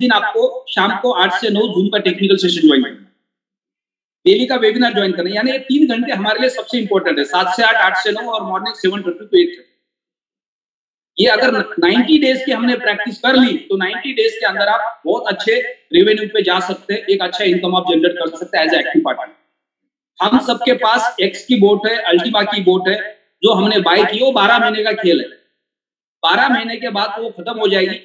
दिन आपको शाम को 8 से 9 जूम का टेक्निकल सेशन ज्वाइन करना है, डेली का वेबिनार ज्वाइन करना है। यानी ये 3 घंटे हमारे लिए सबसे इंपॉर्टेंट है, 7 से 8, 8 से 9 और मॉर्निंग 7:30 to 8:30। ये अगर 90 डेज की हमने प्रैक्टिस कर ली तो 90 डेज के अंदर आप बहुत अच्छे रेवेन्यू पे जा सकते हैं, एक अच्छा इनकम आप जनरेट कर सकते हैं एज एक्टिव पार्टनर। हम सबके पास एक्स की बोट है, अल्टीमा की बोट है, जो हमने बाय की, वो 12 महीने का खेल है। 12 महीने के बाद वो खत्म हो जाएगी।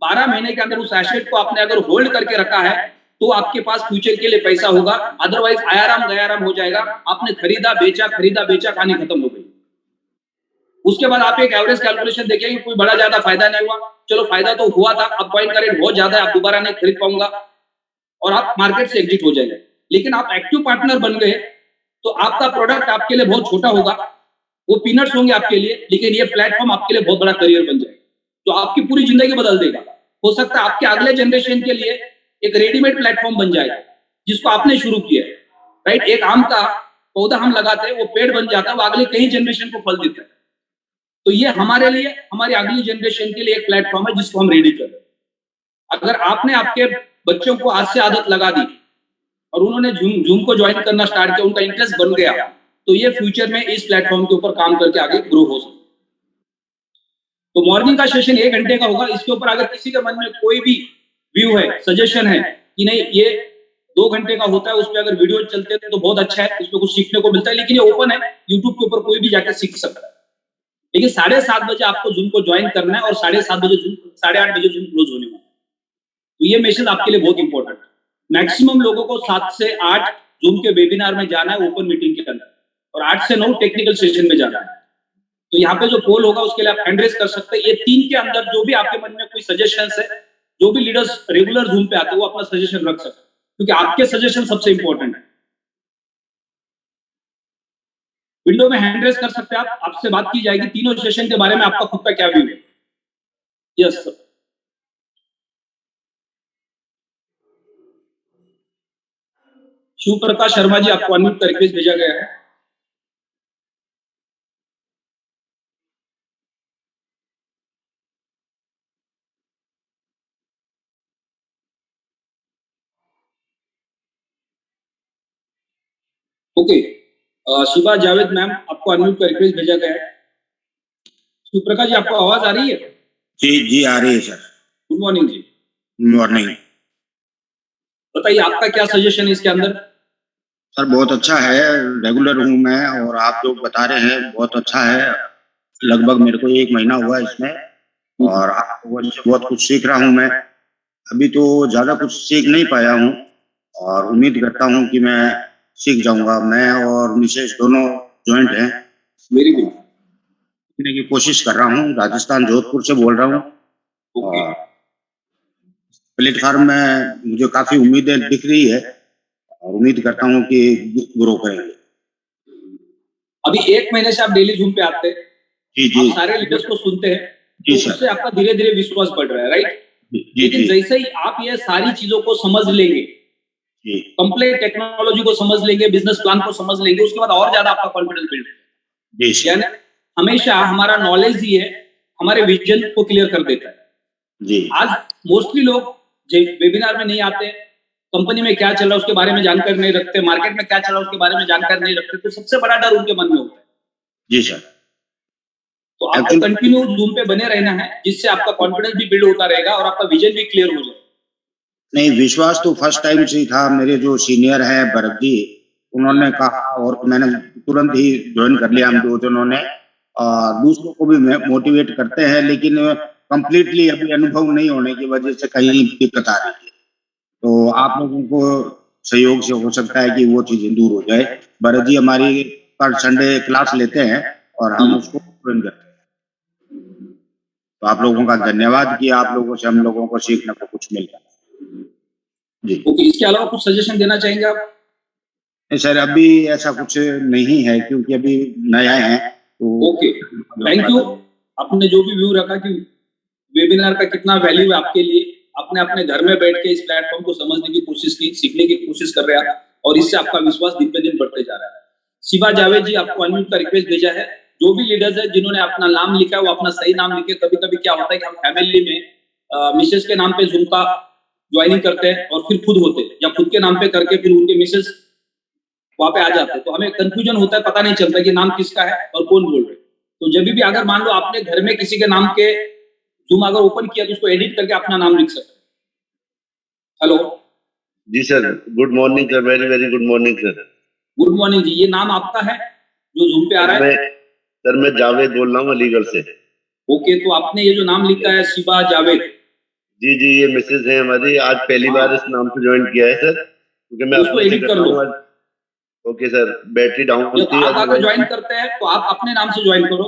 12 महीने के अंदर उस एसेट को आपने अगर होल्ड करके रखा है तो आपके पास फ्यूचर के लिए पैसा होगा, अदरवाइज आयाराम गयाराम हो जाएगा। आपने खरीदा बेचा, कहानी खत्म हो गई। उसके बाद आप एक एवरेज कैलकुलेशन देखेंगे, कोई बड़ा ज्यादा फायदा नहीं हुआ, चलो फायदा तो हुआ था, अब कॉइन का रेट बहुत ज्यादा है, आप दोबारा नहीं खरीद पाऊंगा और आप मार्केट से एग्जिट हो जाएंगे। लेकिन आप एक्टिव पार्टनर बन गए तो आपका प्रोडक्ट आपके लिए बहुत छोटा होगा, वो पीनट्स होंगे आपके लिए, लेकिन ये प्लेटफॉर्म आपके लिए बहुत बड़ा करियर बन जाएगा, तो आपकी पूरी जिंदगी बदल देगा। हो सकता है आपके अगले जनरेशन के लिए एक रेडीमेड प्लेटफॉर्म बन जाएगा जिसको आपने शुरू किया है, राइट। एक आम का पौधा हम लगाते हैं, वो पेड़ बन जाता है, वो अगले कई जनरेशन को फल देता है। तो ये हमारे लिए, हमारी अगली जनरेशन के लिए एक प्लेटफॉर्म है जिसको हम रेडी कर रहे हैं। अगर आपने आपके बच्चों को आज से आदत लगा दी और उन्होंने जूम को ज्वाइन करना स्टार्ट किया, उनका इंटरेस्ट बन गया, तो ये फ्यूचर में इस प्लेटफॉर्म के ऊपर काम करके आगे ग्रो हो सकते। तो मॉर्निंग का सेशन 1 घंटे का होगा। इसके ऊपर अगर किसी के मन में कोई भी व्यू है, सजेशन है कि नहीं ये 2 घंटे का होता है, उस पर अगर वीडियो चलते हैं तो बहुत अच्छा है, उसमें कुछ सीखने को मिलता है, लेकिन ये ओपन है, यूट्यूब के ऊपर कोई भी जाकर सीख सकता है। लेकिन 7:30 बजे आपको जूम को ज्वाइन करना है और 7:30 बजे जूम, 8:30 बजे जूम क्लोज होने वाला है। तो ये मैसेज आपके लिए बहुत इंपॉर्टेंट है। मैक्सिमम लोगों को 7 से 8 जूम के वेबिनार में जाना है ओपन मीटिंग के अंदर, और 8 से 9 टेक्निकल सेशन में जाना है। तो यहाँ पे जो पोल होगा उसके लिए आप हैंड रेज कर सकते हैं। ये 3 के अंदर जो भी आपके मन में कोई सजेशंस है, जो भी लीडर्स रेगुलर जूम पे आते हैं वो अपना सजेशन रख सकते हैं, क्योंकि आपके सजेशन सबसे इंपॉर्टेंट है। विंडो में हैंड रेज कर सकते हैं आप, आपसे बात की जाएगी। तीनों सेशन के बारे में आपका खुद का क्या व्यू है? Yes sir. शिव प्रकाश शर्मा जी, आपको अनम्यूट कर रिक्वेस्ट भेजा गया है। ओके, शिवा जावेद मैम, आपको अनम्यूट कर रिक्वेस्ट भेजा गया है। शिव प्रकाश जी, आपको आवाज आ रही है? जी आ रही है सर। गुड मॉर्निंग जी। Good morning. बताइए आपका क्या सजेशन है इसके अंदर? सर बहुत अच्छा है, रेगुलर हूँ मैं, और आप लोग बता रहे हैं बहुत अच्छा है। लगभग मेरे को 1 महीना हुआ इसमें, और आप लोगों से बहुत कुछ सीख रहा हूँ मैं। अभी तो ज्यादा कुछ सीख नहीं पाया हूँ, और उम्मीद करता हूँ कि मैं सीख जाऊंगा। मैं और मिसेज दोनों ज्वाइंट हैं। Very good. सीखने की कोशिश कर रहा हूँ। राजस्थान जोधपुर से बोल रहा हूँ। और प्लेटफॉर्म में मुझे काफी उम्मीदें दिख रही है, और उम्मीद करता हूँ कि ग्रो करेंगे। अभी 1 महीने से आप डेली जूम पे आते हैं, जी आप सारे लीडर्स को सुनते हैं, जी तो उससे आपका धीरे धीरे विश्वास बढ़ रहा है, राइट? लेकिन जैसे ही आप ये सारी चीजों को समझ लेंगे, कंप्लीट टेक्नोलॉजी को समझ लेंगे, बिजनेस प्लान को समझ लेंगे, उसके बाद और ज्यादा आपका कॉन्फिडेंस बिल्ड होगा। यानी हमेशा हमारा नॉलेज ही है हमारे विजन को क्लियर कर देता है। जी। आज मोस्टली लोग वेबिनार में नहीं आते, कंपनी में क्या चल रहा है उसके बारे में जानकारी नहीं रखते, मार्केट में क्या चल रहा है उसके बारे में जानकारी नहीं रखते, तो सबसे बड़ा डर उनके मन में होता है। जी सर। तो आपको कंटिन्यू जूम पे बने रहना है, जिससे आपका कॉन्फिडेंस भी बिल्ड होता रहेगा और आपका विजन भी क्लियर हो जाए। नहीं, विश्वास तो फर्स्ट टाइम से ही था। मेरे जो सीनियर है भरत जी, उन्होंने कहा और मैंने तुरंत ही ज्वाइन कर लिया। हम दो जनों ने दूसरों को भी मोटिवेट करते हैं, लेकिन कंप्लीटली अभी अनुभव नहीं होने की वजह से कहीं दिक्कत आ रही है। तो आप लोगों को सहयोग से हो सकता है कि वो चीजें दूर हो जाए। भरत जी हमारी पर संडे क्लास लेते हैं और हम उसको ज्वाइन करते हैं। तो आप लोगों का धन्यवाद कि आप लोगों से हम लोगों को सीखने को कुछ मिल रहा है जी। ओके, इसके अलावा कुछ सजेशन देना चाहेंगे आप? नहीं सर, अभी ऐसा कुछ नहीं है, क्योंकि अभी नया है। तो ओके, थैंक यू। आपने जो भी व्यू रखा कि वेबिनार का कितना वैल्यू है आपके लिए, आपने अपने घर में बैठ के इस प्लेटफॉर्म को समझने की कोशिश की, सीखने की कोशिश कर रहे हैं, और इससे आपका विश्वास दिन पे दिन बढ़ते जा रहा है। शिवा जावेद जी, आपको अनम्यूट का रिक्वेस्ट भेजा है। जो भी लीडर्स है जिन्होंने अपना नाम लिखा है वो अपना सही नाम लिखे। कभी कभी क्या होता है कि हम फैमिली में मिसेस के नाम पे जूम का ज्वाइनिंग करते हैं और फिर खुद होते हैं, या खुद के नाम पे करके फिर उनके मिसेज वहां पे आ जाते हैं, तो हमें कंफ्यूजन होता है, पता नहीं चलता कि नाम किसका है और कौन बोल रहे हैं। तो जब भी अगर मान लो आपने घर में किसी के नाम के जूम अगर ओपन किया तो उसको एडिट करके अपना नाम लिख सकते हैं। हेलो जी sir, good morning sir, very very good morning sir. Good morning जी, ये नाम आपका है जो जूम पे आ रहा है? मैं जावेद बोल रहा हूँ अलीगढ़ से। ओके, तो आपने ये जो नाम लिखा है शिबा जावेद, जी, ये मिसेज है हमारी, आज पहली बार इस नाम से ज्वाइन किया है सर, क्योंकि मैं उसको एडिट कर लो। ओके सर, बैटरी डाउन थी। आप अगर ज्वाइन करते हैं तो आप अपने नाम से ज्वाइन करो,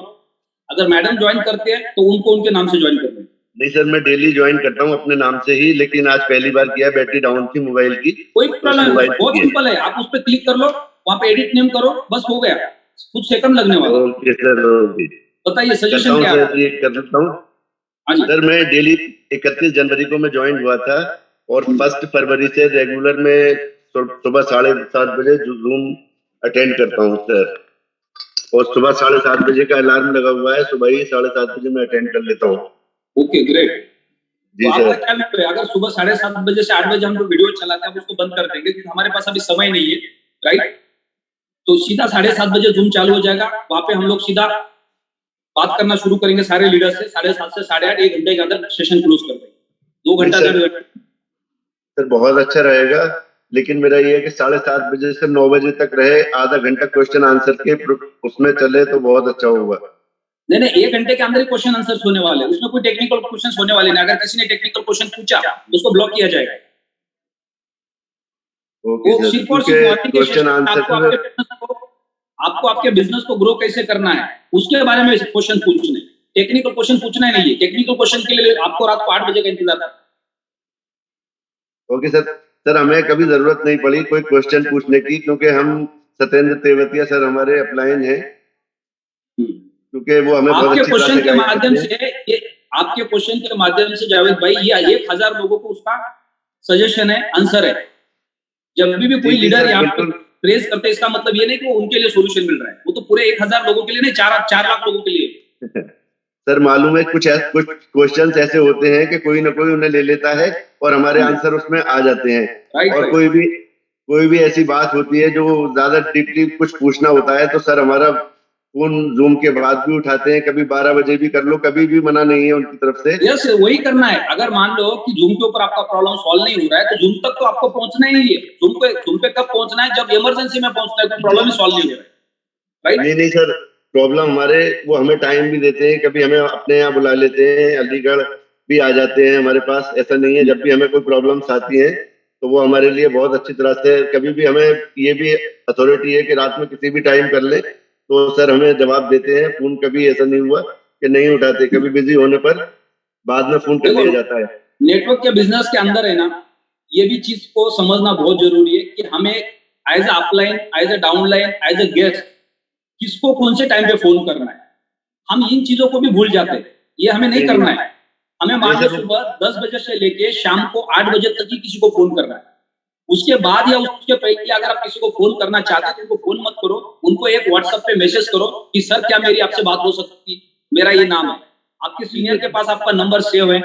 अगर मैडम ज्वाइन करते हैं तो उनको उनके नाम से ज्वाइन करना है। नहीं सर, मैं डेली ज्वाइन करता हूँ अपने नाम से ही, लेकिन आज पहली बार किया, बैटरी डाउन थी मोबाइल की। कोई प्रॉब्लम नहीं, बहुत सिंपल है, आप उस पर क्लिक कर लो, वहां पे एडिट नेम करो, बस हो गया, कुछ सेकंड लगने वाला। Okay sir, okay. बताइए सजेशन क्या है? कर सकता हूँ सर। मैं डेली 31 जनवरी को मैं ज्वाइन हुआ था और 1 फरवरी से रेगुलर में सुबह 7:30 बजे जूम अटेंड करता हूँ सर, और सुबह 7:30 बजे का अलार्म लगा हुआ है, सुबह ही 7:30 बजे मैं अटेंड कर लेता हूँ। Okay great. जी तो सर, आपका क्या विचार है? अगर सुबह 7:30 बजे से 8 बजे हम लोग वीडियो चलाते हैं, उसको बंद कर देंगे क्योंकि हमारे पास अभी समय नहीं है, राइट? तो सीधा 7:30 बजे जूम चालू हो जाएगा, वहां पे हम लोग सीधा बात करना शुरू करेंगे सारे लीडर से। 7:30 से 8:30 1 घंटे के अंदर सेशन क्लोज कर देंगे, 2 घंटा 1.5 घंटा। सर बहुत अच्छा रहेगा, लेकिन मेरा ये है कि 7:30 बजे से 9 बजे तक रहे, आधा घंटा क्वेश्चन आंसर के उसमें चले तो बहुत अच्छा होगा। नहीं, 1 घंटे के अंदर ही क्वेश्चन आंसर होने वाले, उसमें कोई टेक्निकल क्वेश्चन होने वाले नहीं। अगर किसी ने टेक्निकल क्वेश्चन पूछा तो उसको ब्लॉक किया जाएगा। ओके सर, सिर्फ और सिर्फ क्वेश्चन आंसर आपको आपके बिजनेस को ग्रो कैसे करना है उसके बारे में क्वेश्चन पूछने, टेक्निकल क्वेश्चन पूछना ही नहीं है। टेक्निकल क्वेश्चन के लिए आपको रात को 8 बजे का इंतजार करना। ओके सर, हमें कभी जरूरत नहीं पड़ी कोई क्वेश्चन पूछने की, क्योंकि हम सत्येंद्र तेवतिया सर हमारे अपलाइन हैं, क्योंकि वो हमें बहुत अच्छी क्वेश्चन के माध्यम से आपके क्वेश्चन के माध्यम से जावेद भाई ये 1000 लोगों को उसका सजेशन है, आंसर है। जब भी कोई लीडर यहाँ पर प्रेस करते हैं, इसका मतलब ये नहीं कि वो उनके लिए सॉल्यूशन मिल रहा है, वो तो पूरे 1000 लोगों के लिए नहीं, 4 लाख लोगों के लिए। सर मालूम है, कुछ क्वेश्चंस ऐसे होते हैं कि कोई ना कोई उन्हें ले लेता है और हमारे आंसर उसमें आ जाते हैं, और कोई भी ऐसी बात होती है जो ज्यादा डीपली कुछ पूछना होता है तो सर हमारा फोन जूम के बाद भी उठाते हैं, कभी 12 बजे भी कर लो, कभी भी मना नहीं है उनकी तरफ से। यस, वही करना है। अगर मान लो कि जूम के ऊपर आपका प्रॉब्लम सॉल्व नहीं हो रहा है तो जूम तक तो आपको पहुंचना ही नहीं है। जूम पे कब पहुंचना है? जब इमरजेंसी में पहुंचना है, तो प्रॉब्लम ही सॉल्व नहीं हो रहा है, राइट? नहीं सर, प्रॉब्लम हमारे, वो हमें टाइम भी देते हैं, कभी हमें अपने यहाँ बुला लेते हैं, अलीगढ़ भी आ जाते हैं हमारे पास। ऐसा नहीं है, जब भी हमें कोई प्रॉब्लम्स आती है तो वो हमारे लिए बहुत अच्छी तरह से, कभी भी हमें ये भी अथॉरिटी है कि रात में किसी भी टाइम कर ले तो सर हमें जवाब देते हैं। फोन कभी ऐसा नहीं हुआ कि नहीं उठाते, कभी बिजी होने पर बाद में फोन कर लिया जाता है। नेटवर्क के बिजनेस के अंदर है ना, ये भी चीज को समझना बहुत जरूरी है कि हमें as a upline, as a downline, as a guest किसको कौन से टाइम पे फोन करना है। हम इन चीजों को भी भूल जाते हैं, ये हमें नहीं करना है। हमें मान लो सुबह 10 बजे से लेके शाम को 8 बजे तक ही किसी को फोन करना है। उसके बाद या उसके पहले अगर आप किसी को फोन करना चाहते हैं तो उनको फोन मत करो, उनको एक व्हाट्सएप पे मैसेज करो कि सर क्या मेरी आपसे बात हो सकती है, मेरा ये नाम है। आपके सीनियर के पास आपका नंबर सेव है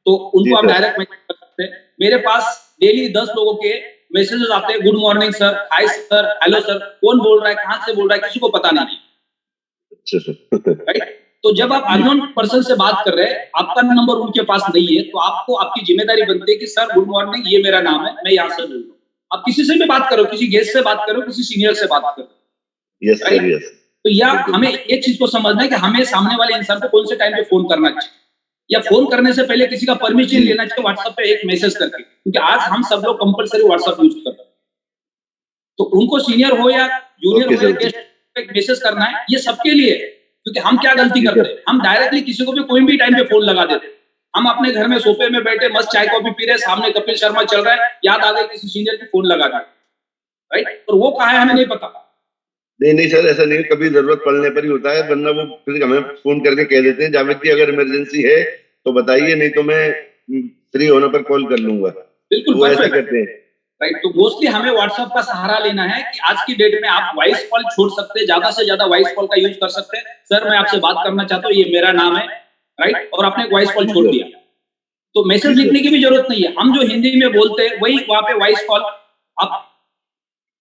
तो उनको आप डायरेक्ट मैसेज कर सकते हैं। मेरे पास डेली 10 लोगों के मैसेजेस आते हैं, good morning sir, hi sir, hello sir, कौन बोल रहा है, कहां से बोल रहा है, किसी को पता नहीं, राइट? तो जब आप अननोन पर्सन से बात कर रहे हैं, आपका नंबर उनके पास नहीं है, तो आपको आपकी जिम्मेदारी बनती है कि सर गुड मॉर्निंग, ये मेरा नाम है, मैं यहाँ से बोल रहा हूँ। आप किसी से भी बात करो, किसी गेस्ट से बात करो, किसी सीनियर से बात करो, यस सर, यस। तो या हमें एक चीज को समझना है कि हमें सामने वाले इंसान को कौन से टाइम पे फोन करना चाहिए, या फोन करने से पहले किसी का परमिशन लेना चाहिए व्हाट्सएप पे एक मैसेज करके, क्योंकि आज हम सब लोग कंपलसरी व्हाट्सएप यूज करते हैं। तो उनको सीनियर हो या जूनियर हो या गेस्ट एक मैसेज करना है, ये सबके लिए। क्योंकि हम क्या गलती करते हैं, हम डायरेक्टली किसी को भी कोई भी टाइम पे फोन लगा देते हैं। हम अपने घर में सोफे में बैठे मस्त चाय कॉफी पी रहे, सामने कपिल शर्मा चल रहा है, याद आ गई किसी सीनियर की फोन लगा दी, राइट? और वो कहाँ है हमें नहीं पता। नहीं सर, ऐसा नहीं, कभी जरूरत पड़ने पर ही होता है, वरना वो फिर हमें फोन करके कह देते हैं जावेद की अगर इमरजेंसी है तो बताइए, नहीं तो मैं फ्री होने पर कॉल कर लूंगा। बिल्कुल, वो ऐसा करते हैं, राइट? तो मोस्टली हमें व्हाट्सएप का सहारा लेना है कि आज की डेट में आप वॉइस कॉल छोड़ सकते हैं, ज्यादा से ज्यादा वॉइस कॉल का यूज कर सकते हैं। सर मैं आपसे बात करना चाहता हूँ, ये मेरा नाम है, राइट? और आपने वॉइस कॉल छोड़ दिया तो मैसेज लिखने की भी जरूरत नहीं है, हम जो हिंदी में बोलते हैं वही वहां पे वॉइस कॉल आप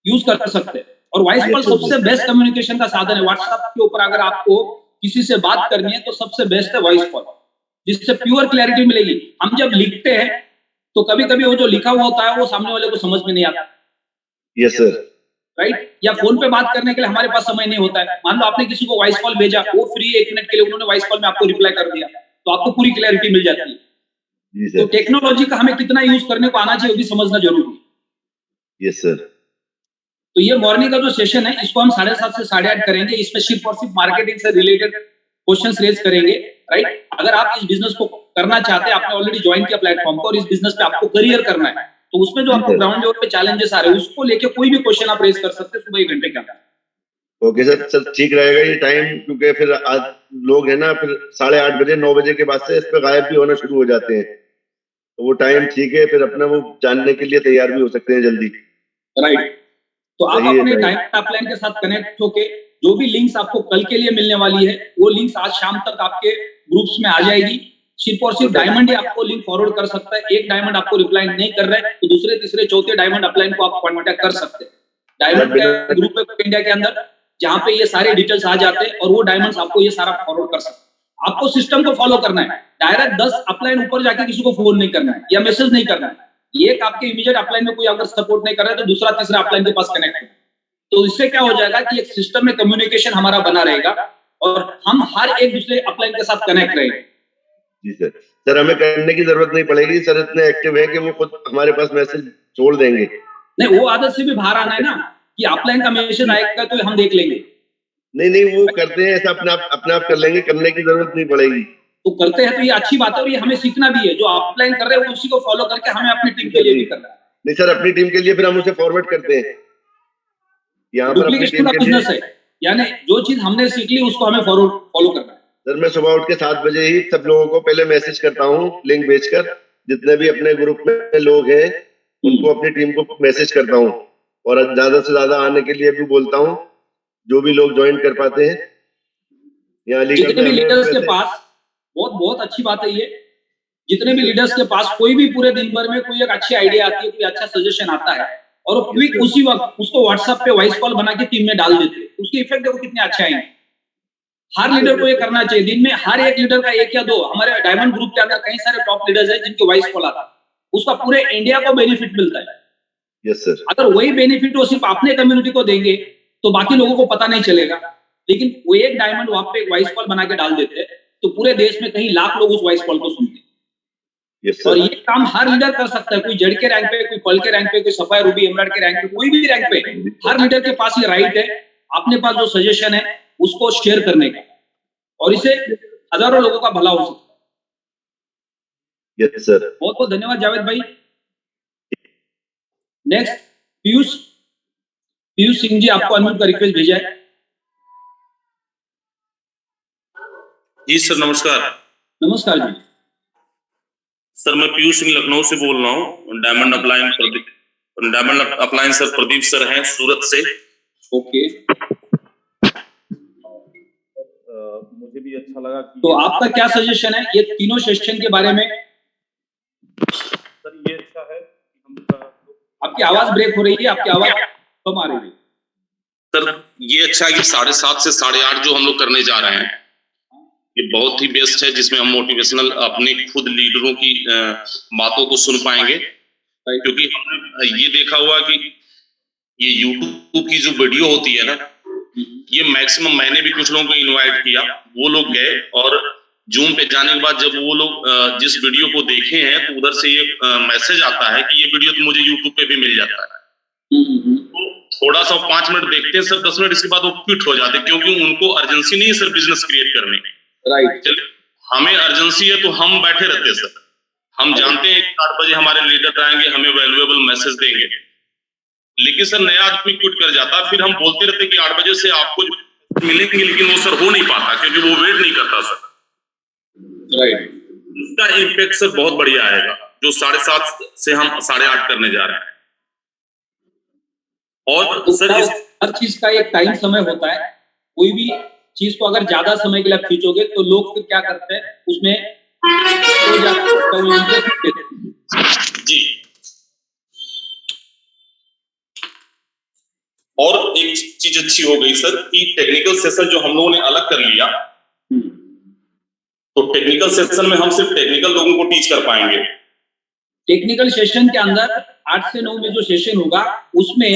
यूज कर सकते हैं। और वॉइस कॉल सबसे बेस्ट कम्युनिकेशन का साधन है। व्हाट्सएप के ऊपर अगर आपको किसी से बात करनी है तो सबसे बेस्ट है वॉइस कॉल, जिससे प्योर क्लैरिटी मिलेगी। हम जब लिखते हैं तो कभी कभी वो जो लिखा हुआ होता है वो सामने वाले को समझ में नहीं आता। Yes sir. राइट, या फोन पे बात करने के लिए हमारे पास समय नहीं होता है। मान लो आपने किसी को वॉइस कॉल भेजा, वो फ्री 1 मिनट के लिए, उन्होंने वॉइस कॉल में आपको रिप्लाई कर दिया, तो आपको पूरी क्लैरिटी मिल जाती है। तो टेक्नोलॉजी का हमें कितना यूज करने को आना चाहिए वो भी समझना जरूरी है। Yes sir. तो ये मॉर्निंग का जो सेशन है इसको हम 7:30 से 8:30 करेंगे। इसमें सिर्फ और सिर्फ मार्केटिंग से रिलेटेड क्वेश्चंस रेज करेंगे। राइट, अगर आप इस बिजनेस को करना चाहते हैं, आपने ऑलरेडी ज्वाइन किया प्लेटफॉर्म को और इस बिजनेस पे आपको करियर करना है, तो उसमें जो आपको ग्राउंड लेवल पे चैलेंजेस आ रहे हैं उसको लेके कोई भी क्वेश्चन आप रेज कर सकते हैं सुबह 1 घंटे के अंदर। ओके सर, सर ठीक रहेगा ये टाइम, क्योंकि फिर आज लोग है ना फिर 8:30 बजे 9 बजे के बाद से इस पे गायब भी होना शुरू हो जाते हैं, तो वो टाइम ठीक है, फिर अपना वो जानने के लिए तैयार भी हो सकते हैं जल्दी। राइट, तो आप अपने डायमंड अपलाइन के साथ कनेक्ट होके जो भी लिंक्स आपको कल के लिए मिलने वाली है वो लिंक्स आज शाम तक आपके ग्रुप्स में आ जाएगी। सिर्फ और सिर्फ डायमंड ही आपको लिंक फॉरवर्ड कर सकता है। एक डायमंड आपको रिप्लाई नहीं कर रहा है तो दूसरे तीसरे चौथे डायमंड अपलाइन को आप कांटेक्ट कर सकते हैं। डायमंड का ग्रुप है इंडिया के अंदर, जहां पे ये सारे डिटेल्स आ जाते हैं और वो डायमंड्स आपको ये सारा फॉरवर्ड कर सकते हैं। आपको सिस्टम को फॉलो करना है, डायरेक्ट 10 अपलाइन ऊपर जाके किसी को फोन नहीं करना है या मैसेज नहीं करना है। एक आपके इमीडिएट अपलाइन में कोई अगर सपोर्ट नहीं कर रहा है तो दूसरा तीसरा अपलाइन के पास कनेक्ट है। तो इससे क्या हो जाएगा कि एक सिस्टम में कम्युनिकेशन हमारा बना रहेगा और हम हर एक दूसरे अपलाइन के साथ कनेक्ट रहेंगे। जी सर। सर हमें करने की जरूरत नहीं पड़ेगी, सर इतने एक्टिव है कि वो खुद हमारे पास मैसेज छोड़ देंगे। नहीं, वो आदत से भी बाहर आना है ना कि अपलाइन का मैसेज आएगा तो हम देख लेंगे। नहीं वो करते हैं ऐसा, अपने आप कर लेंगे, करने की जरूरत नहीं पड़ेगी। तो करते हैं तो ये अच्छी बात है और ये हमें सीखना भी है। जो अपलाइन कर रहे हैं उसी को फॉलो करके हमें अपनी टीम के लिए भी करना है। नहीं सर, अपनी टीम के लिए फिर हम उसे फॉरवर्ड करते हैं। यहाँ पर डुप्लीकेशन का बिजनेस है, यानी जो चीज हमने सीख ली उसको हमें फॉलो करना है। सर मैं सुबह उठ के 7 बजे ही सब लोगों को पहले मैसेज करता हूँ, लिंक भेजकर, जितने भी अपने ग्रुप में लोग हैं उनको अपनी टीम को मैसेज करता हूँ और ज्यादा से ज्यादा आने के लिए भी बोलता हूँ, जो भी लोग ज्वाइन कर पाते हैं। यहाँ जितने भी लीडर्स के पास, बहुत अच्छी बात है ये, जितने भी लीडर्स के पास कोई भी पूरे दिन भर में कोई एक अच्छी आइडिया आती है, कोई अच्छा सजेशन आता है और वो क्विक उसी वक्त उसको व्हाट्सएप पे वॉइस कॉल बना के टीम में डाल देते हैं, उसके इफेक्ट देखो कितने अच्छे आएंगे। हर लीडर को ये करना चाहिए। दिन में हर एक लीडर का 1 या 2, हमारे डायमंड ग्रुप के अंदर कई सारे टॉप लीडर्स हैं जिनके वॉइस कॉल आता है, उसका पूरे इंडिया को बेनिफिट मिलता है। Yes sir. अगर वही बेनिफिट वो सिर्फ अपने कम्युनिटी को देंगे तो बाकी लोगों को पता नहीं चलेगा, लेकिन वो एक डायमंड वहां पे वॉइस कॉल बना के डाल देते हैं तो पूरे देश में कहीं लाख लोग उस वॉइस कॉल को सुनते हैं। और ये काम हर लीडर कर सकता है, कोई जेड के रैंक पे, कोई पल के रैंक पे, कोई सफायर रूबी एमराल्ड के रैंक पे, कोई भी रैंक पे, हर लीडर के पास ये राइट है अपने पास जो सजेशन है उसको शेयर करने का, और इसे हजारों लोगों का भला हो सकता है। Yes sir. बहुत बहुत धन्यवाद जावेद भाई। नेक्स्ट पीयूष सिंह जी, आपको अनम्यूट का रिक्वेस्ट भेजा है। जी सर नमस्कार। नमस्कार जी सर, मैं पीयूष सिंह लखनऊ से बोल रहा हूँ। Diamond upline sir Pradeep sir हैं सूरत से। ओके, मुझे भी अच्छा लगा कि तो आपका क्या सजेशन है ये तीनों सेशन के बारे में? सर ये अच्छा है कि हम आपकी आवाज ब्रेक हो रही है, आपकी आवाज कम आ रही है। सर ये अच्छा है कि 7:30 से 8:30 जो हम लोग करने जा रहे हैं ये बहुत ही बेस्ट है, जिसमें हम मोटिवेशनल अपने खुद लीडरों की बातों को सुन पाएंगे। क्योंकि हमने ये देखा हुआ कि ये YouTube की जो वीडियो होती है ना, ये मैक्सिमम मैंने भी कुछ लोगों को इनवाइट किया, वो लोग गए और जूम पे जाने के बाद जब वो लोग जिस वीडियो को देखे हैं तो उधर से ये मैसेज आता है कि ये वीडियो तो मुझे YouTube पे भी मिल जाता है। तो थोड़ा सा 5 मिनट देखते हैं सर, 10 मिनट इसके बाद वो क्विट हो जाते हैं, क्योंकि उनको अर्जेंसी नहीं है सर बिजनेस क्रिएट करने की। राइट, हमें अर्जेंसी है तो हम बैठे रहते हैं सर। हम जानते हैं 8 बजे हमारे लीडर आएंगे, हमें वैल्यूएबल मैसेज देंगे, लेकिन सर नया आदमी क्विट कर जाता है। फिर हम बोलते रहते कि 8 बजे से आपको मिलेंगे, लेकिन वो सर हो नहीं पाता क्योंकि वो वेट नहीं करता सर। राइट, इसका इम्पैक्ट सर बहुत बढ़िया आएगा जो 7:30 से हम 8:30 करने जा रहे हैं। और तो सर हर चीज का एक टाइम समय होता है। कोई भी चीज को अगर ज्यादा समय के लिए आप खींचोगे तो लोग फिर क्या करते हैं, उसमें तो जाकर वो इंटरेस्ट देते हैं। जी। और एक चीज अच्छी हो गई सर कि टेक्निकल सेशन जो हम लोगों ने अलग कर लिया, तो टेक्निकल सेशन में हम सिर्फ टेक्निकल लोगों को टीच कर पाएंगे। टेक्निकल सेशन के अंदर 8 से 9 में जो सेशन होगा उसमें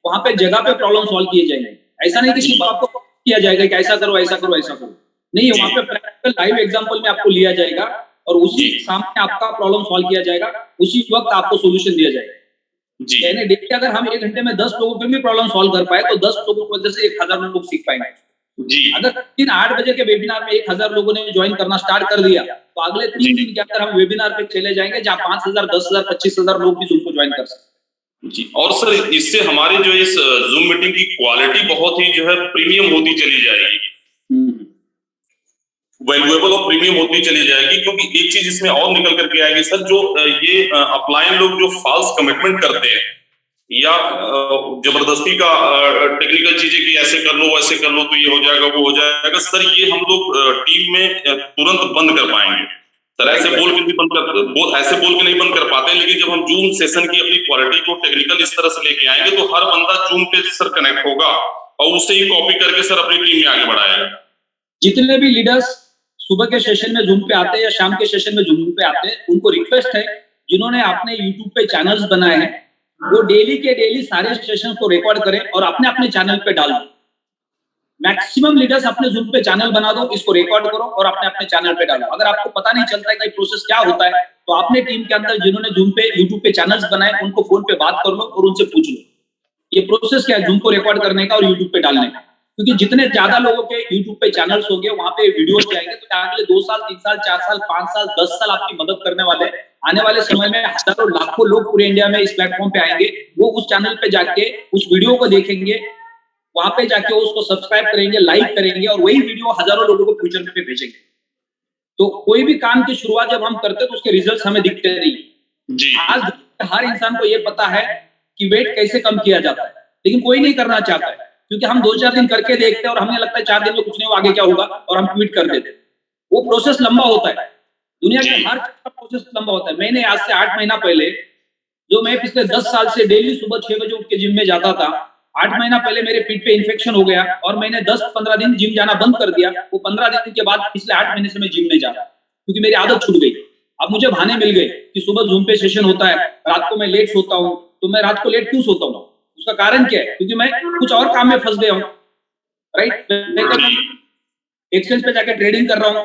वहां पे जगह पे प्रॉब्लम सॉल्व किए जाएंगे। ऐसा नहीं कि सिर्फ आपको किया जाएगा कि ऐसा करो ऐसा करो ऐसा करो, नहीं, वहां पे प्रैक्टिकल लाइव एग्जांपल में आपको लिया जाएगा और उसी सामने आपका प्रॉब्लम सॉल्व किया जाएगा, उसी वक्त आपको सोल्यूशन दिया जाएगा। यानी देखिए, अगर हम 1 घंटे में 10 लोगों पे भी प्रॉब्लम सॉल्व कर पाए तो 10 लोगों की वजह से 1000 लोग सीख पाएंगे। जी। अगर दिन 8 बजे के वेबिनार में 1000 लोगों ने ज्वाइन करना स्टार्ट कर दिया तो अगले 3 दिन के अंदर हम वेबिनार पे चले जाएंगे जहां 5000, 10000, 25000 लोग भी जूम को ज्वाइन कर सकते हैं। जी। और सर इससे हमारे जो इस जूम मीटिंग की क्वालिटी बहुत ही जो है प्रीमियम होती चली जाएगी, वैल्यूएबल और प्रीमियम होती चली जाएगी। क्योंकि एक चीज इसमें और निकल करके आएगी सर, जो ये अपलाइन लोग जो फॉल्स कमिटमेंट करते हैं या जबरदस्ती का टेक्निकल चीजें कि ऐसे कर लो वैसे कर लो तो ये हो जाएगा वो हो जाएगा, सर ये हम लोग टीम में तुरंत बंद कर पाएंगे। सर ऐसे बोल के भी ऐसे बोल के नहीं बंद कर पाते, लेकिन जब हम जूम सेशन की अपनी क्वालिटी को टेक्निकल इस तरह से लेके आएंगे तो हर बंदा जूम पे सर कनेक्ट होगा और उससे ही कॉपी करके सर अपनी टीम में आगे बढ़ाएगा। जितने भी लीडर्स सुबह के सेशन में जूम पे आते हैं या शाम के सेशन में जूम पे आते हैं, उनको रिक्वेस्ट है जिन्होंने अपने यूट्यूब पे चैनल्स बनाए हैं वो डेली के डेली सारे सेशन को रिकॉर्ड करें और अपने अपने चैनल पे डाल दो। मैक्सिमम लीडर्स अपने जूम पे चैनल बना दो, इसको रिकॉर्ड करो और अपने अपने चैनल पे डालो। अगर आपको पता नहीं चलता है कि प्रोसेस क्या होता है तो अपने टीम के अंदर जिन्होंने जूम पे यूट्यूब पे चैनल्स बनाए उनको फोन पे बात कर लो और उनसे पूछ लो ये प्रोसेस क्या है जूम को रिकॉर्ड करने का और यूट्यूब पे डालने का। क्योंकि जितने ज्यादा लोगों के यूट्यूब पे चैनल्स होंगे वहां पे वीडियोस जाएंगे तो अगले 2 साल, 3 साल, 4 साल, 5 साल, 10 साल आपकी मदद करने वाले। आने वाले समय में हजारों लाखों लोग पूरे इंडिया में इस प्लेटफॉर्म पे आएंगे, वो उस चैनल पे जाके उस वीडियो को देखेंगे, वहां पे जाके उसको सब्सक्राइब करेंगे, लाइक करेंगे और वही वीडियो हजारों लोगों को फ्यूचर में भेजेंगे। तो कोई भी काम की शुरुआत जब हम करते हैं तो उसके रिजल्ट हमें दिखते नहीं। आज हर इंसान को यह पता है कि वेट कैसे कम किया जाता है, लेकिन कोई नहीं करना चाहता है क्योंकि हम 2-4 दिन करके देखते हैं और हमें लगता है 4 दिन में कुछ नहीं हो, आगे क्या होगा और हम क्विट कर देते हैं। वो प्रोसेस लंबा होता है, दुनिया के हर प्रोसेस लंबा होता है। मैंने आज से 8 महीना पहले, जो मैं पिछले 10 साल से डेली सुबह 6 बजे उठ के जिम में जाता था, 8 महीना पहले मेरे पीठ पे इन्फेक्शन हो गया और मैंने 10-15 दिन जिम जाना बंद कर दिया। वो 15 दिन के बाद पिछले 8 महीने से मैं जिम नहीं जा रहा क्योंकि मेरी आदत छूट गई। अब मुझे बहाने मिल गए कि सुबह जूम पे सेशन होता है, रात को मैं लेट सोता हूँ। तो मैं रात को लेट क्यों सोता हूँ? उसका कारण क्या है? क्योंकि मैं कुछ और काम में फंस गया हूँ, राइट। एक्सचेंज पे जाकर ट्रेडिंग कर रहा हूँ,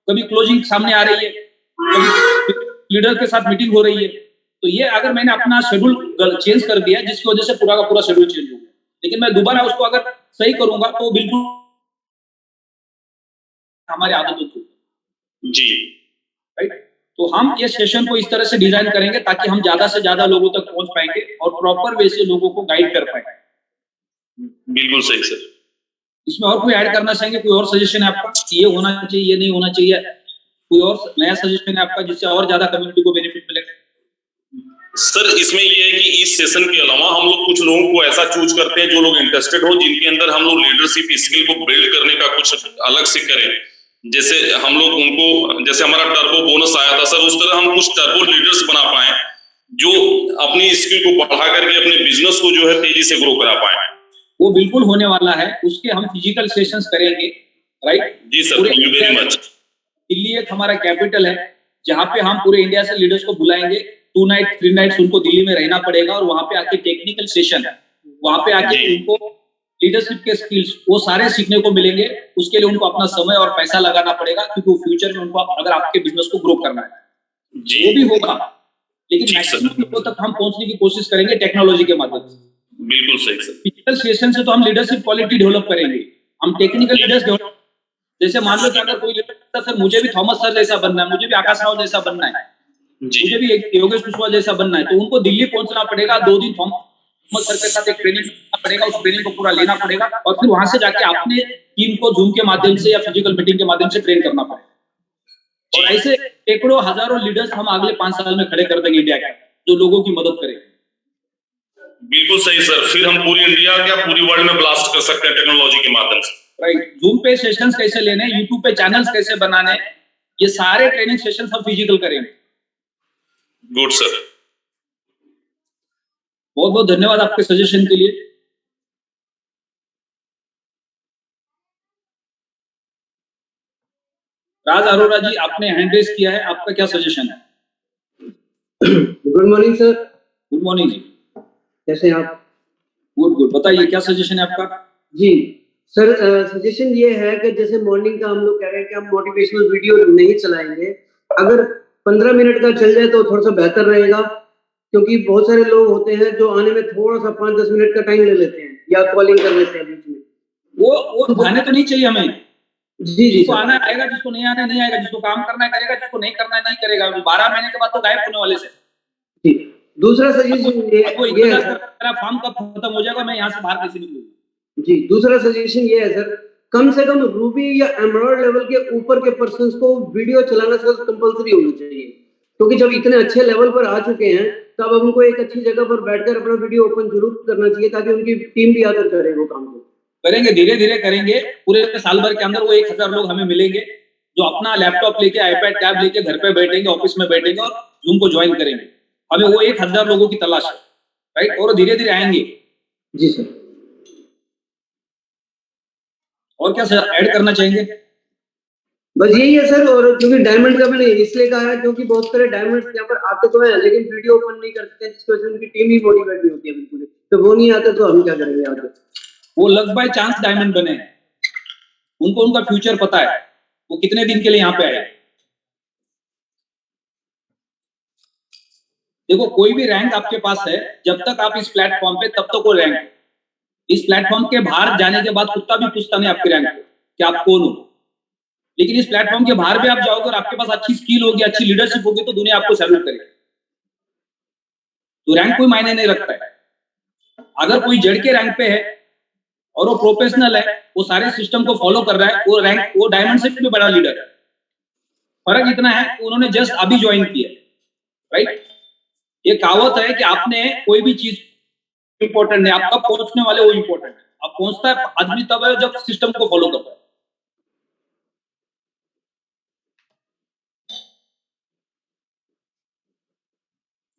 कभी क्लोजिंग सामने आ रही है, कभी लीडर के साथ मीटिंग हो रही है। तो ये अगर मैंने अपना शेड्यूल चेंज कर दिया जिसकी वजह से पूरा का पूरा शेड्यूल चेंज हो गया, लेकिन मैं दोबारा उसको अगर सही करूंगा तो बिल्कुल हमारी आदत होती जी, राइट। तो हम ये सेशन को इस तरह से डिजाइन करेंगे ताकि हम ज्यादा से ज्यादा लोगों तक पहुंच पाएंगे और प्रॉपर वे से लोगों को गाइड कर पाएंगे। बिल्कुल सही सर। इसमें और कोई ऐड करना चाहेंगे? कोई और सजेशन है आपका कि ये होना चाहिए, ये नहीं होना चाहिए? कोई और नया सजेशन है आपका जिससे और ज्यादा कम्युनिटी को बेनिफिट मिलेगा? सर इसमें ये है कि इस सेशन के अलावा हम लोग कुछ लोगों को ऐसा चूज करते हैं जो लोग इंटरेस्टेड हो, जिनके अंदर हम लोग लीडरशिप स्किल को बिल्ड करने का कुछ अलग से करें। जैसे हम लोग उनको, जैसे हमारा टर्बो बोनस आया था सर, उस तरह हम कुछ टर्बो लीडर्स बना पाए जो अपनी स्किल को बढ़ा करके अपने बिजनेस को जो है तेजी से ग्रो करा पाए। वो बिल्कुल होने वाला है, उसके हम फिजिकल सेशंस करेंगे, राइट जी sir, thank you very much. Delhi एक हमारा कैपिटल है जहाँ पे हम पूरे इंडिया से लीडर्स को बुलाएंगे। 2 नाइट 3 नाइट्स उनको दिल्ली में रहना पड़ेगा और वहां पे आके टेक्निकल सेशन है, वहां पे आके उनको लीडरशिप के स्किल्स वो सारे सीखने को मिलेंगे। उसके लिए उनको अपना समय और पैसा लगाना पड़ेगा क्योंकि वो फ्यूचर में उनको अगर आपके बिजनेस को ग्रो करना है वो भी होगा, लेकिन मैक्सिमम लोगों तक हम पहुंचने की कोशिश करेंगे टेक्नोलॉजी के माध्यम से। बिल्कुल सही सर। फिजिकल सेशन से तो हम लीडरशिप क्वालिटी डेवलप करेंगे, हम टेक्निकल लीडर्स डेवलप। जैसे मान लो कि अगर कोई लीडर सर मुझे भी थॉमस सर जैसा बनना है, मुझे भी आकाश राव जैसा बनना है, मुझे भी योगेश कुशवाहा जैसा बनना है, तो उनको दिल्ली पहुंचना पड़ेगा। 2 दिन थॉमस सर के साथ एक ट्रेनिंग करना पड़ेगा, उस ट्रेनिंग को पूरा लेना पड़ेगा और फिर वहां से जाके अपने टीम को जूम के माध्यम से या फिजिकल मीटिंग के माध्यम से ट्रेन करना पड़ेगा। और ऐसे सैकड़ों हजारों लीडर्स हम अगले 5 साल में खड़े कर देंगे इंडिया के, जो लोगों की मदद करेंगे। बिल्कुल सही सर, फिर हम पूरी इंडिया या पूरी वर्ल्ड में ब्लास्ट कर सकते हैं टेक्नोलॉजी के माध्यम से, राइट। जूम पे सेशंस कैसे लेने, यूट्यूब पे चैनल्स कैसे बनाने, ये सारे ट्रेनिंग सेशन सब फिजिकल करेंगे। Good sir. बहुत बहुत धन्यवाद आपके सजेशन के लिए। राज अरोड़ा जी, आपने हैंड रेज किया है, आपका क्या सजेशन है? Good morning sir. Good morning जी। कैसे हैं आप? गुड गुड, बताइए क्या सजेशन है आपका? जी सर, सजेशन ये है कि जैसे मॉर्निंग का हम लोग कह रहे हैं कि हम मोटिवेशनल वीडियो नहीं चलाएंगे, अगर 15 मिनट का चल जाए तो थोड़ा सा बेहतर रहेगा, क्योंकि बहुत सारे लोग होते हैं जो आने में थोड़ा सा 5-10 मिनट का टाइम ले लेते हैं या कॉलिंग कर लेते हैं बीच में। वो आने तो नहीं चाहिए हमें। जी जिसको आना आएगा, जिसको नहीं आना नहीं आएगा, जिसको काम करना है करेगा, जिसको नहीं करना है नहीं करेगा। 12 महीने के बाद तो गायब होने वाले से। जी। दूसरा सजेशन ये है मेरा फॉर्म कब खत्म हो जाएगा, मैं यहाँ से बाहर कैसे निकलूंगा? जी, दूसरा सजेशन ये है सर, कम से कम रूबी या एमराल्ड लेवल के ऊपर के पर्सन्स को वीडियो चलाना सर कंपलसरी होना चाहिए, क्योंकि जब इतने अच्छे लेवल पर आ चुके हैं तब अब उनको एक अच्छी जगह पर बैठकर अपना वीडियो ओपन जरूर करना चाहिए, ताकि उनकी टीम भी आकर करे वो काम को। करेंगे, धीरे धीरे करेंगे। पूरे साल भर के अंदर वो 1000 लोग हमें मिलेंगे जो अपना लैपटॉप लेके, आईपैड टैब लेके घर पे बैठेंगे, ऑफिस में बैठेंगे और जूम को ज्वाइन करेंगे। हमें वो 1000 लोगों की तलाश है, राइट? और धीरे धीरे आएंगे। जी सर। और क्या सर ऐड करना चाहेंगे? बस यही है सर। और क्योंकि डायमंड का मैंने इसलिए कहा है क्योंकि बहुत सारे डायमंड्स यहाँ पर आते तो हैं लेकिन वीडियो ओपन नहीं करते हैं, जिसकी वजह से उनकी टीम ही मोटिवेट नहीं होती है बिल्कुल। तो वो नहीं आते तो हम क्या करेंगे आगे? वो लक बाय चांस डायमंड बने, उनको उनका फ्यूचर पता है, वो कितने दिन के लिए यहाँ पे आए। देखो, कोई भी रैंक आपके पास है, जब तक आप इस प्लेटफॉर्म पे, तब तक वो रैंक है। इस प्लेटफॉर्म के बाहर जाने के बाद कुत्ता भी पूछता नहीं आपके रैंक कि आप कौन हो। लेकिन इस प्लेटफॉर्म के बाहर भी आप जाओगे और आपके पास अच्छी स्किल होगी, अच्छी लीडरशिप होगी, तो दुनिया आपको सैल्यूट करेगी। तो रैंक कोई मायने नहीं रखता है। अगर कोई जड़ के रैंक पे है और वो प्रोफेशनल है, वो सारे सिस्टम को फॉलो कर रहा है, वो रैंक, वो डायमंड से भी बड़ा लीडर है। फर्क इतना है कि उन्होंने जस्ट अभी ज्वाइन किया, राइट? ये कहावत है कि आपने कोई भी चीज इंपॉर्टेंट नहीं, आप कब पहुंचने वाले वो इंपॉर्टेंट है। अब पहुंचता है आदमी तब है जब सिस्टम को फॉलो करता है।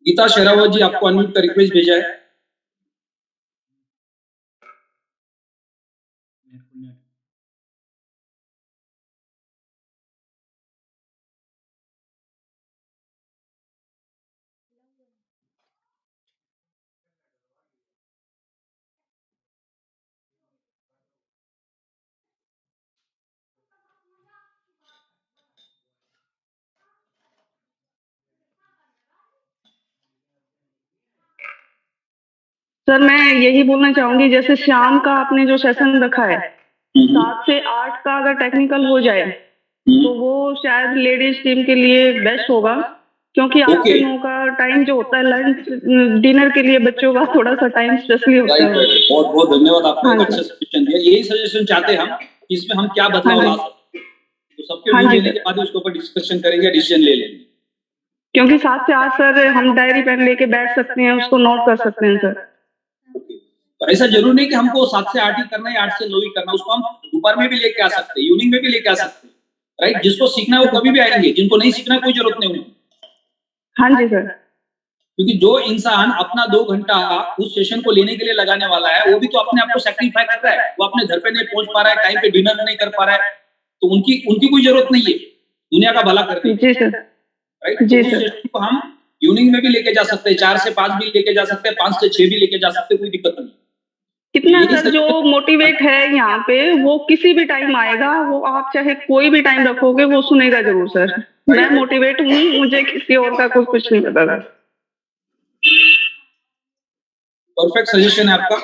गीता शेरावत जी, आपको अनम्यूट का रिक्वेस्ट भेजा है। सर मैं यही बोलना चाहूंगी, जैसे शाम का आपने जो सेशन रखा है 7 से 8 का, अगर टेक्निकल हो जाए तो वो शायद लेडीज टीम के लिए बेस्ट होगा, क्योंकि 8 से 9 का टाइम जो होता है लंच डिनर के लिए बच्चों का थोड़ा सा टाइम स्पेशली होता है। बहुत बहुत धन्यवाद, आपने अच्छा सजेशन दिया। यही सजेशन चाहते हैं हम, इसमें हम क्या बदलाव ला सकते हैं। तो सबके व्यू लेने के बाद उसके ऊपर डिस्कशन करेंगे, डिसीजन ले लेंगे। क्योंकि 7 से 8 सर हम डायरी पेन लेके बैठ सकते हैं, उसको नोट कर सकते हैं सर। तो ऐसा जरूर नहीं कि हमको 7 से 8 ही करना है, 8 से 9 ही करना। उसको हम दोपहर में भी लेके आ सकते हैं, इवनिंग में भी लेके आ सकते हैं, राइट? जिसको सीखना है वो कभी भी आएंगे, जिनको नहीं सीखना कोई जरूरत नहीं होगी। हाँ जी सर। क्योंकि जो इंसान अपना 2 घंटा उस सेशन को लेने के लिए लगाने वाला है, वो भी तो अपने आप को सैक्रिफाई कर रहा है। वो अपने घर पे नहीं पहुंच पा रहा है, टाइम पे डिनर नहीं कर पा रहा है, तो उनकी कोई जरूरत नहीं है दुनिया का भला करने की। जी सर, राइट? जी सर। सेशन को हम इवनिंग में भी लेके जा सकते हैं, 4 से 5 भी लेके जा सकते हैं, 5 से 6 भी लेके जा सकते हैं, कोई दिक्कत नहीं। कितना सर जो मोटिवेट है यहाँ पे, वो किसी भी टाइम आएगा, वो आप चाहे कोई भी टाइम रखोगे वो सुनेगा जरूर सर। मैं मोटिवेट हूँ, मुझे किसी और का कुछ नहीं पता सर। परफेक्ट सजेशन है आपका,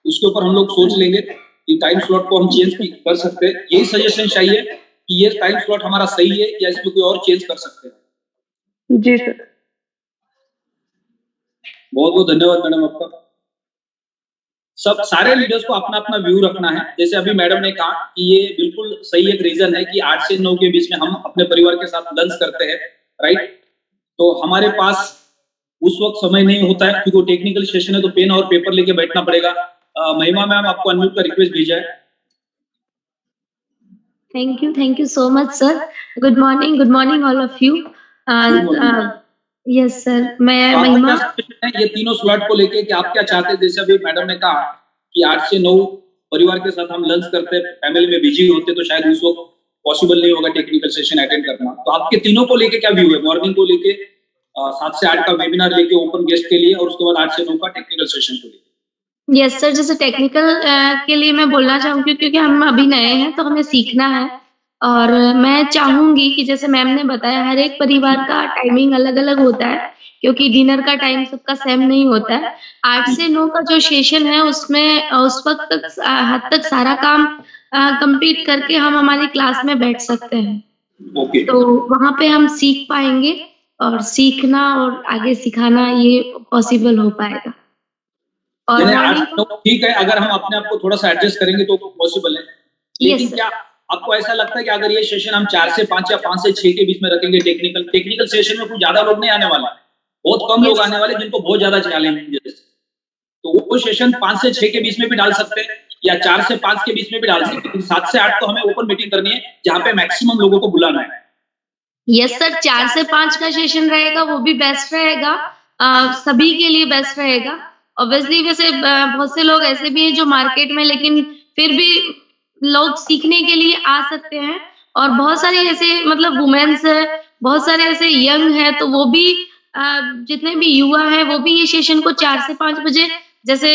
उसके ऊपर हम लोग सोच लेंगे कि टाइम स्लॉट को हम चेंज कर सकते हैं। यही सजेशन चाहिए कि ये टाइम स्लॉट हमारा सही है या इसमें कोई और चेंज कर सकते हैं। जी सर। बहुत बहुत धन्यवाद मैडम आपका। सब सारे लीडर्स को अपना अपना व्यू रखना है। जैसे अभी मैडम ने कहा कि ये बिल्कुल सही एक रीजन है कि 8 से 9 के बीच में हम अपने परिवार के साथ लंच करते हैं, राइट? तो हमारे पास उस वक्त समय नहीं होता है क्योंकि टेक्निकल सेशन है, तो पेन और पेपर लेके बैठना पड़ेगा। महिमा मैम, आपको अनम्यूट का रिक्वेस्ट भेजा है। Thank you so much, sir. Good morning, all of you. Yes, sir. मैं तो आपका महिमा. क्या suggestion है ये तीनों स्लॉट को लेके कि आप क्या चाहते हैं? जैसे अभी मैडम ने कहा कि 8 से 9 परिवार के साथ हम लंच करते हैं, फैमिली में बिजी होते तो शायद उस वक्त पॉसिबल नहीं होगा टेक्निकल सेशन अटेंड करना। तो आपके तीनों को लेके क्या व्यू है? मॉर्निंग को लेके 7 से 8 का वेबिनार लेके ओपन गेस्ट के लिए और उसके बाद 8 से 9 का टेक्निकल सेशन को लेके। यस सर, जैसे टेक्निकल के लिए मैं बोलना चाहूँगी क्योंकि हम अभी नए हैं तो हमें सीखना है और मैं चाहूँगी कि जैसे मैम ने बताया हर एक परिवार का टाइमिंग अलग-अलग होता है क्योंकि डिनर का टाइम सबका सेम नहीं होता है। 8 से 9 का जो सेशन है उसमें उस वक़्त तक हद तक सारा काम कंप्लीट करके हम हमारी क्लास में बैठ सकते हैं। ओके। तो वहाँ पे हम सीख पाएँगे और सीखना और आगे सिखाना ये पॉसिबल हो पाएगा। और यानी 8 मॉर्निंग से 9 ठीक है, अगर हम अपने आप को थोड़ा-सा एडजस्ट करेंगे तो पॉसिबल है। लेकिन यस क्या आपको ऐसा लगता है कि अगर ये सेशन हम 4 से 5 या 5 से 6 के बीच में रखेंगे टेक्निकल सेशन में कुछ ज़्यादा लोग नहीं आने वाले, बहुत कम लोग आने वाले जिनको बहुत ज़्यादा चैलेंजेस, तो वो सेशन 5 से 6 के बीच में भी डाल सकते हैं या 4 से 5 के बीच में भी डाल सकते हैं, लेकिन 7 से 8 तो हमें ओपन मीटिंग करनी है जहाँ पे मैक्सिमम लोगों को बुलाना है। यस सर, 4 से 5 का सेशन रहेगा वो भी बेस्ट रहेगा, सभी के लिए बेस्ट रहेगा। ऑब्वियसली वैसे बहुत से लोग ऐसे भी हैं जो मार्केट में लेकिन फिर भी लोग सीखने के लिए आ सकते हैं और बहुत सारे ऐसे मतलब वुमेन्स है, बहुत सारे ऐसे यंग है तो वो भी जितने भी युवा हैं वो भी ये सेशन को 4 से 5 बजे जैसे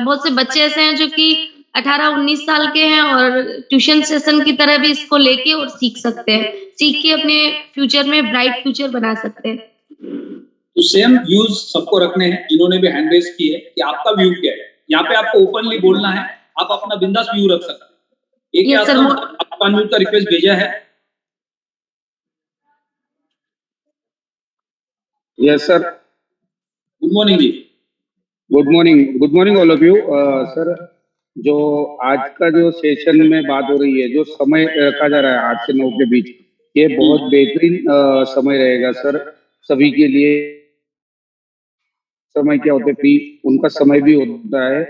बहुत से बच्चे ऐसे हैं जो कि 18-19 साल के हैं और ट्यूशन सेशन की तरह भी इसको लेके और सीख सकते हैं। सीख के अपने फ्यूचर में ब्राइट फ्यूचर बना सकते हैं। तो सेम व्यूज सबको रखने हैं जिन्होंने भी हैंड रेज की है कि आपका व्यू क्या है। यहाँ पे आपको ओपनली बोलना है, आप अपना बिंदास व्यू रख सकते हैं। एक Yes, sir. आपका अनम्यूट का रिक्वेस्ट भेजा है। यस सर, गुड मॉर्निंग जी। Good morning all of you. Sir, जो आज का जो सेशन में बात हो रही है, जो समय रखा जा रहा है 8 से 9 के बीच, ये बहुत बेहतरीन समय रहेगा सर सभी के लिए। समय क्या होते फ्री, उनका समय भी होता है,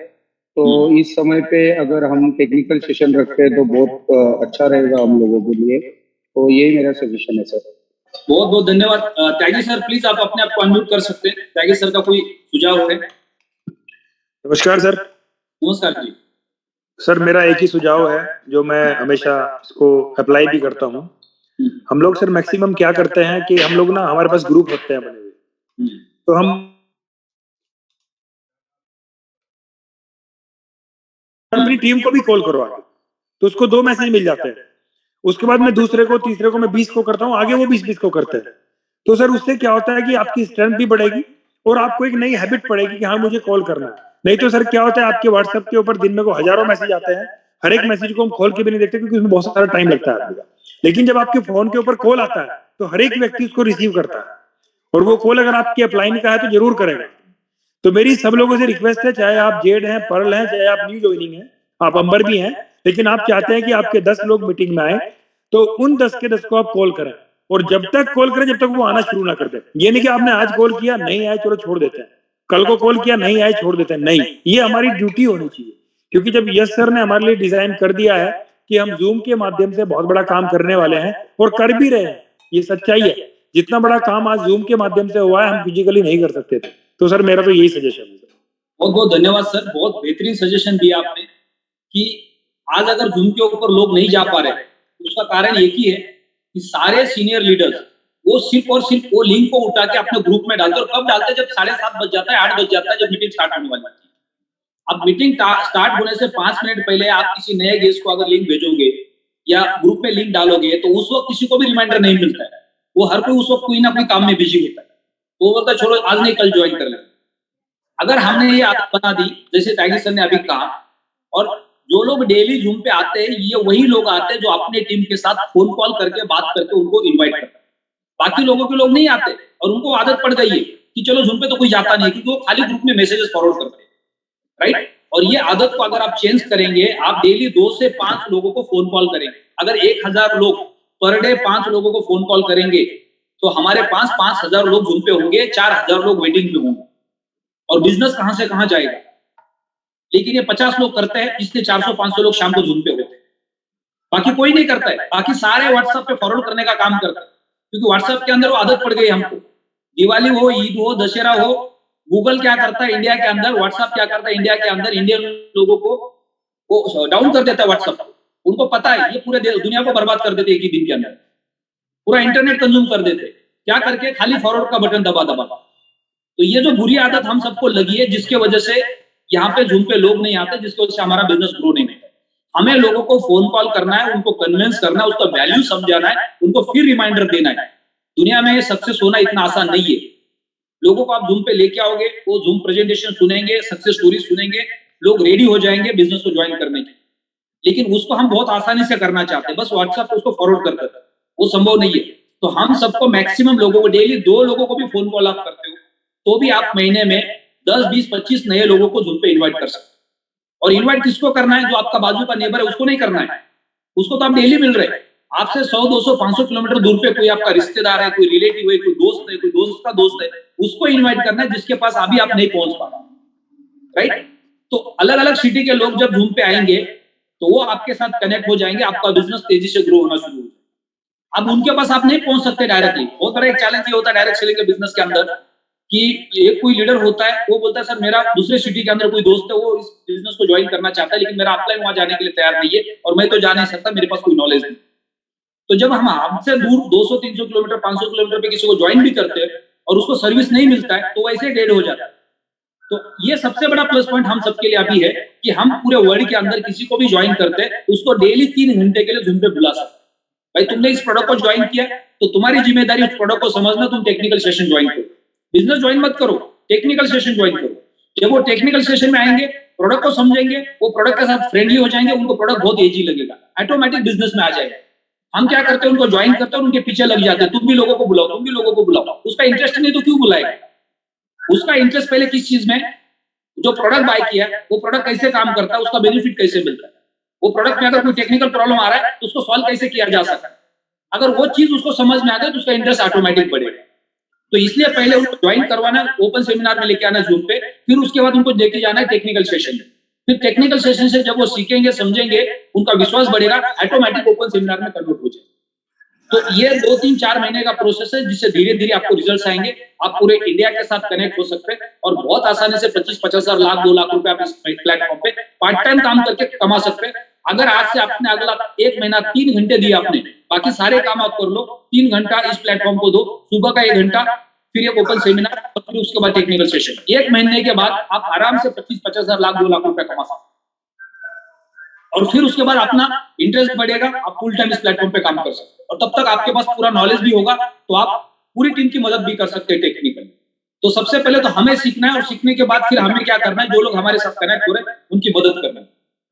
तो इस समय पे अगर हम टेक्निकल सेशन रखते हैं तो बहुत अच्छा रहेगा हम लोगों के लिए। तो यही मेरा सजेशन है सर। बहुत बहुत धन्यवाद। त्यागी सर प्लीज आप अपने आप को अनम्यूट कर सकते हैं। त्यागी सर का कोई सुझाव है? नमस्कार सर। नमस्कार जी। सर मेरा एक ही सुझाव है जो मैं हमेशा इसको अप्लाई भी करता हूँ। हम लोग सर मैक्सिमम क्या करते हैं कि हम लोग ना हमारे पास ग्रुप होते हैं बने हुए, तो हम अपनी टीम को भी कॉल करो आगे, तो उसको 2 मैसेज मिल जाते हैं। उसके बाद मैं दूसरे को, तीसरे को, मैं 20 को करता हूँ, आगे वो 20 को करते हैं। तो सर उससे क्या होता है कि आपकी स्ट्रेंथ भी बढ़ेगी और आपको एक नई हैबिट पड़ेगी कि हाँ मुझे कॉल करना है। नहीं तो सर क्या होता है आपके व्हाट्सएप के ऊपर दिन में को हजारों मैसेज आते हैं, हर एक मैसेज को हम खोल के भी नहीं देखते क्योंकि उसमें बहुत सारा टाइम लगता है आपका। लेकिन जब आपके फोन के ऊपर कॉल आता है तो हर एक व्यक्ति उसको रिसीव करता है और वो कॉल अगर आपके अपलाइन का है तो जरूर करेगा। तो मेरी सब लोगों से रिक्वेस्ट है, चाहे आप जेड हैं, पर्ल हैं, चाहे आप न्यू ज्वाइनिंग हैं, आप अंबर भी हैं, लेकिन आप चाहते हैं कि आपके 10 लोग मीटिंग में आए, तो उन 10 के 10 को आप कॉल करें और जब तक कॉल करें जब तक वो आना शुरू ना कर दे। ये नहीं कि आपने आज कॉल किया नहीं आए चलो छोड़ देते हैं, कल को कॉल किया नहीं आए छोड़ देते हैं, नहीं, ये हमारी ड्यूटी होनी चाहिए। क्योंकि जब यस सर ने हमारे लिए डिजाइन कर दिया है कि हम जूम के माध्यम से बहुत बड़ा काम करने वाले हैं और कर भी रहे हैं, ये सच्चाई है। जितना बड़ा काम आज जूम के माध्यम से हुआ है हम फिजिकली नहीं कर सकते थे। तो सर मेरा तो यही सजेशन है। बहुत बहुत धन्यवाद सर, बहुत बेहतरीन सजेशन दिया आपने कि आज अगर जूम के ऊपर लोग नहीं जा पा रहे उसका कारण एक ही है कि सारे सीनियर लीडर्स वो सिर्फ और सिर्फ वो लिंक को उठा के अपने ग्रुप में डालते, और कब डालते हैं? जब 7:30 बज जाता है, 8 बज जाता है, जब मीटिंग स्टार्ट होने वाली होती है। अब मीटिंग स्टार्ट होने से 5 मिनट पहले आप किसी नए गेस्ट को अगर लिंक भेजोगे या ग्रुप में लिंक डालोगे तो उस वक्त किसी को भी रिमाइंडर नहीं मिलता है। वो हर कोई उस वक्त कोई ना कोई काम में बिजी होता है, तो वो बोलता है छोड़ो आज नहीं कल ज्वाइन कर लेंगे। अगर हमने ये आदत बना दी जैसे त्यागी सर ने अभी कहा, और जो लोग डेली जूम पे आते हैं ये वही लोग आते हैं जो अपने टीम के साथ फोन कॉल करके बात करके उनको इनवाइट करते हैं। बाकी लोगों के लोग नहीं आते और उनको आदत पड़ गई है कि चलो जूम पे तो कोई जाता नहीं है क्योंकि वो खाली ग्रुप में मैसेजेस फॉरवर्ड करते हैं, राइट। और ये आदत को अगर आप चेंज करेंगे, आप डेली 2 से 5 लोगों को फोन कॉल करेंगे। अगर 1000 लोग पर डे 5 लोगों को फोन कॉल करेंगे तो हमारे पास 5000 लोग जूम पे होंगे, 4000 लोग वेटिंग में होंगे, और बिजनेस कहां से कहां जाएगा। लेकिन ये 50 लोग करते हैं, इसलिए 400-500 लोग शाम को जूम पे होते हैं। बाकी कोई नहीं करता है, बाकी सारे व्हाट्सएप पे फॉरवर्ड करने का काम करते हैं, क्योंकि व्हाट्सएप के अंदर वो आदत पड़ गई हमको। दिवाली हो, ईद हो, दशहरा हो, गूगल क्या करता है इंडिया के अंदर, व्हाट्सएप क्या करता है इंडिया के अंदर, इंडियन लोगों को वो डाउन कर देता है व्हाट्सएप। उनको पता है ये पूरे दुनिया को बर्बाद कर देते एक ही दिन के अंदर, पूरा इंटरनेट कंज्यूम कर देते। क्या करके? खाली फॉरवर्ड का बटन दबा दबा। तो ये जो बुरी आदत हम सबको लगी है, जिसके वजह से यहाँ पे जूम पे लोग नहीं आते, जिसकी वजह से हमारा बिजनेस ग्रो नहीं होता। हमें लोगों को फोन कॉल करना है, उनको कन्विंस करना है, उसका वैल्यू समझाना है, उनको फिर रिमाइंडर देना है। दुनिया में सक्सेस होना इतना आसान नहीं है। लोगों को आप जूम पे लेके आओगे, वो जूम प्रेजेंटेशन सुनेंगे, सक्सेस स्टोरी सुनेंगे, लोग रेडी हो जाएंगे बिजनेस को ज्वाइन करने के। लेकिन उसको हम बहुत आसानी से करना चाहते हैं, बस व्हाट्सएप पे उसको फॉरवर्ड करते हैं, वो संभव नहीं है। तो हम सबको मैक्सिमम लोगों को, डेली 2 लोगों को भी फोन कॉल आप करते हो तो भी आप महीने में 10, 20, 25 नए लोगों को जूम पे इन्वाइट कर सकते हो। और इन्वाइट किसको करना है? जो आपका बाजू का नेबर है उसको नहीं करना है, उसको तो आप डेली मिल रहे हैं। आपसे 100, 200, 500 किलोमीटर दूर पे कोई आपका रिश्तेदार है, कोई रिलेटिव है, कोई दोस्त है, कोई दोस्त का दोस्त है, उसको इन्वाइट करना है जिसके पास अभी आप नहीं पहुंच पा रहे, राइट? तो अलग अलग सिटी के लोग जब जूम पे आएंगे तो वो आपके साथ कनेक्ट हो जाएंगे, आपका बिजनेस तेजी से ग्रो होना शुरू हो जाएगा। अब उनके पास आप नहीं पहुंच सकते डायरेक्टली। बहुत बड़ा एक चैलेंज ये होता है डायरेक्ट सेलिंग के बिजनेस के अंदर कि एक कोई लीडर होता है, वो बोलता है सर मेरा दूसरे सिटी के अंदर कोई दोस्त है, वो इस बिजनेस को ज्वाइन करना चाहता है, लेकिन मेरा अपलाइन वहां जाने के लिए तैयार नहीं है और मैं तो जा नहीं सकता, मेरे पास कोई नॉलेज नहीं। तो जब हम हमसे दूर 200, 300 किलोमीटर, 500 किलोमीटर पे किसी को ज्वाइन भी करते हैं और उसको सर्विस नहीं मिलता है तो वैसे डेड हो जाता है। तो ये सबसे बड़ा प्लस पॉइंट हम सबके लिए अभी है कि हम पूरे वर्ल्ड के अंदर किसी को भी ज्वाइन करते हैं, उसको डेली 3 घंटे के लिए जूम पे बुला सकते। भाई तुमने इस प्रोडक्ट को ज्वाइन किया तो तुम्हारी जिम्मेदारी उस प्रोडक्ट को समझना, तुम टेक्निकल सेशन ज्वाइन करो। बिजनेस ज्वाइन मत करो, टेक्निकल सेशन ज्वाइन करो। जब वो टेक्निकल सेशन में आएंगे, प्रोडक्ट को समझेंगे, वो प्रोडक्ट के साथ फ्रेंडली हो जाएंगे, उनको प्रोडक्ट बहुत इजी लगेगा, ऑटोमेटिक बिजनेस में आ जाएगा। हम क्या करते हैं, उनको ज्वाइन करते हैं, उनके पीछे लग जाते हैं, तुम भी लोगों को बुलाओ, तुम भी लोगों को बुलाओ। उसका इंटरेस्ट नहीं तो क्यों बुलाएगा? उसका इंटरेस्ट पहले किस चीज में, जो प्रोडक्ट बाय किया वो प्रोडक्ट कैसे काम करता है, उसका बेनिफिट कैसे मिलता है, वो प्रोडक्ट में अगर कोई टेक्निकल प्रॉब्लम आ रहा है तो उसको सॉल्व कैसे किया जा सकता है। अगर वो चीज उसको समझ में आ जाए तो उसका इंटरेस्ट ऑटोमेटिक बढ़ेगा। तो इसलिए पहले उनको ज्वाइन करवाना, ओपन सेमिनार में लेके आना जूम पे, फिर उसके बाद उनको लेके जाना है टेक्निकल सेशन में। फिर टेक्निकल सेशन से जब वो सीखेंगे, समझेंगे, उनका विश्वास बढ़ेगा, ऑटोमेटिक ओपन सेमिनार में कन्वर्ट हो जाए। तो ये 2, 3, 4 महीने का प्रोसेस है, जिससे धीरे धीरे आपको रिजल्ट्स आएंगे। आप पूरे इंडिया के साथ कनेक्ट हो सकते हैं और बहुत आसानी से 25-50 हजार, लाख, 2 लाख रुपए आप इस प्लेटफॉर्म पे पार्ट टाइम काम करके कमा सकते हैं। अगर आज से आपने अगला 1 महीना 3 घंटे दिए आपने, बाकी सारे काम आप कर लो, 3 घंटा इस प्लेटफॉर्म को दो, सुबह का 1 घंटा, फिर एक ओपन सेमिनार और फिर उसके बाद टेक्निकल सेशन। 1 महीने के बाद आप आराम से 25-50 हजार, लाख, 2 लाख रुपए कमा सकते हैं। और फिर उसके बाद अपना इंटरेस्ट बढ़ेगा, आप फुल टाइम इस प्लेटफॉर्म पे काम कर सकते हैं। और तब तक आपके पास पूरा नॉलेज भी होगा तो आप पूरी टीम की मदद भी कर सकते हैं टेक्निकल। तो सबसे पहले तो हमें सीखना है और सीखने के बाद फिर हमें क्या करना है, जो लोग हमारे साथ कनेक्ट हो रहे हैं उनकी मदद करना है।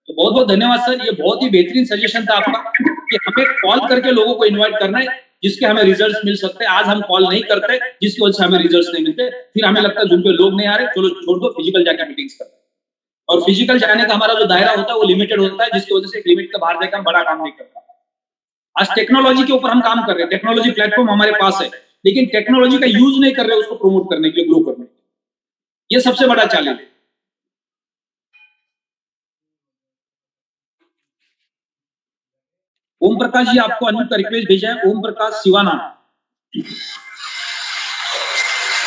तो बहुत बहुत धन्यवाद सर, ये बहुत ही बेहतरीन सजेशन था आपका कि हमें कॉल करके लोगों को इन्वाइट करना है जिसके हमें रिजल्ट्स मिल सकते हैं। आज हम कॉल नहीं करते जिसकी वजह से हमें रिजल्ट्स नहीं मिलते, फिर हमें लगता है जूम पे लोग नहीं आ रहे, चलो छोड़ दो, फिजिकल जाके मीटिंग्स करते हैं। और फिजिकल जाने का हमारा जो दायरा होता है वो लिमिटेड होता है, जिसकी वजह से एक लिमिट के बाहर जाकर हम बड़ा काम नहीं करता। आज टेक्नोलॉजी के ऊपर हम काम कर रहे हैं, टेक्नोलॉजी प्लेटफॉर्म हमारे पास है, लेकिन टेक्नोलॉजी का यूज नहीं कर रहे उसको प्रमोट करने के लिए, ग्रो करने के लिए। ये सबसे बड़ा चैलेंज है। ओम प्रकाश जी, आपको अनम्यूट का रिक्वेस्ट भेजा है, ओम प्रकाश सिवाना।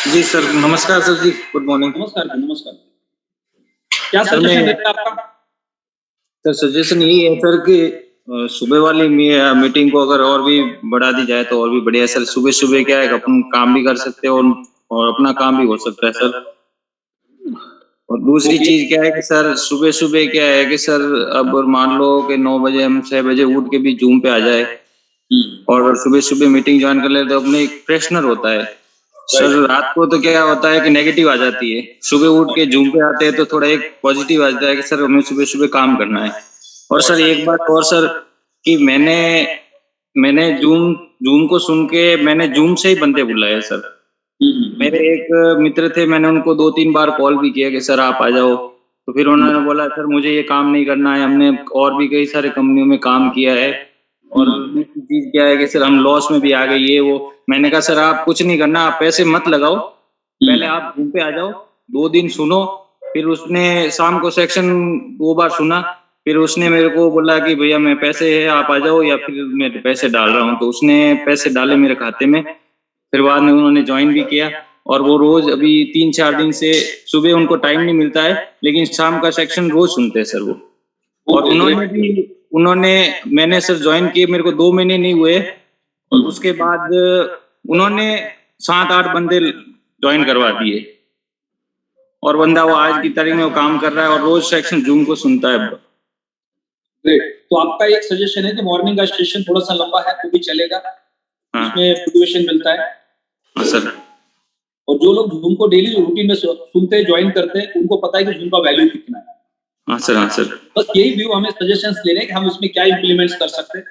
जी सर, नमस्कार सर जी, गुड मॉर्निंग। नमस्कार जी, नमस्कार। क्या सजेशन देते हैं आपका? सर सजेशन यही है सर कि सुबह वाली मीटिंग को अगर और भी बढ़ा दी जाए तो और भी बढ़िया सर। सुबह सुबह क्या है, अपन काम भी कर सकते हैं और अपना काम भी हो सकता है सर। और दूसरी चीज क्या है कि सर सुबह सुबह क्या है कि सर अब मान लो कि 9 बजे हम 6 बजे उठ के भी जूम पे आ जाए और सुबह सुबह मीटिंग ज्वाइन कर ले तो अपने एक फ्रेशनर होता है सर। रात को तो क्या होता है कि नेगेटिव आ जाती है, सुबह उठ के जूम पे आते हैं तो थोड़ा एक पॉजिटिव आ जाता है कि सर हमें सुबह सुबह काम करना है। और सर एक बात और सर कि मैंने जूम को सुन के मैंने जूम से ही बंदे बुलाए सर। मेरे एक मित्र थे, मैंने उनको 2-3 बार कॉल भी किया कि सर आप आ जाओ, तो फिर उन्होंने बोला सर मुझे ये काम नहीं करना है, हमने और भी कई सारे कंपनियों में काम किया है और दूसरी चीज क्या है कि सर हम लॉस में भी आ गए ये वो। मैंने कहा सर आप कुछ नहीं करना, आप पैसे मत लगाओ, पहले आप जूम पे आ जाओ, 2 दिन सुनो। फिर उसने शाम को सेक्शन 2 बार सुना, फिर उसने मेरे को बोला कि भैया मैं पैसे है आप आ जाओ, या फिर मैं पैसे डाल रहा हूँ, तो उसने पैसे डाले मेरे खाते में। फिर बाद में उन्होंने ज्वाइन भी किया, और वो रोज अभी 3-4 दिन से सुबह उनको टाइम नहीं मिलता है, लेकिन शाम का सेक्शन रोज सुनते हैं सर वो। और मैंने सर ज्वाइन किए, मेरे को 2 महीने नहीं हुए, और उसके बाद उन्होंने 7-8 बंदे ज्वाइन करवा दिए, और बंदा वो आज की तारीख में वो काम कर रहा है और रोज सेक्शन जूम को सुनता है। ग्रेट। तो आपका एक सजेशन है कि मॉर्निंग का सेशन थोड़ा सा लंबा है तो भी चलेगा, उसमें मोटिवेशन मिलता है। हाँ सर। और जो लोग जूम को डेली रूटीन में सुनते हैं, ज्वाइन करते हैं, उनको पता है कि जूम का वैल्यू कितना है। हाँ सर, हाँ सर। बस यही व्यू हमें सजेशंस लेने हैं कि हम उसमें क्या इम्प्लीमेंट्स कर सकते हैं।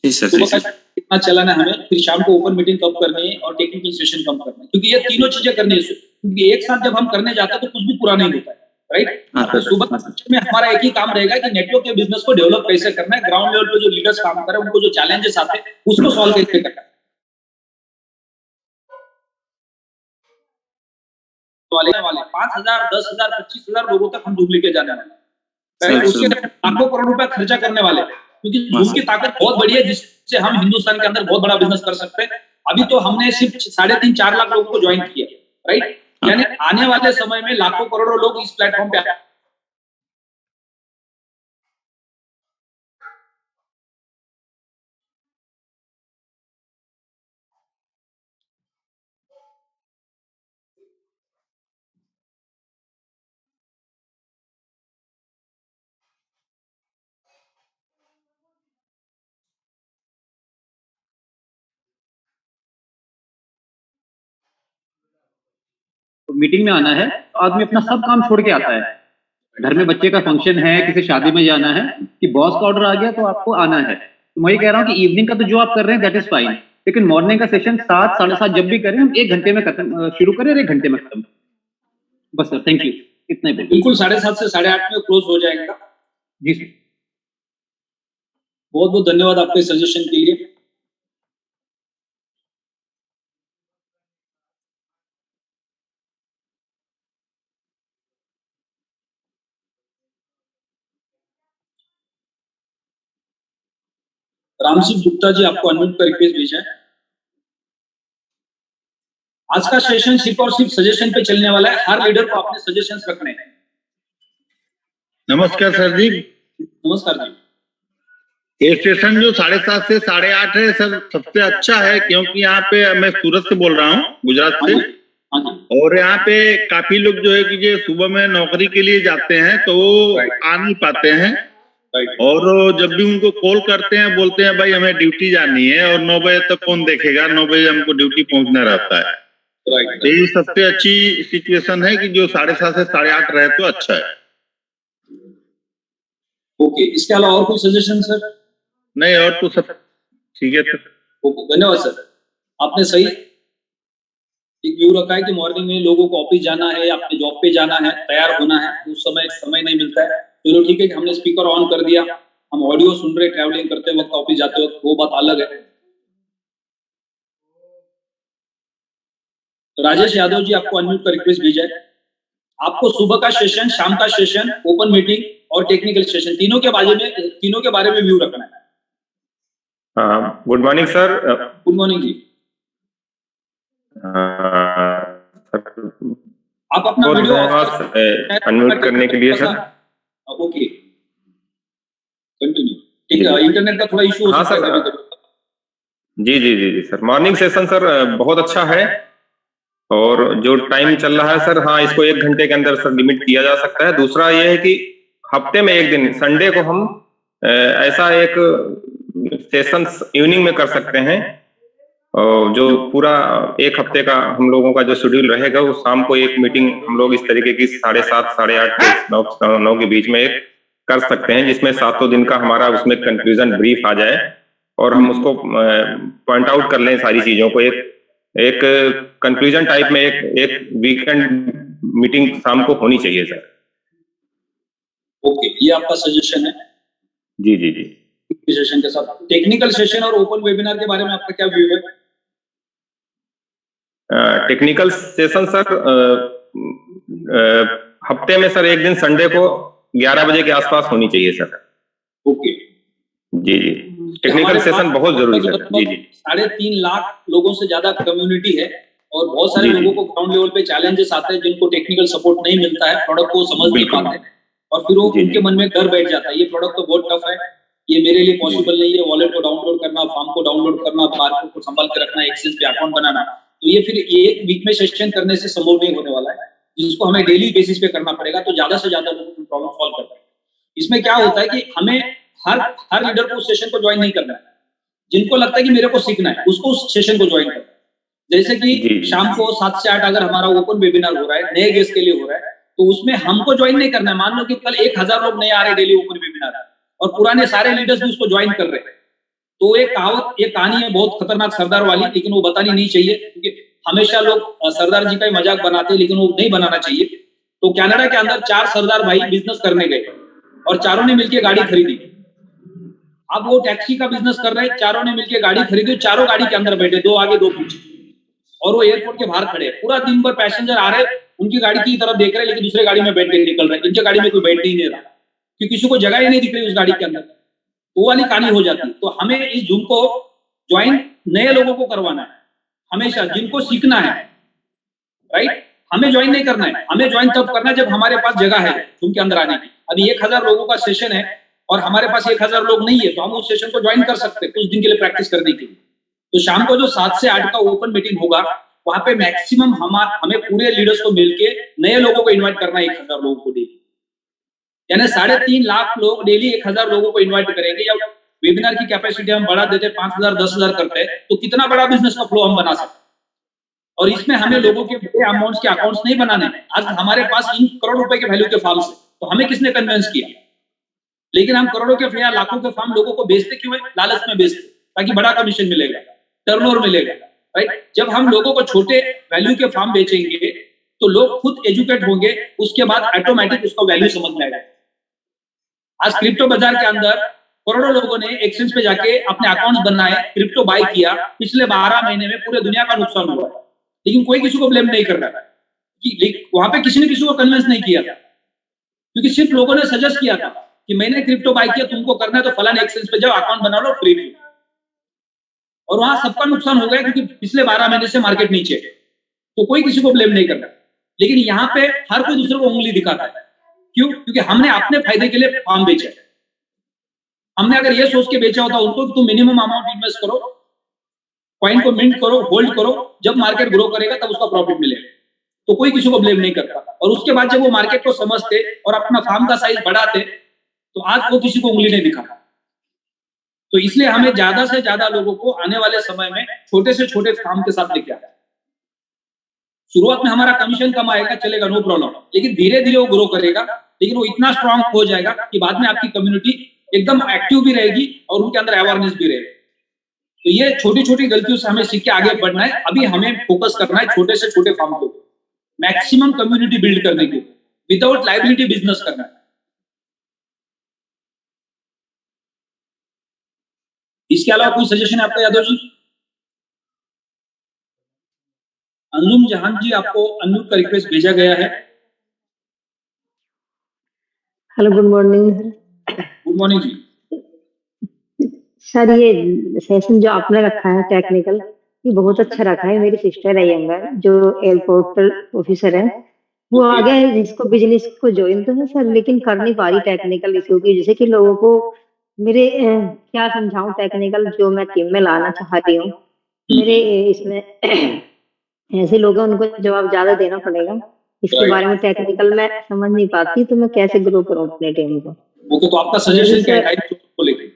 जी सर, जी सर। कितना चलाना है हमें, फिर शाम को ओपन मीटिंग कब करनी है और टेक्निकल सेशन कब करना है, क्योंकि ये तीनों चीजें करनी है। क्योंकि एक साथ जब हम करने जाते हैं तो कुछ भी पूरा नहीं होता है, राइट। तो सुबह में हमारा एक ही काम रहेगा कि नेटवर्क के बिजनेस को डेवलप कैसे करना है, ग्राउंड लेवल पे जो लीडर्स काम कर रहे हैं उनको जो चैलेंजेस आते हैं उसको सॉल्व कैसे करना है। वाले 5,000, 10,000, 25,000 लोगों तक हम जूम लेके जाने वाले हैं, उसके लाखों करोड़ रुपए खर्चा करने वाले, क्योंकि जूम की ताकत बहुत बड़ी है जिससे हम हिंदुस्तान के अंदर बहुत बड़ा बिजनेस कर सकते हैं। अभी तो हमने सिर्फ 3.5-4 लाख लोगों को ज्वाइन किया, राइट। यानी आने वाले समय में लाखों करोड़ों लोग इस प्लेटफॉर्म पे आए। तो मीटिंग में आना है तो आदमी अपना सब काम छोड़ के आता है। घर में बच्चे का फंक्शन है, किसी शादी में जाना है, कि बॉस का ऑर्डर आ गया तो आपको आना है। तो मैं ये कह रहा हूँ कि इवनिंग का तो जो आप कर रहे हैं दैट इज फाइन, लेकिन मॉर्निंग का सेशन 7, 7:30 जब भी करें, हम 1 घंटे में खत्म शुरू करें और 1 घंटे में खत्म। बस सर, थैंक यू, इतना ही बोलिए। बिल्कुल 7:30 से 8:30 में क्लोज हो जाएगा। जी सर, बहुत बहुत धन्यवाद आपके सजेशन के लिए। रामसिंह गुप्ता जी, आपको अनम्यूट कर रिक्वेस्ट भेजा है। आज का सेशन सिर्फ और सिर्फ सजेशन पे चलने वाला है, हर लीडर को अपने सजेशंस रखने हैं। नमस्कार सर जी। नमस्कार जी। ये सेशन जो 7:30 से 8:30 है सर, सबसे अच्छा है, क्योंकि यहाँ पे मैं सूरत से बोल रहा हूँ, गुजरात से। और यहाँ पे काफी लोग जो है कि जो सुबह में नौकरी के लिए जाते हैं तो वो आ नहीं पाते हैं, और जब भी उनको कॉल करते हैं बोलते हैं भाई हमें ड्यूटी जानी है, और 9 बजे तक कौन देखेगा, 9 बजे हमको ड्यूटी पहुंचना रहता है। यही सबसे अच्छी सिचुएशन है कि जो 7:30 से 8:30 रहे तो अच्छा है। ओके, इसके अलावा और कोई सजेशन सर? नहीं, और तो सब ठीक है सर। ओके, धन्यवाद सर। आपने सही एक व्यू रखा है कि मॉर्निंग में लोगों को ऑफिस जाना है, अपने जॉब पे जाना है, तैयार होना है, उस समय नहीं मिलता है। चलो ठीक है कि हमने स्पीकर ऑन कर दिया, हम ऑडियो सुन रहे ट्रैवलिंग करते वक्त, ऑफिस जाते वक्त, वो बात अलग है। राजेश यादव जी, आपको अनम्यूट का रिक्वेस्ट भेजा है। आपको सुबह का सेशन, शाम का सेशन, ओपन मीटिंग और टेक्निकल सेशन, तीनों के बारे में व्यू रखना है। Good morning sir. Good morning जी। आप अपना वीडियो अनम्यूट करने के लिए सर। Okay, continue. ठीक है, इंटरनेट का थोड़ा इशू हो सकता है कभी-कभी। जी सर। मॉर्निंग सेशन सर बहुत अच्छा है, और जो टाइम चल रहा है सर, हाँ, इसको 1 घंटे के अंदर सर लिमिट किया जा सकता है। दूसरा ये है कि हफ्ते में 1 दिन, संडे को हम ऐसा एक सेशन इवनिंग में कर सकते हैं, और जो पूरा 1 हफ्ते का हम लोगों का जो शेड्यूल रहेगा, वो शाम को एक मीटिंग हम लोग इस तरीके की 7:30, 8:30, 9 के बीच में एक कर सकते हैं, जिसमें 7 दिन का हमारा उसमें कंक्लूजन ब्रीफ आ जाए, और हम उसको पॉइंट आउट कर लें सारी चीजों को। एक कंक्लूजन टाइप में एक वीकेंड मीटिंग शाम को होनी चाहिए सर। ओके, ये आपका सजेशन है। जी। सेशन के साथ टेक्निकल सेशन और ओपन वेबिनार के बारे में आपका क्या व्यू है? टेक्निकल सेशन सर हफ्ते में सर 1 दिन संडे को 11 बजे के आसपास होनी चाहिए सर। ओके जी जी, टेक्निकल सेशन बहुत जरूरी है। जी जी, 3.5 लाख लोगों से ज्यादा कम्युनिटी है और बहुत सारे लोगों को ग्राउंड लेवल पे चैलेंजेस आते हैं जिनको टेक्निकल सपोर्ट नहीं मिलता है, प्रोडक्ट को समझ नहीं पाते हैं और फिर वो उनके मन में डर बैठ जाता है, ये प्रोडक्ट तो बहुत टफ है, ये मेरे लिए पॉसिबल नहीं है, वॉलेट को डाउनलोड करना, फॉर्म को डाउनलोड करना, बारकोड को संभाल के रखना, एक्सचेंज पे अकाउंट बनाना, तो ये फिर एक वीक में सेशन करने से संभव नहीं होने वाला है, जिसको हमें डेली बेसिस पे करना पड़ेगा, तो ज्यादा से ज्यादा लोगों को प्रॉब्लम सॉल्व करना है। इसमें क्या होता है कि हमें हर लीडर को उस सेशन को ज्वाइन नहीं करना है, जिनको लगता है कि मेरे को सीखना है उसको उस सेशन को ज्वाइन करना है। जैसे कि शाम को 7 से 8 अगर हमारा ओपन वेबिनार हो रहा है, नए गेस्ट के लिए हो रहा है, तो उसमें हमको ज्वाइन नहीं करना है। मान लो कि कल 1000 लोग नए आ रहे डेली ओपन वेबिनार और पुराने सारे लीडर्स भी उसको ज्वाइन कर रहे हैं, तो एक कहानी है बहुत खतरनाक सरदार वाली, लेकिन वो बतानी नहीं चाहिए क्योंकि हमेशा लोग सरदार जी का ही मजाक बनाते हैं, लेकिन वो नहीं बनाना चाहिए। तो कनाडा के अंदर 4 सरदार भाई बिजनेस करने गए और चारों ने मिलकर गाड़ी खरीदी। अब वो टैक्सी का बिजनेस कर रहे हैं, चारों ने मिलकर गाड़ी खरीदी, चारों गाड़ी के अंदर बैठे, 2 आगे 2 पीछे, और वो एयरपोर्ट के बाहर खड़े। पूरा दिन भर पैसेंजर आ रहे, उनकी गाड़ी की तरफ देख रहे, लेकिन दूसरे गाड़ी में बैठ के निकल रहे, इनकी गाड़ी में कोई बैठ ही नहीं रहा क्योंकि किसी को जगह ही नहीं दिख रही उस गाड़ी के अंदर। वो वाली कहानी हो जाती है। तो हमें इस जूम को ज्वाइन नए लोगों को करवाना है, हमेशा जिनको सीखना है, राइट, हमें ज्वाइन नहीं करना है। हमें ज्वाइन तब करना है जब हमारे पास जगह है जूम के अंदर आने की। अभी 1000 लोगों का सेशन है और हमारे पास 1000 लोग नहीं है, तो हम उस सेशन को ज्वाइन कर सकते हैं कुछ दिन के लिए प्रैक्टिस करने के लिए। तो शाम को जो 7 से 8 का ओपन मीटिंग होगा, वहां पे मैक्सिमम हमें पूरे लीडर्स को मिलके नए लोगों को इन्वाइट करना है, 1000 लोगों को डेली, यानी 3.5 लाख लोग डेली 1000 लोगों को इन्वाइट करेंगे। या वेबिनार की कैपेसिटी हम बढ़ा देते 5000 10,000 करते हैं, तो कितना बड़ा बिजनेस का फ्लो हम बना सकते हैं। और इसमें हमें लोगों के बड़े अमाउंट्स के अकाउंट्स नहीं बनाने हैं। आज हमारे पास इन करोड़ रुपए के वैल्यू के फार्म्स है, तो हमें किसने कन्विंस किया? लेकिन हम करोड़ों के या लाखों के फार्म लोगों को बेचते क्यों है? लालच में बेचते, ताकि बड़ा कमीशन मिलेगा, टर्नओवर मिलेगा, राइट। जब हम लोगों को छोटे वैल्यू के फार्म बेचेंगे तो लोग खुद एजुकेट होंगे, उसके बाद ऑटोमेटिक उसका वैल्यू समझ में आएगा। आज क्रिप्टो बाजार के अंदर करोड़ों लोगों ने एक्सचेंज पे जाके अपने अकाउंट्स बनाए, क्रिप्टो बाय किया। पिछले 12 महीने में पूरे दुनिया का नुकसान हुआ है, लेकिन कोई किसी को ब्लेम नहीं कर रहा है कि वहां पे किसी ने किसी को कन्विंस नहीं किया था, क्योंकि सिर्फ लोगों ने सजेस्ट किया था कि मैंने क्रिप्टो बाय किया, तुमको करना है तो फलाने एक्सचेंज पे जाओ, अकाउंट बना लो, फ्री में। और वहां सबका नुकसान हो गया क्योंकि पिछले 12 महीने से मार्केट नीचे है, तो कोई किसी को ब्लेम नहीं करता। लेकिन यहाँ पे हर कोई दूसरे को उंगली दिखाता है। क्यों? क्योंकि हमने अपने फायदे के लिए फार्म बेचा है। हमने अगर ये सोच के बेचा होता उनको कि तुम मिनिमम अमाउंट इन्वेस्ट करो, कॉइन को मिंट करो, होल्ड करो, जब मार्केट ग्रो करेगा तब उसका प्रॉफिट मिलेगा, तो कोई किसी को ब्लेम नहीं करता। और उसके बाद जब वो मार्केट को समझते और अपना फार्म का साइज बढ़ाते, तो आज वो किसी को उंगली नहीं दिखाता। तो इसलिए हमें ज्यादा से ज्यादा लोगों को आने वाले समय में छोटे से छोटे फार्म के साथ लेके आना है। शुरुआत में हमारा कमीशन कम आएगा, चलेगा, नो प्रॉब्लम, लेकिन धीरे धीरे वो ग्रो करेगा, लेकिन वो इतना स्ट्रांग हो जाएगा कि बाद में आपकी कम्युनिटी एकदम एक्टिव भी रहेगी और उनके अंदर अवेयरनेस भी रहेगी। तो ये छोटी छोटी गलतियों से हमें सीख के आगे बढ़ना है। अभी हमें फोकस करना है छोटे से छोटे फार्म को मैक्सिमम कम्युनिटी बिल्ड करने के लिए, विदाउट लायबिलिटी बिजनेस करना है। इसके अलावा कोई सजेशन है आपका यादव जी? अंजुम जहान जी, आपको अनम्यूट का रिक्वेस्ट भेजा गया है। Hello, good morning. Good morning जी। सर, ये सेशन जो आपने रखा है टेक्निकल, ये बहुत अच्छा रखा है। मेरी सिस्टर है यंगर, जो एयरपोर्ट ऑफिसर है, वो आ गया है, जिसको बिजनेस को ज्वाइन तो है सर, लेकिन कर नहीं पा रही टेक्निकल इशू की। जैसे कि लोगों को मेरे क्या समझाऊं टेक्निकल जो मैं टीम में लाना चाह रही हूँ। मेरे इसमें ऐसे लोग हैं, उनको जवाब ज्यादा देना पड़ेगा। इसके बारे में टेक्निकल मैं समझ नहीं पाती, तो मैं कैसे ग्रो करूं अपने टीम को? ओके, तो आपका सजेशन क्या है टाइम को लेकर?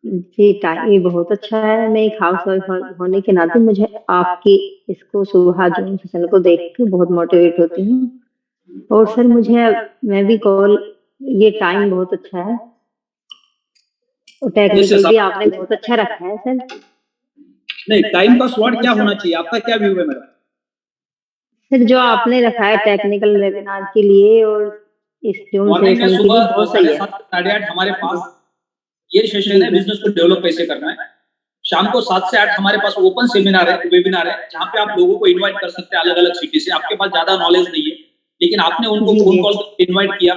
जी, टाइम ये बहुत अच्छा है। मैं एक हाउस वाइफ होने के नाते मुझे आपकी इसको सुबह जूम सेशन को देख के बहुत मोटिवेट होती हूँ। और सर मैं भी कॉल, ये टाइम बहुत अच्छा है और टेक्निकल भी आपने बहुत अच्छा रखा है सर। नहीं, टाइम का स्लॉट क्या होना चाहिए, आपका क्या व्यू है मेरा? सर, जो आपने रखा है टेक्निकल वेबिनार के लिए और इस जूम सेशन के लिए बहुत सही है। 7:30 हमारे पास ये सेशन है, बिजनेस को डेवलप कैसे करना है। शाम को 7 से 8 हमारे पास ओपन सेमिनार है, वेबिनार है, जहाँ पे आप लोगों को इनवाइट कर सकते हैं अलग अलग सिटी से। आपके पास ज्यादा नॉलेज नहीं है, लेकिन आपने उनको फोन कॉल इनवाइट किया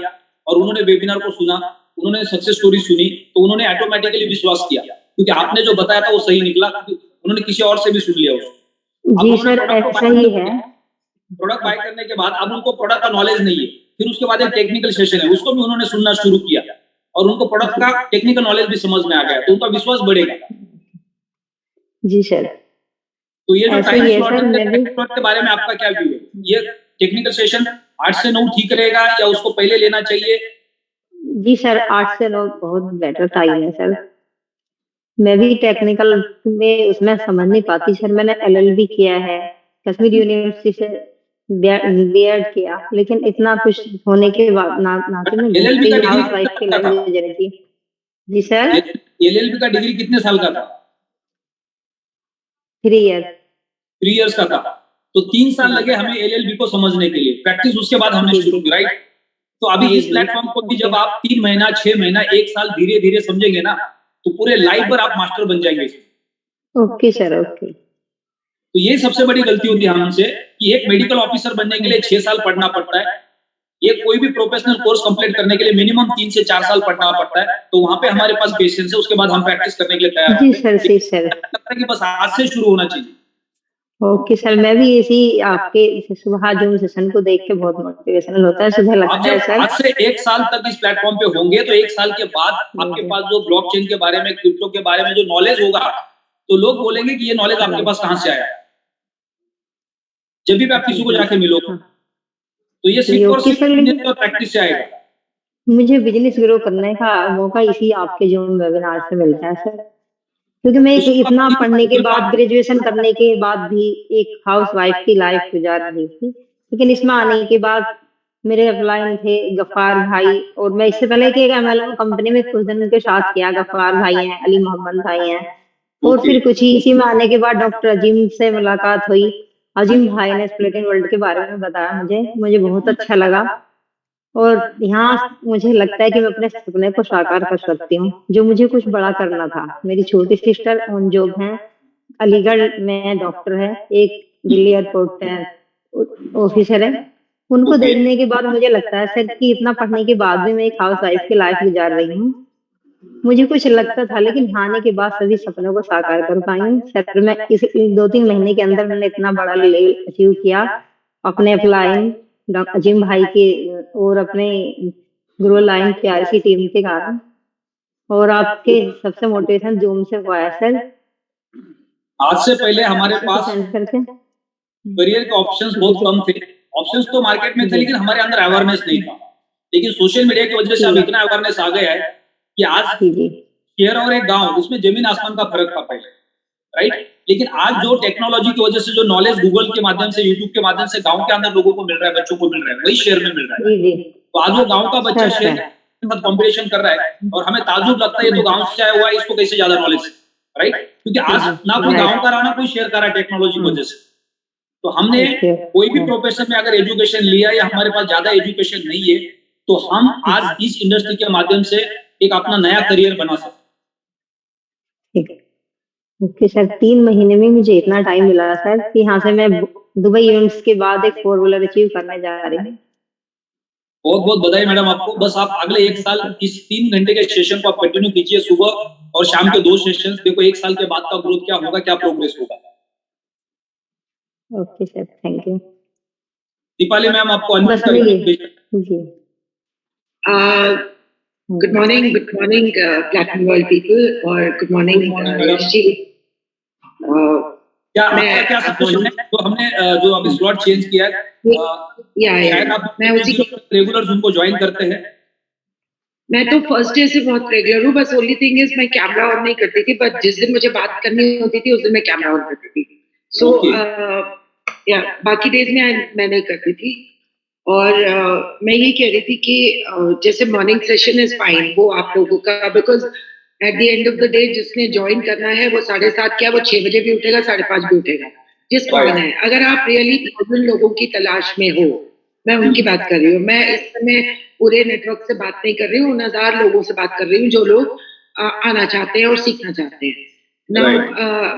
और उन्होंने वेबिनार को सुना, उन्होंने सक्सेस स्टोरी सुनी, तो उन्होंने ऑटोमेटिकली विश्वास किया क्योंकि आपने जो बताया था वो सही निकला, उन्होंने किसी और से भी सुन लिया उसको। जी सर, ऐसा ही है। प्रोडक्ट बाय करने के बाद अब उनको प्रोडक्ट का नॉलेज नहीं है, फिर उसके बाद एक टेक्निकल सेशन है, उसको भी उन्होंने सुनना शुरू किया और उनको प्रोडक्ट का टेक्निकल नॉलेज भी समझ में आ गया, तो उनका विश्वास बढ़ेगा। जी सर, तो ये जो टाइम स्लॉट स्लॉट के बारे में आपका क्या व्यू है? ये टेक्निकल सेशन 8 से 9 ठीक रहेगा या उसको पहले लेना चाहिए? जी सर, 8 से 9 बहुत बेटर टाइम है सर। मैं भी टेक्निकल में उसमें समझ नहीं पाती सर। मैंने LLB किया है, कश्मीर यूनिवर्सिटी से B.Ed किया, लेकिन इतना कुछ होने के बाद नाते में हाउस वाइफ की लैंग्वेज रहती। जी सर, LLB का डिग्री कितने साल का था? 3 ईयर। 3 इयर्स का था, तो 3 साल लगे हमें LLB को समझने के लिए, प्रैक्टिस उसके बाद हमने शुरू की, राइट? तो अभी इस प्लेटफॉर्म को भी जब आप 3 महीना, 6 महीना, 1 साल धीरे धीरे समझेंगे ना, तो पूरे लाइफ पर आप मास्टर बन जाएंगे। Okay sir, okay. तो ये सबसे बड़ी गलती होती है हमसे कि एक मेडिकल ऑफिसर बनने के लिए 6 साल पढ़ना पड़ता है, ये कोई भी प्रोफेशनल कोर्स कंप्लीट करने के लिए मिनिमम 3 से 4 साल पढ़ना पड़ता है, तो वहां पे हमारे पास पेशेंस है, उसके बाद हम प्रैक्टिस करने के लिए तैयार हैं। जी सर, जी सर। कि बस आज से शुरू होना चाहिए। ओके सर, मैं भी इसी आपके सुबह जूम सेशन को देख के बहुत मोटिवेशनल होता है, सुबह लगता है सर। आज से 1 साल तक इस प्लेटफॉर्म पे होंगे तो 1 साल के बाद आपके पास जो ब्लॉकचेन के बारे में, क्रिप्टो के बारे में जो नॉलेज होगा, तो लोग बोलेंगे कि ये नॉलेज आपके पास कहां से आया? जब भी आप किसी को जाके मिलोगे, तो ये सिर्फ और सिर्फ प्रैक्टिस से आएगा। मुझे बिजनेस ग्रो करने का मौका इसी आपके जूम वेबिनार से मिलता है सर, क्योंकि मैं इतना पढ़ने के बाद, ग्रेजुएशन करने के बाद भी एक हाउस वाइफ की लाइफ गुजार रही थी, लेकिन इसमें आने के बाद मेरे अपलाइन थे गफ्फार भाई, और मैं इससे पहले कि MLM कंपनी में कुछ दिन उनके साथ किया, गफ्फार भाई हैं, अली मोहम्मद भाई हैं, और फिर कुछ ही इसी में आने के बाद डॉक्टर अजीम से मुलाकात हुई। अजीम भाई ने स्प्लिटिंग वर्ल्ड के बारे में बताया मुझे बहुत अच्छा लगा, और यहाँ मुझे लगता है कि मैं अपने सपने को साकार कर सकती हूँ, जो मुझे कुछ बड़ा करना था। मेरी छोटी सिस्टर ऑन जॉब है, अलीगढ़ में डॉक्टर है, एक दिल्ली एयरपोर्ट पे ऑफिसर है। उनको देखने के बाद मुझे लगता है सर कि इतना पढ़ने के बाद भी मैं एक हाउस वाइफ की लाइफ गुजार रही हूँ। मुझे कुछ लगता था, लेकिन आने के बाद सभी सपनों को साकार कर पाई हूँ सर। मैं इस 2-3 महीने के अंदर मैंने इतना बड़ा लेवल अचीव किया अपने अपलाइन अजीम भाई के और अपने ग्रो लाइन PRC टीम के कारण, और आपके सबसे मोटिवेशन जूम से हुआ है सर। आज से पहले हमारे पास करियर के ऑप्शंस बहुत कम थे, ऑप्शंस तो मार्केट में थे, लेकिन हमारे अंदर अवेयरनेस नहीं था। लेकिन सोशल मीडिया की वजह से अब इतना अवेयरनेस आ गया है कि आज शहर और एक गांव, उसमें जमीन आसमान का फर्क था पहले, राइट? लेकिन आज जो टेक्नोलॉजी की वजह से जो नॉलेज गूगल के माध्यम से, यूट्यूब के माध्यम से गांव के अंदर लोगों को मिल रहा है, बच्चों को मिल रहा है, वही शहर में मिल रहा है। तो आज वो गांव का बच्चा शहर के साथ कॉम्पिटिशन कर रहा है, और हमें ताज्जुब लगता है ये तो गांव से आया हुआ है, इसको कैसे ज्यादा नॉलेज है, राइट? क्योंकि आज ना कोई गांव का रहा, ना कोई शहर का रहा टेक्नोलॉजी की वजह से। तो हमने कोई भी प्रोफेशन में अगर एजुकेशन लिया या हमारे पास ज्यादा एजुकेशन नहीं है, तो हम आज इस इंडस्ट्री के माध्यम से एक अपना नया करियर बना सकते हैं। ओके सर, 3 महीने में मुझे इतना टाइम मिला सर कि यहाँ से मैं दुबई इवेंट्स के बाद एक 4 व्हीलर अचीव करने जा रही हूँ। बहुत बहुत बधाई मैडम आपको। बस आप अगले 1 साल इस 3 घंटे के सेशन को आप कंटिन्यू कीजिए, सुबह और शाम के 2 सेशन। देखो 1 साल के बाद का ग्रोथ क्या होगा, क्या प्रोग्रेस होगा। Okay sir, thank you. Deepali ma'am आपको unmute ji. Good morning, Platinum World people, or good morning, Rishi. क्या सजेशन है? तो हमने जो अभी स्लॉट चेंज किया है, शायद आप मैं उसी को रेगुलर जूम को ज्वाइन करते हैं। मैं तो फर्स्ट डे से बहुत रेगुलर हूँ, बस ओनली थिंग इज मैं कैमरा ऑन नहीं करती थी, बट जिस दिन मुझे बात करनी होती थी उस दिन मैं कैमरा ऑन करती थी। सो बाकी डेज में मैं नहीं करती थी। और मैं ये कह रही थी कि जैसे मॉर्निंग सेशन इज फाइन वो आप लोगों का, because at the end of the day जिसने ज्वाइन करना है वो 7:30 क्या वो 6 बजे भी उठेगा, 5:30 भी उठेगा, जिसको आना है। अगर आप रियली 1000 लोगों की तलाश में हो, मैं उनकी बात कर रही हूँ, मैं इस समय पूरे नेटवर्क से बात नहीं कर रही हूँ, 1000 लोगों से बात कर रही हूँ जो लोग आना चाहते हैं और सीखना चाहते हैं ना।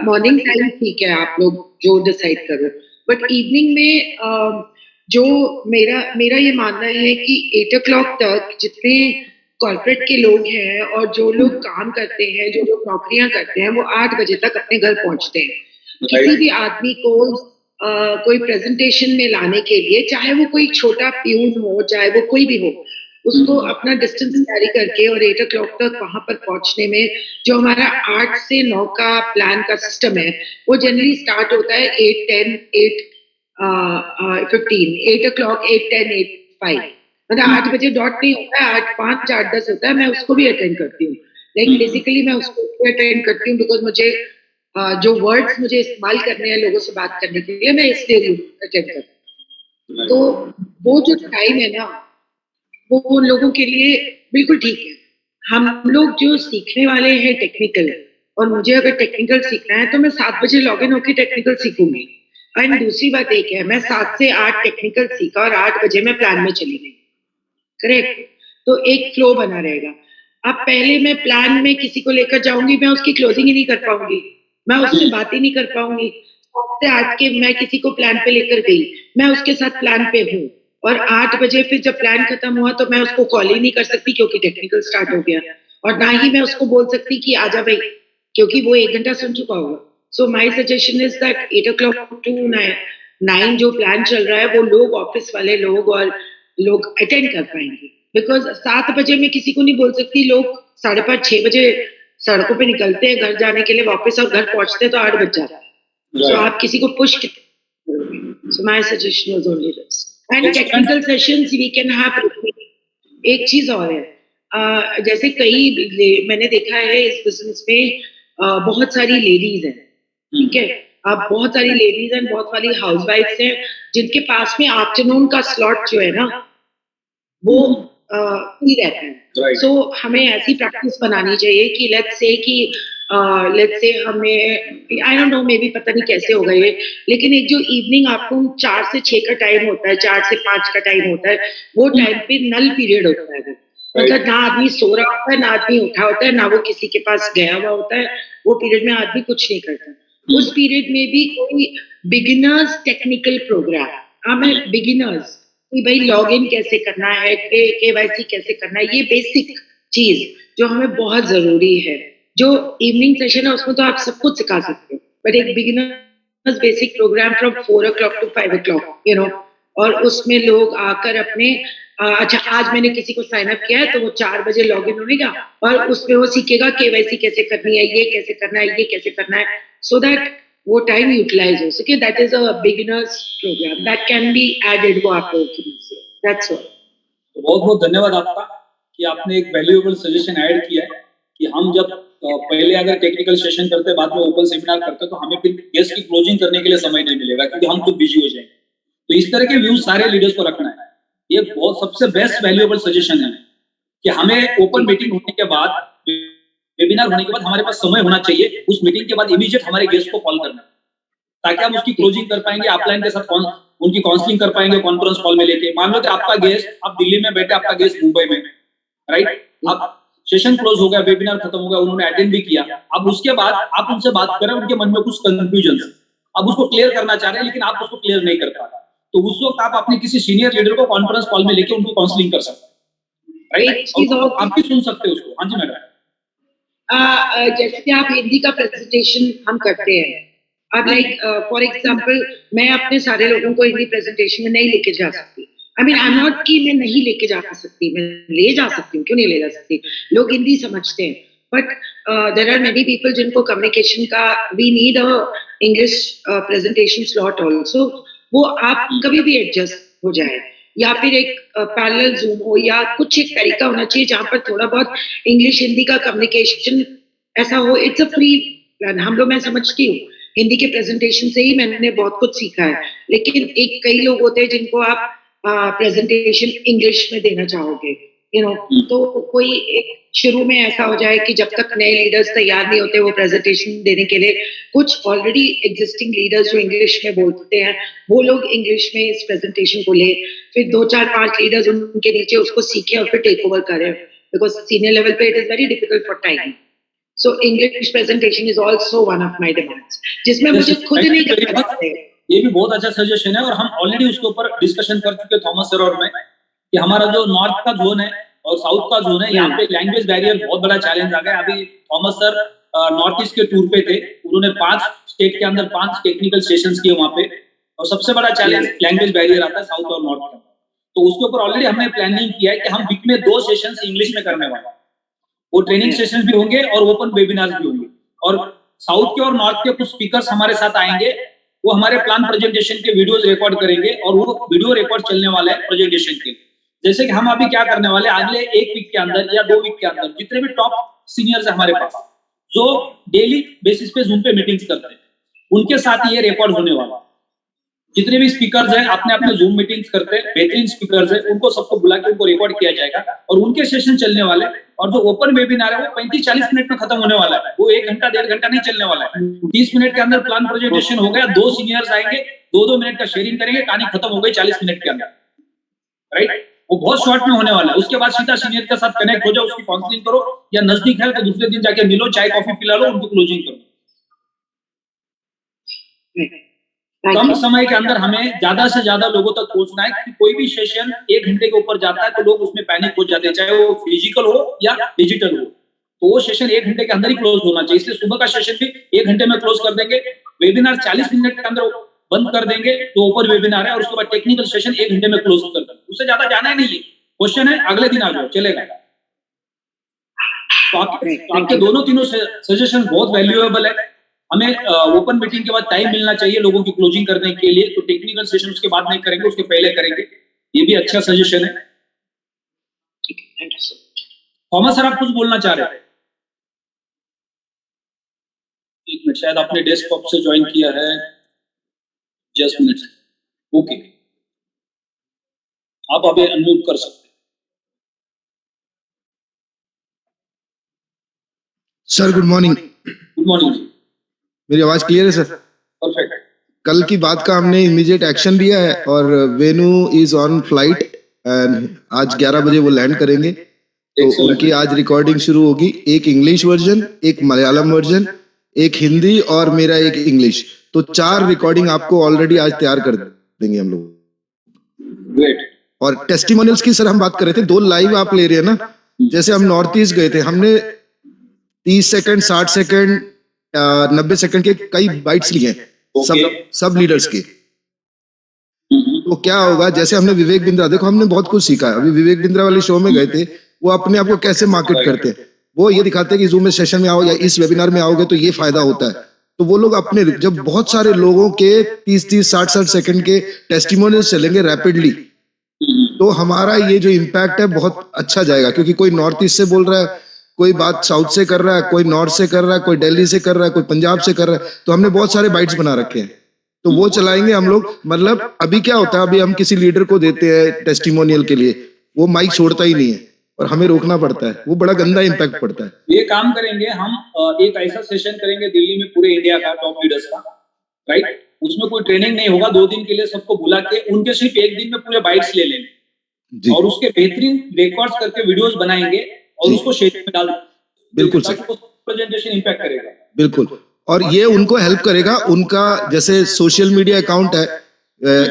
मॉर्निंग टाइम ठीक है, आप लोग जो डिसाइड करो, बट इवनिंग में जो मेरा ये मानना है कि 8 o'clock तक जितने कॉर्पोरेट के लोग हैं और जो लोग काम करते हैं, जो लोग नौकरियां करते हैं, वो 8 बजे तक अपने घर पहुंचते हैं। किसी भी आदमी को कोई प्रेजेंटेशन में लाने के लिए, चाहे वो कोई छोटा प्यून हो, चाहे वो कोई भी हो, उसको अपना डिस्टेंस कैरी करके और 8 o'clock तक वहां पर पहुंचने में जो हमारा 8 से 9 का प्लान का सिस्टम है, वो जनरली स्टार्ट होता है 8:10, 8:15, 8 o'clock, 8:10, 8:05, मतलब 8 बजे डॉट नहीं होता है, 8:05, 8:10 होता है। मैं उसको भी अटेंड करती हूँ, लेकिन बेसिकली मैं उसको अटेंड करती हूँ बिकॉज मुझे जो वर्ड्स मुझे इस्तेमाल करने हैं लोगों से बात करने के लिए, मैं इसलिए अटेंड करती हूँ। तो वो जो टाइम है ना, वो उन लोगों के लिए बिल्कुल ठीक है। हम लोग जो सीखने वाले हैं टेक्निकल, और मुझे अगर टेक्निकल सीखना है तो मैं 7 बजे लॉग इन होकर टेक्निकल सीखूंगी। एंड दूसरी बात एक है, मैं 7 से 8 टेक्निकल सीखा और 8 बजे मैं प्लान में चली गई, करेक्ट? तो एक फ्लो बना रहेगा। अब पहले मैं प्लान में किसी को लेकर जाऊंगी, मैं उसकी क्लोजिंग ही नहीं कर पाऊंगी, मैं उससे बात ही नहीं कर पाऊंगी। 7 से 8 के मैं किसी को प्लान पे लेकर गई, मैं उसके साथ प्लान पे हूँ, और 8 बजे फिर जब प्लान खत्म हुआ तो मैं उसको कॉल ही नहीं कर सकती क्योंकि टेक्निकल स्टार्ट हो गया, और ना ही मैं उसको बोल सकती कि आजा भाई, क्योंकि वो 1 घंटा सुन चुका होगा। सो my suggestion is that 8 o'clock to 9 जो प्लान चल रहा है, वो लोग, ऑफिस वाले लोग और लोग अटेंड कर पाएंगे। बिकॉज 7 बजे मैं किसी को नहीं बोल सकती, लोग 5:30, 6 बजे सड़कों पे निकलते हैं घर जाने के लिए वापस, और घर पहुंचते हैं तो 8 बज जाता है। सो आप किसी को पुश करोगे। So my suggestion was only this. And technical sessions we can have. एक चीज और है, जैसे मैंने देखा है इस बिजनेस में बहुत सारी लेडीज हैं, ठीक है? अब बहुत सारी लेडीज हैं, बहुत सारी हाउसवाइफ्स हैं जिनके पास में आफ्टरनून का स्लॉट जो है ना, वो फ्री रहता है। सो हमें ऐसी प्रैक्टिस बनानी चाहिए कि लेट्स से हमें, I don't know, may be पता नहीं कैसे होगा ये, लेकिन एक जो इवनिंग आपको 4 से 6 का टाइम होता है, 4 से 5 का टाइम होता है, वो टाइम पे नल पीरियड होता है। मतलब ना आदमी सो रहा होता है, ना आदमी उठा होता है, ना वो किसी के पास गया हुआ होता है। वो पीरियड में आदमी कुछ नहीं करता। उस पीरियड में भी कोई बिगिनर्स टेक्निकल प्रोग्राम, हमें बिगिनर्स कि भाई लॉग इन कैसे करना है, KYC कैसे करना है, ये बेसिक चीज जो हमें बहुत जरूरी है। जो इवनिंग सेशन है उसमें तो आप सब कुछ सिखा सकते हो, बट एक beginners basic programme from 4 o'clock to 5 o'clock, you know, और उसमें लोग आकर अपने अच्छा आज मैंने किसी को साइन अप किया है तो वो 4 बजे लॉग इन होगा और उसमें वो सीखेगा KYC कैसे करनी है, ये कैसे करना है, ये कैसे करना है, सो दैट वो टाइम यूटिलाइज हो सके। That is a beginners programme that can be added. वो आप लोगों के लिए दैट्स ऑल। बहुत बहुत धन्यवाद आपका कि आपने एक वैल्यूएबल सजेशन ऐड किया है कि हम जब पहले अगर टेक्निकल सेशन करते, बाद में ओपन सेमिनार करते, तो हमें फिर गेस्ट की क्लोजिंग करने के लिए समय नहीं मिलेगा क्योंकि हम खुद बिजी हो जाएंगे। तो इस तरह के व्यूज सारे लीडर्स को रखना है। ये बहुत सबसे बेस्ट वैल्यूएबल सजेशन है कि हमें ओपन मीटिंग होने के बाद, वेबिनार होने के बाद हमारे पास समय होना चाहिए उस मीटिंग के बाद इमीडिएट हमारे गेस्ट को कॉल करना, ताकि हम उसकी क्लोजिंग कर पाएंगे, अपलाइन के साथ उनकी काउंसलिंग कर पाएंगे कॉन्फ्रेंस कॉल में लेके। मान लो कि आपका गेस्ट, आप दिल्ली में बैठे, आपका गेस्ट मुंबई में, राइट? अब सेशन क्लोज हो गया, वेबिनार खत्म हो गया, उन्होंने अटेंड भी किया। अब उसके बाद आप उनसे बात करें, उनके मन में कुछ कंफ्यूजन है, अब उसको क्लियर करना चाह रहे हैं लेकिन आप उसको क्लियर नहीं कर पा रहे, तो उस वक्त आप अपने किसी सीनियर लीडर को कॉन्फ्रेंस कॉल में लेके उनको काउंसलिंग कर सकते हैं, राइट? और आप भी सुन सकते हो उसको। हाँ जी मैडम। जैसे आप हिंदी का प्रेजेंटेशन हम करते हैं, अब लाइक फॉर एग्जांपल मैं अपने सारे लोगों को हिंदी प्रेजेंटेशन में नहीं लेके जा सकती। I mean I am not कि मैं नहीं लेके जा सकती, मैं ले जा सकती हूँ, क्यों नहीं ले जा सकती? लोग हिंदी समझते हैं, but there are many people जिनको कम्युनिकेशन का we need a English presentation slot also. वो आप कभी भी एडजस्ट हो जाए, या फिर एक पैरेलल जूम हो, या कुछ एक तरीका होना चाहिए जहां पर थोड़ा बहुत इंग्लिश हिंदी का कम्युनिकेशन ऐसा हो। It's a free plan. हम लोग, मैं समझती हूँ हिंदी के प्रेजेंटेशन से ही मैंने बहुत कुछ सीखा है, लेकिन एक कई लोग होते हैं जिनको आप प्रेजेंटेशन इंग्लिश में देना चाहोगे, यू नो, तो कोई एक शुरू में ऐसा हो जाए कि जब तक नए लीडर्स तैयार नहीं होते वो प्रेजेंटेशन देने के लिए, कुछ ऑलरेडी एग्जिस्टिंग लीडर्स जो इंग्लिश में बोलते हैं वो लोग इंग्लिश में इस प्रेजेंटेशन को ले, फिर 2 4 5 लीडर्स उनके नीचे उसको सीखे और फिर टेक ओवर करें, बिकॉज सीनियर लेवल पे it is very difficult for time. So English presentation is also one of my demands, जिसमें मुझे खुद नहीं कर सकते, ये भी बहुत अच्छा सजेशन है और हम ऑलरेडी उसके ऊपर डिस्कशन कर चुके थॉमस सर और मैं कि हमारा जो नॉर्थ का जोन है और साउथ का जोन है, यहाँ पे लैंग्वेज बैरियर बहुत बड़ा चैलेंज आ गया। अभी थॉमस सर नॉर्थ ईस्ट के टूर पे थे, उन्होंने 5 स्टेट के अंदर 5 टेक्निकल सेशंस किए वहाँ पे, और सबसे बड़ा चैलेंज लैंग्वेज बैरियर आता है साउथ और नॉर्थ का। तो उसके ऊपर ऑलरेडी हमने प्लानिंग किया है कि हम वीक में 2 सेशंस इंग्लिश में करने वाले हैं। वो ट्रेनिंग सेशन भी होंगे और ओपन वेबिनार्स भी होंगे, और साउथ के और नॉर्थ के कुछ स्पीकर्स हमारे साथ आएंगे, वो हमारे प्लान प्रेजेंटेशन के वीडियोस रिकॉर्ड करेंगे और वो वीडियो रिकॉर्ड चलने वाला है प्रेजेंटेशन के। जैसे कि हम अभी क्या करने वाले हैं, अगले 1 वीक के अंदर या 2 वीक के अंदर जितने भी टॉप सीनियर्स है हमारे पास जो डेली बेसिस पे जूम पे मीटिंग्स करते हैं, उनके साथ ये रिकॉर्ड होने वाला है। जितने भी स्पीकर्स हैं अपने अपने जूम मीटिंग्स करते हैं, बेहतरीन स्पीकर्स हैं, उनको सबको बुला के उनको रिकॉर्ड किया जाएगा और उनके सेशन चलने वाले। और जो ओपन वेबिनार है वो 35-40 मिनट में खत्म होने वाला है, वो 1 घंटा 1.5 घंटा नहीं चलने वाला है। 30 मिनट के अंदर प्लान प्रेजेंटेशन हो गया, 2 सीनियर्स आएंगे, 2-2 मिनट का शेयरिंग करेंगे, कहानी खत्म हो गई 40 मिनट के अंदर, राइट। वो बहुत शॉर्ट में होने वाला है। उसके बाद सीधा सीनियर के साथ कनेक्ट हो जाओ, उसकी काउंसलिंग करो, या नजदीक है तो दूसरे दिन जाके मिलो, चाय कॉफी पिला लो, उनकी क्लोजिंग करो। कम समय के अंदर हमें ज्यादा से ज्यादा लोगों तक पहुंचना है कि कोई भी सेशन 1 घंटे के ऊपर जाता है तो लोग उसमें पैनिक हो जाते हैं, चाहे वो फिजिकल हो या डिजिटल हो। तो वो सेशन 1 घंटे के अंदर ही क्लोज होना चाहिए। इसलिए सुबह का सेशन भी 1 घंटे में क्लोज कर देंगे, वेबिनार 40 मिनट के अंदर बंद कर देंगे तो ओपन वेबिनार है, और उसके बाद टेक्निकल सेशन 1 घंटे में क्लोज कर देंगे। उससे ज्यादा जाना ही नहीं है। क्वेश्चन है अगले दिन आ जाओ, चलेगा। तो आपके दोनों तीनों सजेशन बहुत वैल्यूएबल है। हमें ओपन मीटिंग के बाद टाइम मिलना चाहिए लोगों की क्लोजिंग करने के लिए, तो टेक्निकल सेशन उसके बाद नहीं करेंगे, उसके पहले करेंगे। ये भी अच्छा सजेशन है। थॉमस सर, आप कुछ बोलना चाह रहे हैं? 1 मिनट, शायद आपने डेस्कटॉप से ज्वाइन किया है। जस्ट मिनट, ओके, आप अभी अनम्यूट कर सकते हैं। Sir good morning. Good morning. मेरी आवाज क्लियर है सर? परफेक्ट। कल की बात का हमने इमीडिएट एक्शन लिया है और Venu is on flight and आज 11 बजे वो लैंड करेंगे। तो उनकी आज रिकॉर्डिंग शुरू होगी, एक इंग्लिश वर्जन, एक मलयालम वर्जन, एक हिंदी और मेरा एक इंग्लिश। तो 4 रिकॉर्डिंग आपको ऑलरेडी आज तैयार कर देंगे हम लोग। ग्रेट। और टेस्टिमोनियल्स की सर हम बात कर रहे थे, 2 लाइव आप ले रहे हैं ना। जैसे हम नॉर्थ ईस्ट गए थे, हमने 30 सेकंड, 60 सेकंड, 90 सेकंड के कई बाइट्स लिए हैं सब लीडर्स के। तो क्या होगा, जैसे हमने विवेक बिंद्रा, देखो हमने बहुत कुछ सीखा है। अभी विवेक बिंद्रा वाले शो में गए थे, वो अपने आप को कैसे मार्केट करते हैं, वो ये दिखाते हैं कि जूम में सेशन में आओ या इस वेबिनार में आओगे तो ये फायदा होता है। तो वो लोग अपने, जब बहुत सारे लोगों के 30-30, 60-60 सेकंड के टेस्टिमोनियल्स चलेंगे रैपिडली, तो हमारा ये जो इम्पैक्ट है बहुत अच्छा जाएगा। क्योंकि कोई नॉर्थ ईस्ट से बोल रहा है, कोई बात साउथ से कर रहा है, कोई नॉर्थ से कर रहा है, कोई दिल्ली से कर रहा है, कोई पंजाब से कर रहा है। तो हमने बहुत सारे बाइट्स बना रखे हैं, तो वो चलाएंगे हम लोग। मतलब अभी क्या होता है, अभी हम किसी लीडर को देते हैं टेस्टिमोनियल के लिए, वो माइक छोड़ता ही नहीं है और हमें रोकना पड़ता है, वो बड़ा गंदा इम्पैक्ट पड़ता है। ये काम करेंगे हम, एक ऐसा सेशन करेंगे दिल्ली में पूरे इंडिया का टॉप लीडर्स का, राइट। उसमें कोई ट्रेनिंग नहीं होगा, 2 दिन के लिए सबको बुला के उनके सिर्फ 1 दिन में पूरे बाइट्स ले लेंगे और उसके बेहतरीन रिकॉर्ड्स करके वीडियोस बनाएंगे और उसको शेयर में डाल देंगे। बिल्कुल सर, प्रेजेंटेशन इंपैक्ट करेगा। बिल्कुल। और ये उनको हेल्प करेगा, उनका जैसे सोशल मीडिया अकाउंट है,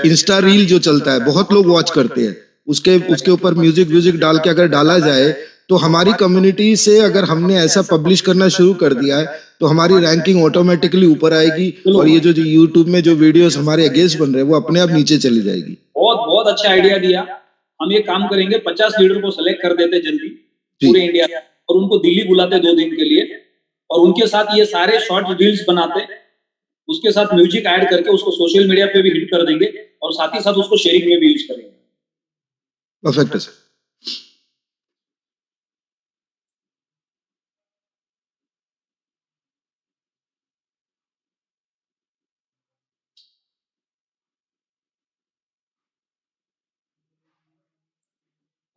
इंस्टा रील जो चलता है, बहुत लोग वॉच करते हैं, उसके ऊपर म्यूजिक डाल के अगर डाला जाए तो हमारी कम्युनिटी से अगर हमने ऐसा पब्लिश करना शुरू कर दिया है तो हमारी रैंकिंग ऑटोमेटिकली ऊपर आएगी और ये जो यूट्यूब में जो वीडियोस हमारे अगेंस्ट बन रहे हैं वो अपने आप नीचे चली जाएगी। बहुत अच्छा आइडिया दिया। हम ये काम करेंगे, 50 लीडर को सेलेक्ट कर देते जल्दी पूरे इंडिया में और उनको दिल्ली बुलाते 2 दिन के लिए और उनके साथ ये सारे शॉर्ट रील्स बनाते, उसके साथ म्यूजिक ऐड करके उसको सोशल मीडिया पे भी हिट कर देंगे और साथ ही साथ उसको शेयरिंग में भी यूज करेंगे। परफेक्ट है सर।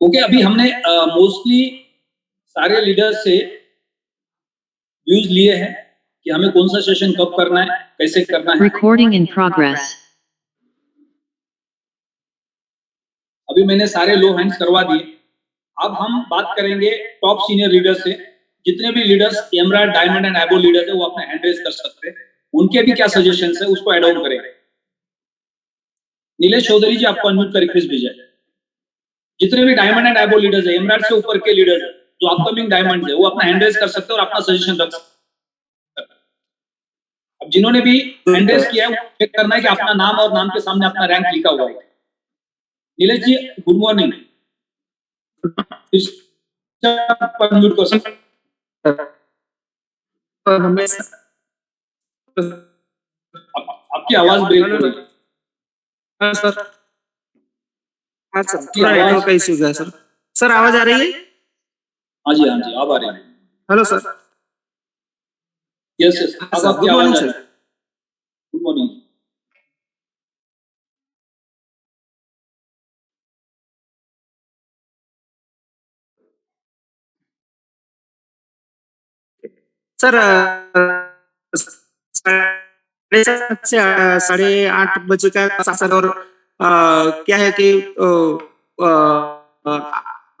ओके, अभी हमने मोस्टली सारे लीडर्स से व्यूज लिए हैं कि हमें कौन सा सेशन कब करना है, कैसे करना है। Recording in progress. अभी मैंने सारे लो हैंड्स करवा दिए। अब हम बात करेंगे टॉप सीनियर लीडर्स से। जितने भी लीडर्स एमराल्ड, डायमंड एंड एबो लीडर्स है वो अपने हैंड रेज कर सकते हैं। उनके भी क्या सजेशंस है उसको ऐड ऑन करेंगे। नीलेश चौधरी जी आपको अनम्यूट कर रिक्वेस्ट भेजा है। जितने भी डायमंड एंड डायबो लीडर्स है, एमराल्ड से ऊपर के लीडर्स है, जो अपकमिंग डायमंड है, वो अपना हैंड रेज कर सकते हैं और अपना सजेशन रख सकते हैं। अब जिन्होंने भी हैंड रेज किया है, चेक करना है कि अपना नाम और नाम के सामने अपना रैंक लिखा हुआ है। नीलेश जी गुड मॉर्निंग, अनम्यूट कर सकते आपकी आवाज ब्रेक हो रही है। हाँ सर, थोड़ा नेटवर्क का इश्यू है सर। सर आवाज आ रही है? हाँ जी अब आ रही है। Hello sir. यस यस, अब आपकी आवाज आ रही है। Good morning. सर 8:30 बजे का सर, और क्या है कि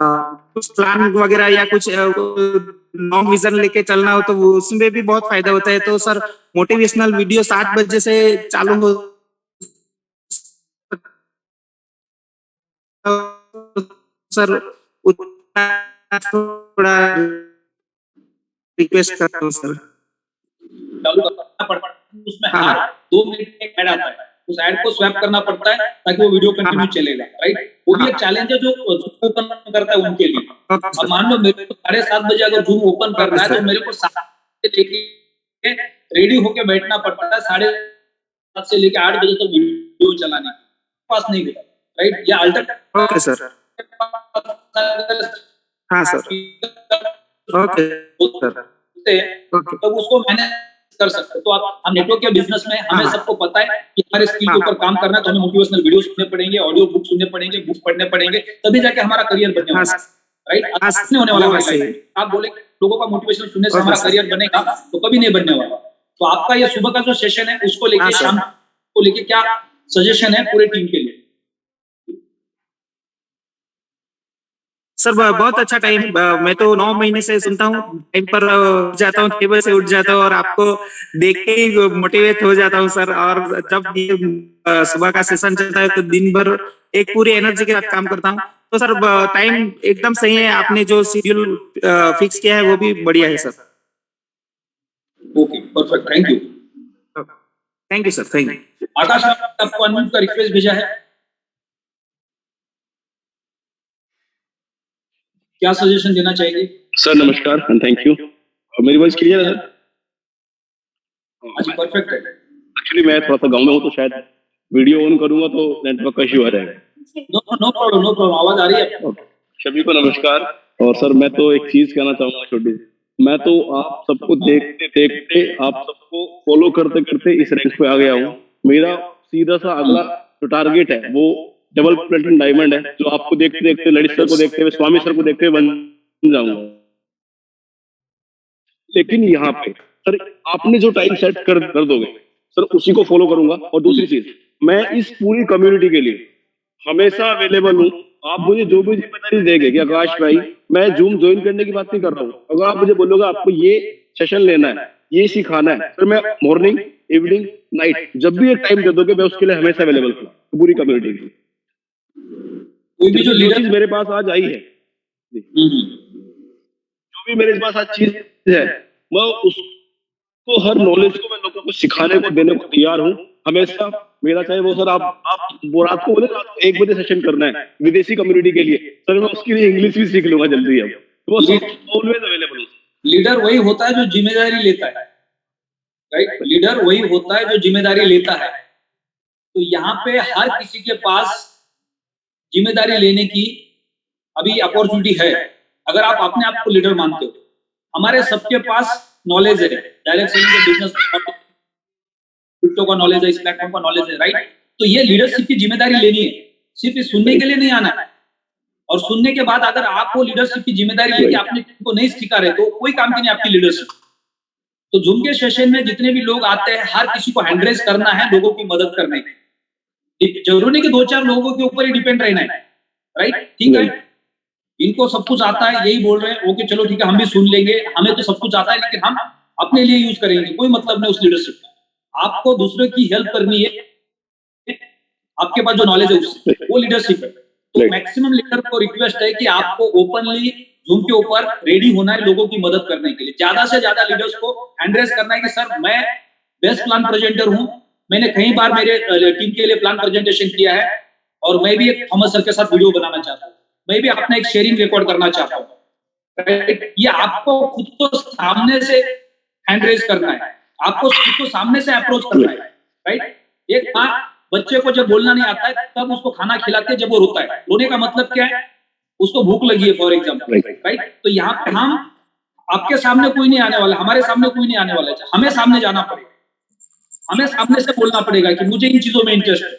कुछ प्लान वगैरह या कुछ लॉन्ग विजन लेके चलना हो तो उसमें भी बहुत फायदा होता है। तो सर मोटिवेशनल वीडियो 7 बजे से चालू हो सर, थोड़ा रिक्वेस्ट करता हूँ सर। चालू करना पड़ता है, उसमें हर 2 मिनट में एक ऐड आता है, उस ऐड को स्वैप करना पड़ता है ताकि वो वीडियो कंटिन्यू चलेगा, राइट। वो भी एक चैलेंज है जो जूम ओपन करता है उनके लिए। अब मान लो मेरे को 7:30 बजे अगर जूम ओपन करना है तो मेरे को 7 से लेके रेडी होके बैठना पड़ता है, 7:30 से लेके 8 बजे तक वीडियो चलाने पास नहीं होता, राइट। या अल्टर ओके सर। हाँ सर, ओके सर, तो उसको मैंने कर सकते। तो आप हम नेटवर्क के बिजनेस में हमें सबको पता है कि हमारे स्किल के ऊपर काम करना है, तो हमें मोटिवेशनल वीडियो सुनने पड़ेंगे, ऑडियो बुक सुनने पड़ेंगे, बुक पढ़ने पड़ेंगे, तभी जाके हमारा करियर बनने वाला है, राइट। नहीं होने वाला हमारी लाइफ। आप बोले लोगों का मोटिवेशन सुनने से हमारा करियर बनेगा, तो कभी नहीं बनने वाला। तो आपका ये सुबह का जो सेशन है उसको लेके शाम को लेके क्या सजेशन है पूरे टीम के लिए? सर बहुत अच्छा टाइम, मैं तो 9 महीने से सुनता हूँ, टाइम पर जाता हूँ, 6 बजे से उठ जाता हूँ और आपको देख के ही मोटिवेट हो जाता हूँ सर। और जब ये सुबह का सेशन चलता है तो दिन भर एक पूरी एनर्जी के साथ काम करता हूँ। तो सर टाइम एकदम सही है, आपने जो शेड्यूल फिक्स किया है वो भी बढ़िया है sir. Okay perfect, thank you. Thank you sir, thank you. Akash आपको अनम्यूट का रिक्वेस्ट भेजा है, क्या सजेशन देना चाहेंगे? सर नमस्कार एंड थैंक यू। मेरी वॉइस क्लियर है सर? हाँ जी परफेक्ट है। एक्चुअली मैं थोड़ा सा गांव में हूँ तो शायद वीडियो ऑन करूंगा तो नेटवर्क का इश्यू आ जाएगा। नो प्रॉब्लम, आवाज आ रही है। सभी को नमस्कार। और सर मैं तो एक चीज कहना चाहूंगा छोटी सी, मैं तो आप सबको देखते देखते आप सबको फॉलो करते करते इस रैंक पे आ गया हूँ। मेरा सीधा सा अगला जो टारगेट है वो डबल प्लेटिनम डायमंड है, जो आपको देखते देखते ललित सर को देखते हुए स्वामी सर को देखते हुए बन जाऊंगा। लेकिन यहाँ पे सर आपने जो टाइम सेट कर दोगे सर उसी को फॉलो करूंगा। और दूसरी चीज, मैं इस पूरी कम्युनिटी के लिए हमेशा अवेलेबल हूँ। आप मुझे जो भी जिम्मेदारी देंगे कि आकाश भाई मैं जूम ज्वाइन करने की बात नहीं कर रहा हूँ, अगर आप मुझे बोलोगे आपको ये सेशन लेना है, ये सिखाना है, सर मैं मॉर्निंग इवनिंग नाइट जब भी एक टाइम दे दोगे मैं उसके लिए हमेशा अवेलेबल हूँ पूरी कम्युनिटी के लिए। कोई भी जो चीज मेरे पास आज आई है, जो भी मेरे पास आज चीज है, मैं उसको हर नॉलेज को मैं लोगों को सिखाने को देने को तैयार हूँ हमेशा। मेरा चाहे वो सर आप वो रात को बोले रात को 1 बजे सेशन करना है विदेशी कम्युनिटी के लिए, सर मैं उसके लिए इंग्लिश भी सीख लूंगा जल्दी। अब वो ऑलवेज अवेलेबल हूँ। लीडर वही होता है जो जिम्मेदारी लेता है, राइट। लीडर वही होता है जो जिम्मेदारी लेता है। तो यहाँ पे हर किसी के पास जिम्मेदारी लेने की अभी अपॉर्चुनिटी है, अगर आप अपने आप को लीडर मानते हो। हमारे सबके पास नॉलेज है, डायरेक्ट सेलिंग का बिजनेस, क्रिप्टो का नॉलेज है, इस प्लेटफॉर्म का नॉलेज है, राइट। तो ये लीडरशिप की जिम्मेदारी लेनी है, सिर्फ सुनने के लिए नहीं आना है। और सुनने के बाद अगर आपको लीडरशिप की जिम्मेदारी लेके अपने टीम को नहीं सिखा रहे तो कोई काम की नहीं आपकी लीडरशिप। तो जूम के सेशन में जितने भी लोग आते हैं हर किसी को हैंडरेज करना है, लोगों की मदद करने की। जरूरी नहीं कि 2-4 लोगों के ऊपर ही डिपेंड रहना है, राइट। ठीक है, इनको सब कुछ आता है, यही बोल रहे हैं, ओके चलो ठीक है हम भी सुन लेंगे, हमें तो सब कुछ आता है लेकिन हम अपने लिए यूज करेंगे, कोई मतलब नहीं उस लीडरशिप का। आपको दूसरों की हेल्प करनी है, आप आपके पास जो नॉलेज है उससे, वो लीडरशिप है। तो मैक्सिमम लीडर को रिक्वेस्ट है कि आपको ओपनली जूम के ऊपर रेडी होना है लोगों की मदद करने के लिए। ज्यादा से ज्यादा लीडर्स को एंड्रेस करना है कि सर मैं बेस्ट प्लान प्रेजेंटर हूं, मैंने कई बार मेरे टीम के लिए प्लान प्रेजेंटेशन किया है और मैं भी एक थॉमस सर के साथ वीडियो बनाना चाहता हूँ, मैं भी अपना एक शेयरिंग रिकॉर्ड करना चाहता हूँ। ये आपको खुद को सामने से हैंड रेज करना है, आपको खुद को सामने से अप्रोच करना है, राइट। एक माँ बच्चे को जब बोलना नहीं आता है तब उसको खाना खिलाती है जब वो रोता है। रोने का मतलब क्या है? उसको भूख लगी है फॉर एग्जाम्पल, राइट। तो यहाँ पे हम आपके सामने कोई नहीं आने वाला, हमारे सामने कोई नहीं आने वाला है, हमें सामने जाना पड़ेगा, हमें सामने से बोलना पड़ेगा कि मुझे इन चीजों में इंटरेस्ट है,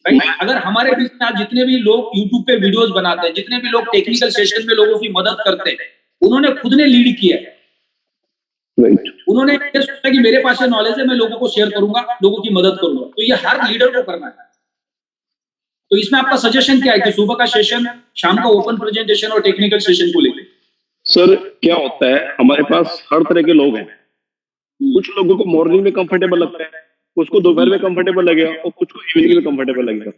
राइट। अगर हमारे बीच में आज जितने भी लोग यूट्यूब पे वीडियोस बनाते हैं, जितने भी लोग टेक्निकल सेशन में लोगों की मदद करते हैं, उन्होंने खुद ने लीड किया है, उन्होंने ये सोचा कि मेरे पास नॉलेज है, मैं लोगों को शेयर करूंगा, लोगों की मदद करूंगा। तो ये हर लीडर को करना है। तो इसमें आपका सजेशन क्या है कि सुबह का सेशन, शाम का ओपन प्रेजेंटेशन और टेक्निकल सेशन को लेकर? सर क्या होता है, हमारे पास हर तरह के लोग हैं। कुछ लोगों को मॉर्निंग में कंफर्टेबल लगता है, कुछ को दोपहर में कंफर्टेबल लगेगा और कुछ को इवनिंग में कंफर्टेबल लगेगा।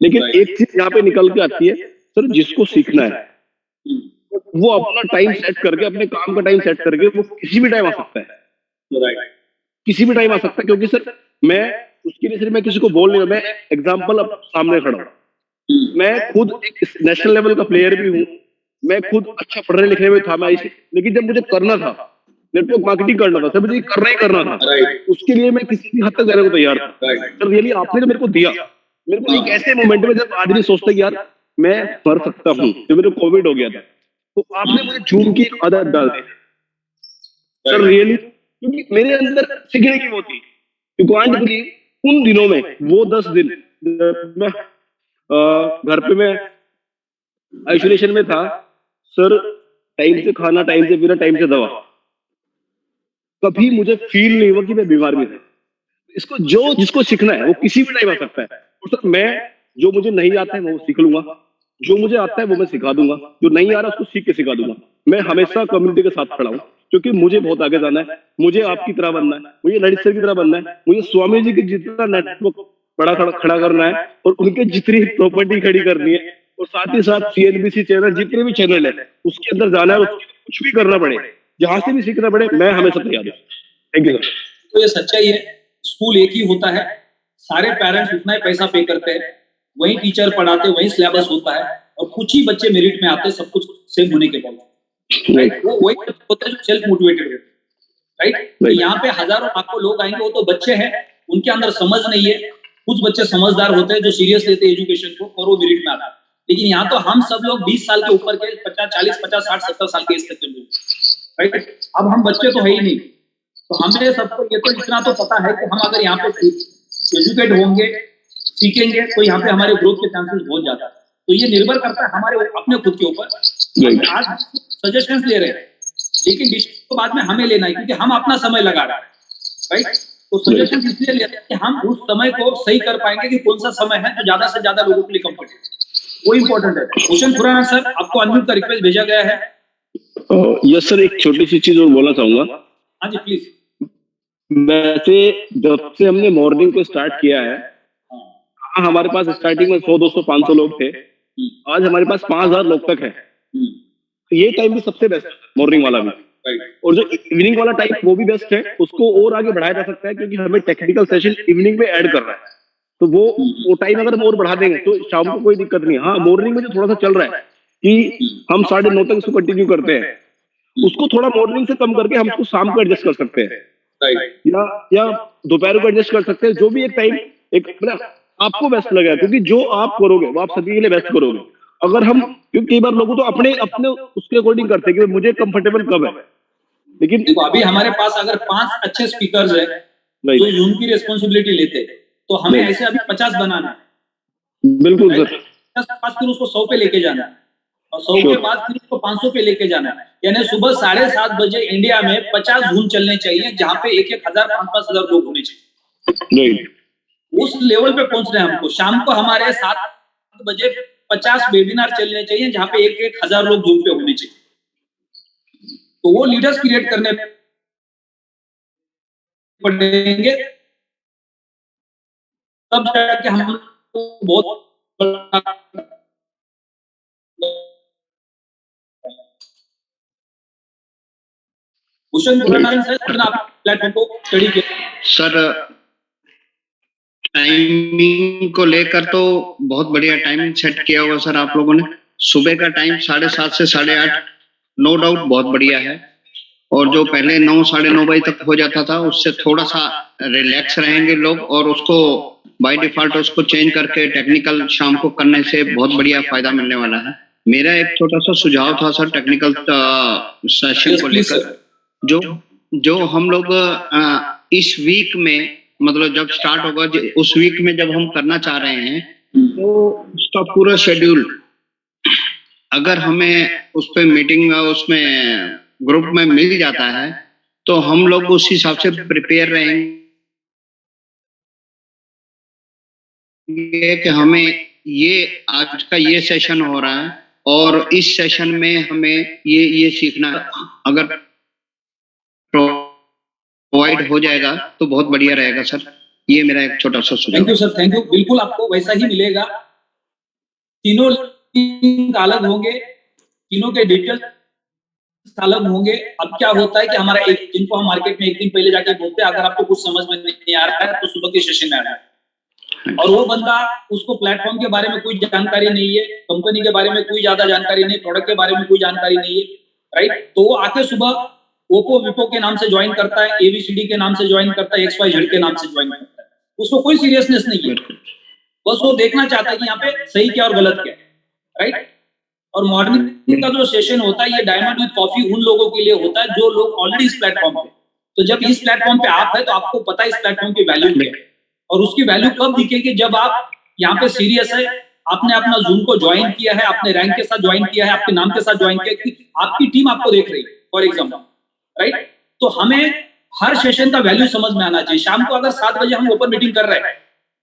लेकिन एक चीज यहाँ पे निकल के आती है सर, जिसको सीखना है वो अपना टाइम सेट करके, अपने काम का टाइम सेट करके वो किसी भी टाइम आ सकता है, किसी भी टाइम आ सकता है। क्योंकि सर मैं उसके लिए सिर्फ मैं किसी को बोल नहीं रहा, मैं एग्जाम्पल अब सामने खड़ा हूँ। मैं खुद एक नेशनल लेवल का प्लेयर भी हूँ, मैं खुद अच्छा पढ़ने लिखने में था, लेकिन जब मुझे करना था नेटवर्क मार्केटिंग करना था, सब मुझे करना ही करना था, उसके लिए मैं किसी भी हद तक जाने को तैयार था। सर रियली आपने जो मेरे को दिया, मेरे को एक ऐसे मोमेंट में जब आदमी सोचता है यार मैं कर सकता हूँ, जब मेरे कोविड हो गया था, तो आपने मुझे जूम की आदत डाल दी सर रियली, क्योंकि मेरे अंदर सीखने की वो थी। क्योंकि उन दिनों में वो 10 दिन मैं घर पे मैं आइसोलेशन में था सर, टाइम से खाना, टाइम से पीना, टाइम से दवा, कभी मुझे फील नहीं हुआ कि मैं बीमार भी था। इसको जिसको सीखना है वो किसी भी टाइम आ सकता है। और सर मैं जो मुझे नहीं आता है वो सीख लूंगा, जो मुझे आता है वो मैं सिखा दूंगा, जो नहीं आ रहा उसको सीख के सिखा दूंगा। मैं हमेशा कम्युनिटी के साथ खड़ा हूँ, क्योंकि मुझे बहुत आगे जाना है, मुझे आपकी तरह बनना है, मुझे ललित सर की तरह बनना है, मुझे स्वामी जी के जितना नेटवर्क बड़ा खड़ा करना है और उनके जितनी प्रॉपर्टी खड़ी करनी है, और साथ ही साथ CNBC चैनल, जितने भी चैनल है उसके अंदर जाना है, कुछ भी करना पड़े, जहां से भी सीखना पड़े, मैं हमेशा तैयार हूँ। Thank you sir. तो ये सच्चाई है, स्कूल एक ही होता है, सारे पेरेंट्स उतना ही पैसा पे करते हैं, वही टीचर पढ़ाते, वही सिलेबस होता है, और कुछ ही बच्चे मेरिट में आते हैं सब कुछ सेम होने के बाद, राइट। वो वही होता है जो सेल्फ मोटिवेटेड होते हैं, राइट। तो यहाँ पे हजारों लाखों लोग आएंगे, वो तो बच्चे हैं, उनके अंदर समझ नहीं है। कुछ बच्चे समझदार होते हैं जो सीरियस लेते हैं एजुकेशन को और वो मेरिट में आते हैं। लेकिन यहाँ तो हम सब लोग 20 साल के ऊपर के, 50, 40, 50, 60, 70 साल के एज तक के लोग, राइट। अब हम बच्चे तो है ही नहीं, तो हमें सबको ये तो इतना तो पता है कि हम अगर यहाँ पे एजुकेट होंगे, सीखेंगे, तो यहाँ पे हमारे ग्रोथ के चांसेस बहुत ज्यादा है। तो ये निर्भर करता है हमारे अपने खुद के ऊपर। आज सजेशंस ले रहे हैं, लेकिन डिसीजन तो बाद में हमें लेना है, क्योंकि हम अपना समय लगा रहे हैं, राइट। तो सजेशन इसलिए ले रहे हैं कि हम उस समय को सही कर पाएंगे कि कौन सा समय है जो ज्यादा से ज्यादा लोगों के लिए कंफर्टेबल, वो इंपॉर्टेंट है। क्वेश्चन खुराना सर, आपको अनम्यूट का रिक्वेस्ट भेजा गया है। यस सर, एक छोटी सी चीज और बोलना चाहूंगा। हाँ जी प्लीज। वैसे जब से हमने मॉर्निंग को स्टार्ट किया है, हमारे पास स्टार्टिंग में 100, 200, 500 लोग थे, आज हमारे पास 5000 लोग तक है। ये टाइम भी सबसे बेस्ट है, मॉर्निंग वाला भी, और जो इवनिंग वाला टाइम वो भी बेस्ट है, उसको और आगे बढ़ाया जा सकता है, क्योंकि हमें टेक्निकल सेशन इवनिंग में ऐड करना है। तो वो टाइम अगर हम और बढ़ा देंगे तो शाम को कोई दिक्कत नहीं है। हाँ, मॉर्निंग में जो थोड़ा सा चल रहा है कि हम 9:30 तक इसको कंटिन्यू करते हैं, उसको थोड़ा मॉर्निंग से कम करके हम उसको शाम को एडजस्ट कर सकते हैं, या दोपहर को एडजस्ट कर सकते हैं। जो भी एक टाइम एक आपको बेस्ट लगेगा, क्योंकि जो आप करोगे वो आप सभी के लिए बेस्ट करोगे। अगर हम, क्योंकि कई बार लोगों तो अपने उसके अकॉर्डिंग करते हैं कि मुझे कंफर्टेबल कब है, लेकिन देखो अभी हमारे पास अगर 5 अच्छे स्पीकर्स है जो जूम की रिस्पॉन्सिबिलिटी लेते हैं, तो हमें ऐसे अभी 50 बनाना है। बिल्कुल सर। 50 फिर उसको 100 पे लेके जाना है, और 100 के बाद फिर उसको 500 पे लेके जाना है। यानी सुबह 7:30 बजे इंडिया में 50 जूम चलने चाहिए, जहाँ पे 1,000, 5,000 लोग होने चाहिए। उस लेवल पे पहुंचना है हमको। शाम को हमारे 7 बजे 50 वेबिनार चलने चाहिए, जहाँ पे 1,000 लोग जूम पे होने चाहिए। तो वो लीडर्स क्रिएट करने पड़ेंगे, तब जाके हम बहुत भूषण गुरुनारायण सर, आप प्लेटफॉर्म को स्टडी किया सर। टाइमिंग को लेकर तो बहुत बढ़िया टाइमिंग सेट किया हुआ सर आप लोगों ने। सुबह का टाइम 7:30 से 8:30 नो डाउट बहुत बढ़िया है, और जो पहले 9 साढ़े 9 बजे तक हो जाता था उससे थोड़ा सा रिलैक्स रहेंगे लोग, और उसको बाय डिफॉल्ट उसको चेंज करके टेक्निकल शाम को करने से बहुत बढ़िया फायदा मिलने वाला है। मेरा एक छोटा सा सुझाव था सर टेक्निकल सेशन को लेकर, जो हम लोग इस वीक में, मतलब जब स्टार्ट होगा उस वीक में जब हम करना चाह रहे हैं, तो उसका पूरा शेड्यूल अगर हमें उस पे मीटिंग उसमें ग्रुप में मिल जाता है तो हम लोग उस हिसाब से प्रिपेयर रहेंगे कि हमें ये आज का ये सेशन हो रहा है और इस सेशन में हमें ये सीखना है। अगर प्रोवाइड हो जाएगा तो बहुत बढ़िया रहेगा सर। ये मेरा एक छोटा सा सुझाव। Thank you sir, thank you. बिल्कुल आपको वैसा ही मिलेगा। तीनों लिंक अलग होंगे, तीनों के डिटेल्स अलग होंगे। अब क्या होता है कि हमारा एक, जिनको हम मार्केट में एक दिन पहले जाके बोलते हैं अगर आपको कुछ समझ में नहीं आ रहा है तो सुबह के सेशन में आ रहा है, और वो बंदा, उसको प्लेटफॉर्म के बारे में कोई जानकारी नहीं है, कंपनी के बारे में कोई ज्यादा जानकारी नहीं, प्रोडक्ट के बारे में कोई जानकारी नहीं है, राइट। तो वो आके सुबह ओप्पो विपो के नाम से ज्वाइन करता है, एबीसीडी के नाम से ज्वाइन करता है, XYZ के नाम से ज्वाइन करता है। उसको कोई सीरियसनेस नहीं है, बस वो देखना चाहता है कि यहाँ पे सही क्या और गलत क्या, राइट। और मॉर्निंग का जो सेशन होता है ये डायमंड विद कॉफी उन लोगों के लिए होता है जो लोग ऑलरेडी इस प्लेटफॉर्म पे। तो जब इस प्लेटफॉर्म पे आप है तो आपको पता है इस प्लेटफॉर्म की वैल्यू क्या है, और उसकी वैल्यू कब दिखेगी, जब आप यहाँ पे सीरियस है, आपने अपना जूम को ज्वाइन किया है, आपने रैंक के साथ ज्वाइन किया है, आपके नाम के साथ ज्वाइन किया है, आपकी टीम आपको देख रही है फॉर एग्जाम्पल, राइट। तो हमें हर सेशन का वैल्यू समझ में आना चाहिए। शाम को अगर 7 बजे हम ओपन मीटिंग कर रहे हैं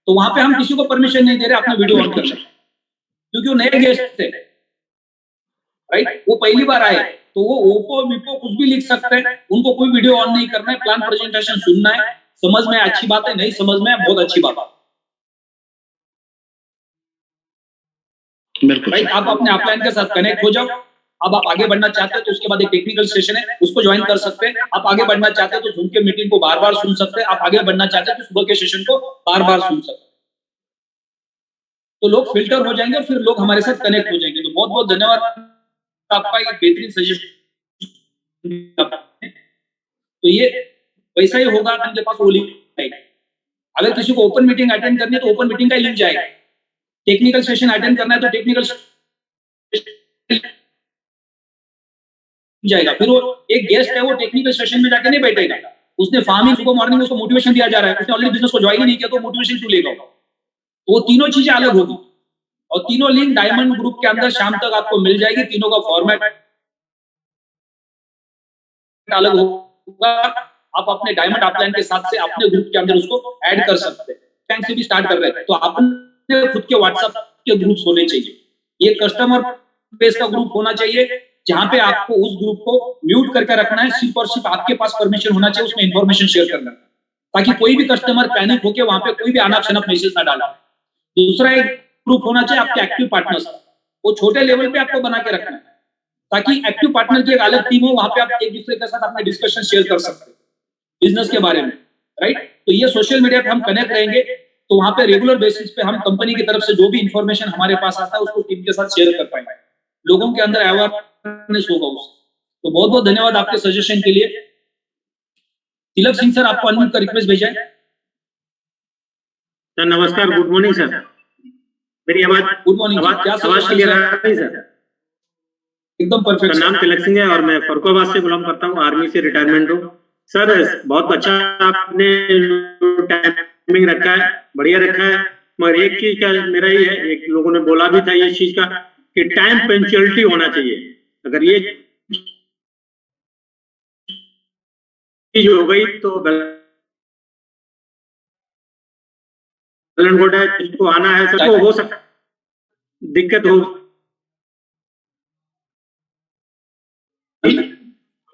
तो वहां पे हम किसी को परमिशन नहीं दे रहे अपना वीडियो ऑन करने, क्योंकि वो नए गेस्ट थे, राइट। वो पहली बार आए तो वो ओप्पो विपो कुछ भी लिख सकते हैं, उनको कोई वीडियो ऑन नहीं करना है, प्लान प्रेजेंटेशन सुनना है, समझ में अच्छी बात है, नहीं समझ में बहुत अच्छी बात है, बिल्कुल राइट। आप अपने अपलाइन के साथ कनेक्ट हो जाओ। अब आप आगे बढ़ना चाहते हैं तो उसके बाद एक टेक्निकल सेशन है, उसको ज्वाइन कर सकते हैं। आप आगे बढ़ना चाहते हैं तो जूम के मीटिंग को बार-बार सुन सकते हैं। आप आगे बढ़ना चाहते हैं तो सुबह के सेशन को बार-बार सुन सकते हैं। तो लोग फिल्टर हो जाएंगे और फिर लोग हमारे साथ कनेक्ट हो जाएंगे। तो बहुत-बहुत धन्यवाद आपका, ये बेहतरीन सजेशन। तो ये वैसा ही होगा, आपके पास वो लिंक आएगा। अगर किसी को ओपन मीटिंग अटेंड करनी है तो ओपन मीटिंग का लिंक जाएगा। टेक्निकल सेशन अटेंड करना है तो टेक्निकल जाएगा। फिर वो एक गेस्ट है, वो टेक्निकल सेशन में जाके नहीं बैठेगा, उसने फार्मिंग को मॉर्निंग उसको मोटिवेशन दिया जा रहा है, उसने ऑलरेडी बिजनेस को ज्वाइन ही नहीं किया तो मोटिवेशन क्यों लेगा। तो वो तीनों चीजें अलग होगी और तीनों लिंक डायमंड ग्रुप के अंदर शाम तक आपको मिल जाएगी। तीनों का फॉर्मेट अलग होगा। आप अपने डायमंड अपलाइन के साथ से अपने ग्रुप के अंदर उसको ऐड कर सकते हैं। थैंक्स से भी स्टार्ट कर रहे हैं तो अपने खुद के व्हाट्सएप के ग्रुप्स होने चाहिए। ये कस्टमर बेस का ग्रुप होना चाहिए जहां पे आपको उस ग्रुप को म्यूट करके रखना है, सिर्फ और सिर्फ आपके पास परमिशन होना चाहिए उसमें इंफॉर्मेशन शेयर करना, ताकि कोई भी कस्टमर पैनिक होकर वहां पे कोई भी अनाप शनाप मैसेज ना डाले। दूसरा एक ग्रुप होना चाहिए आपके एक्टिव पार्टनर्स, वो छोटे लेवल पे आपको बना के रखना है ताकि एक्टिव पार्टनर की एक अलग टीम हो, वहां पे आप एक दूसरे के साथ अपने डिस्कशन शेयर कर सकते हैं बिजनेस के बारे में, राइट। तो ये सोशल मीडिया पे हम कनेक्ट रहेंगे तो वहां पे रेगुलर बेसिस पे हम कंपनी की तरफ से जो भी इंफॉर्मेशन हमारे पास आता है उसको टीम के साथ शेयर कर पाएंगे, लोगों के अंदर अवेयरनेस होगा उससे। तो बहुत बहुत धन्यवाद आपके सजेशन के लिए। तिलक सिंह सर, आपको अनम्यूट का रिक्वेस्ट भेजा है। सर नमस्कार, गुड मॉर्निंग सर। मेरी आवाज गुड मॉर्निंग, क्या आवाज क्लियर आ रही है सर? एकदम परफेक्ट। नाम तिलक सिंह है और मैं फरुखाबाद से बिलोंग करता हूँ, आर्मी से रिटायरमेंट हूँ। सर बहुत अच्छा आपने टाइमिंग रखा है, बढ़िया रखा है, मगर एक चीज का मेरा ही है, एक लोगों ने बोला भी था ये चीज का कि टाइम पंक्चुअलिटी होना चाहिए। अगर ये चीज हो गई तो गुड है, जिसको आना है सबको हो सकता दिक्कत हो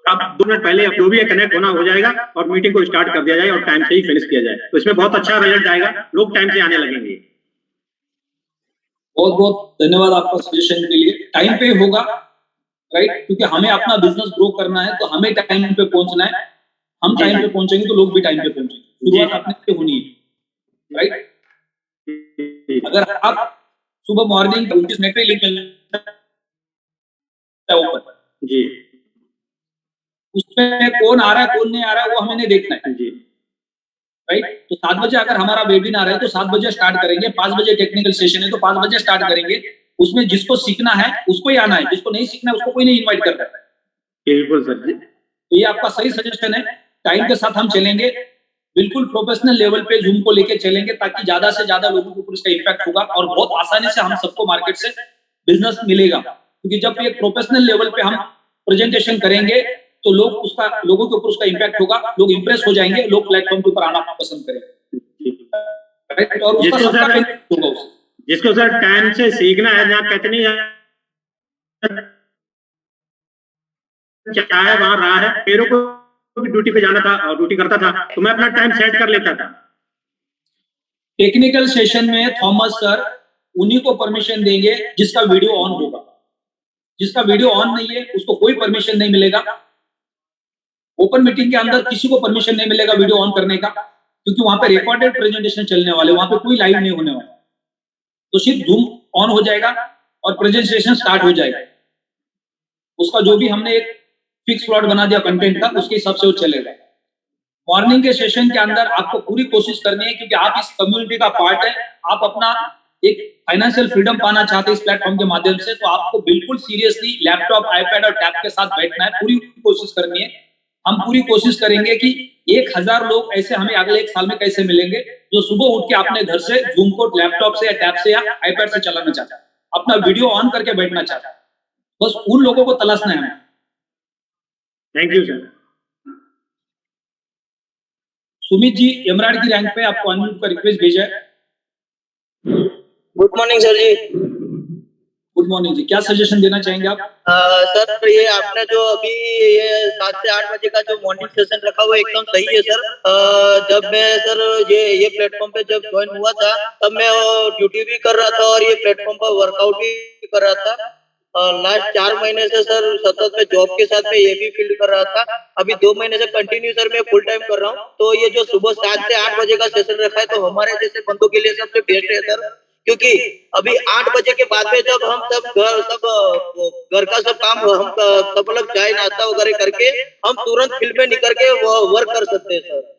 अब 2 मिनट पहले अब जो भी कनेक्ट होना हो जाएगा और मीटिंग को स्टार्ट कर दिया जाए और टाइम से ही फिनिश किया जाए, तो इसमें बहुत अच्छा रिजल्ट आएगा, लोग टाइम से आने लगेंगे। बहुत बहुत धन्यवाद आपका सजेशन के लिए। टाइम पे होगा, राइट, क्योंकि हमें अपना बिजनेस ग्रो करना है, तो हमें टाइम पे पहुंचना है। हम टाइम पे पहुंचेंगे तो लोग भी टाइम पे पहुंचेंगे। शुरुआत अपने से होनी है, राइट। अगर आप सुबह मॉर्निंग 29 मिनट पे लिख जी, उसमें कौन आ रहा है कौन नहीं आ रहा है वो हमें नहीं देखना है जी, राइट। तो 7 बजे अगर हमारा वेबिनार है तो 7 बजे स्टार्ट करेंगे, 5 बजे टेक्निकल सेशन है तो 5 बजे स्टार्ट करेंगे। उसमें जिसको सीखना है उसको ही आना है, जिसको नहीं सीखना है उसको कोई नहीं इन्वाइट कर रहा है। बिल्कुल सर जी। तो ये आपका सही सजेशन है। टाइम के साथ हम चलेंगे, बिल्कुल प्रोफेशनल लेवल पे जूम को लेके चलेंगे, ताकि ज्यादा से ज्यादा लोगों के ऊपर इसका इम्पैक्ट होगा और बहुत आसानी से हम सबको मार्केट से बिजनेस मिलेगा। क्योंकि जब एक प्रोफेशनल लेवल पे हम प्रेजेंटेशन करेंगे तो लोगों के ऊपर उसका इम्पैक्ट होगा, लोग इंप्रेस हो जाएंगे, लोग प्लेटफॉर्म के ऊपर आना पसंद करेंगे और उसका सबका इम्पैक्ट होगा उससे। जिसको सर टाइम से सीखना है, जहाँ कहते नहीं चाहे वहां रहा है, मेरे को ड्यूटी पे जाना था और ड्यूटी करता था तो मैं अपना टाइम सेट कर लेता था। टेक्निकल सेशन में थॉमस सर उन्हीं को परमिशन देंगे जिसका वीडियो ऑन होगा। जिसका वीडियो ऑन नहीं है उसको कोई परमिशन नहीं मिलेगा। ओपन मीटिंग के अंदर किसी को परमिशन नहीं मिलेगा वीडियो ऑन करने का, क्योंकि वहां पे रिकॉर्डेड प्रेजेंटेशन चलने वाले, वहां पे कोई लाइव नहीं होने वाला। तो सिर्फ जूम ऑन हो जाएगा और प्रेजेंटेशन स्टार्ट हो जाएगा। उसका जो भी हमने एक फिक्स स्लॉट बना दिया कंटेंट का, उसके हिसाब से वो चलेगा। मॉर्निंग के सेशन के अंदर आपको पूरी कोशिश करनी है, क्योंकि आप इस कम्युनिटी का पार्ट है, आप अपना एक फाइनेंशियल फ्रीडम पाना चाहते हैं इस प्लेटफॉर्म के माध्यम से, तो आपको बिल्कुल सीरियसली लैपटॉप, आईपैड और टैब के साथ बैठना है, पूरी कोशिश करनी है। हम पूरी कोशिश करेंगे कि 1000 लोग ऐसे हमें अगले 1 साल में कैसे मिलेंगे जो सुबह उठ के अपने घर से जूम को लैपटॉप से या टैब से या आईपैड से चलाना चाहता है, अपना वीडियो ऑन करके बैठना चाहता है। बस उन लोगों को तलाशना है हमें। Thank you sir. Sumit ji एमराड की रैंक पे आपको अनम्यूट का रिक्वेस्ट भेजा है। Good morning sir ji. Good morning ji, क्या सजेशन देना चाहेंगे आप? सर ये आपने जो अभी ये 7 से 8 बजे का जो मॉर्निंग सेशन रखा वो एकदम सही है सर। जब मैं सर ये प्लेटफॉर्म पे जब ज्वाइन हुआ था तब मैं ड्यूटी भी कर रहा था और ये प्लेटफॉर्म पर वर्कआउट भी कर रहा था। लास्ट 4 महीने से सर सतत में जॉब के साथ में ये भी फील्ड कर रहा था। अभी 2 महीने से कंटिन्यू सर मैं फुल टाइम कर रहा हूँ। तो ये जो सुबह 7 से 8 बजे का सेशन रखा है तो हमारे जैसे बंदों के लिए सबसे बेस्ट है सर, क्योंकि अभी 8 बजे के बाद में जब हम सब घर का सब काम हम सब लोग चाय नाश्ता वगैरह करके हम तुरंत फील्ड में निकल के वर्क कर सकते हैं सर।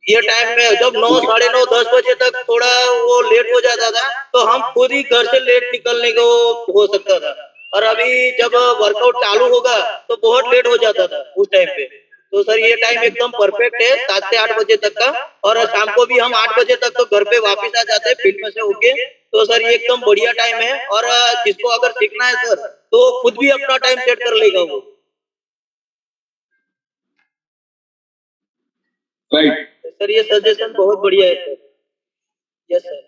ये टाइम में जब 9, 9:30, 10 बजे तक थोड़ा वो लेट हो जाता था तो हम खुद ही घर से लेट निकलने को हो सकता था, और अभी जब वर्कआउट चालू होगा तो बहुत लेट हो जाता था उस टाइम पे। तो सर ये टाइम एकदम परफेक्ट है 7 से 8 बजे तक का, और शाम को भी हम 8 बजे तक तो घर पे वापस आ जाते हैं फील्ड में से होके। तो सर ये एकदम बढ़िया टाइम है, और जिसको अगर सीखना है सर तो खुद भी अपना टाइम सेट कर लेगा वो। राइट सर ये सजेशन बहुत बढ़िया है sir. Yes sir.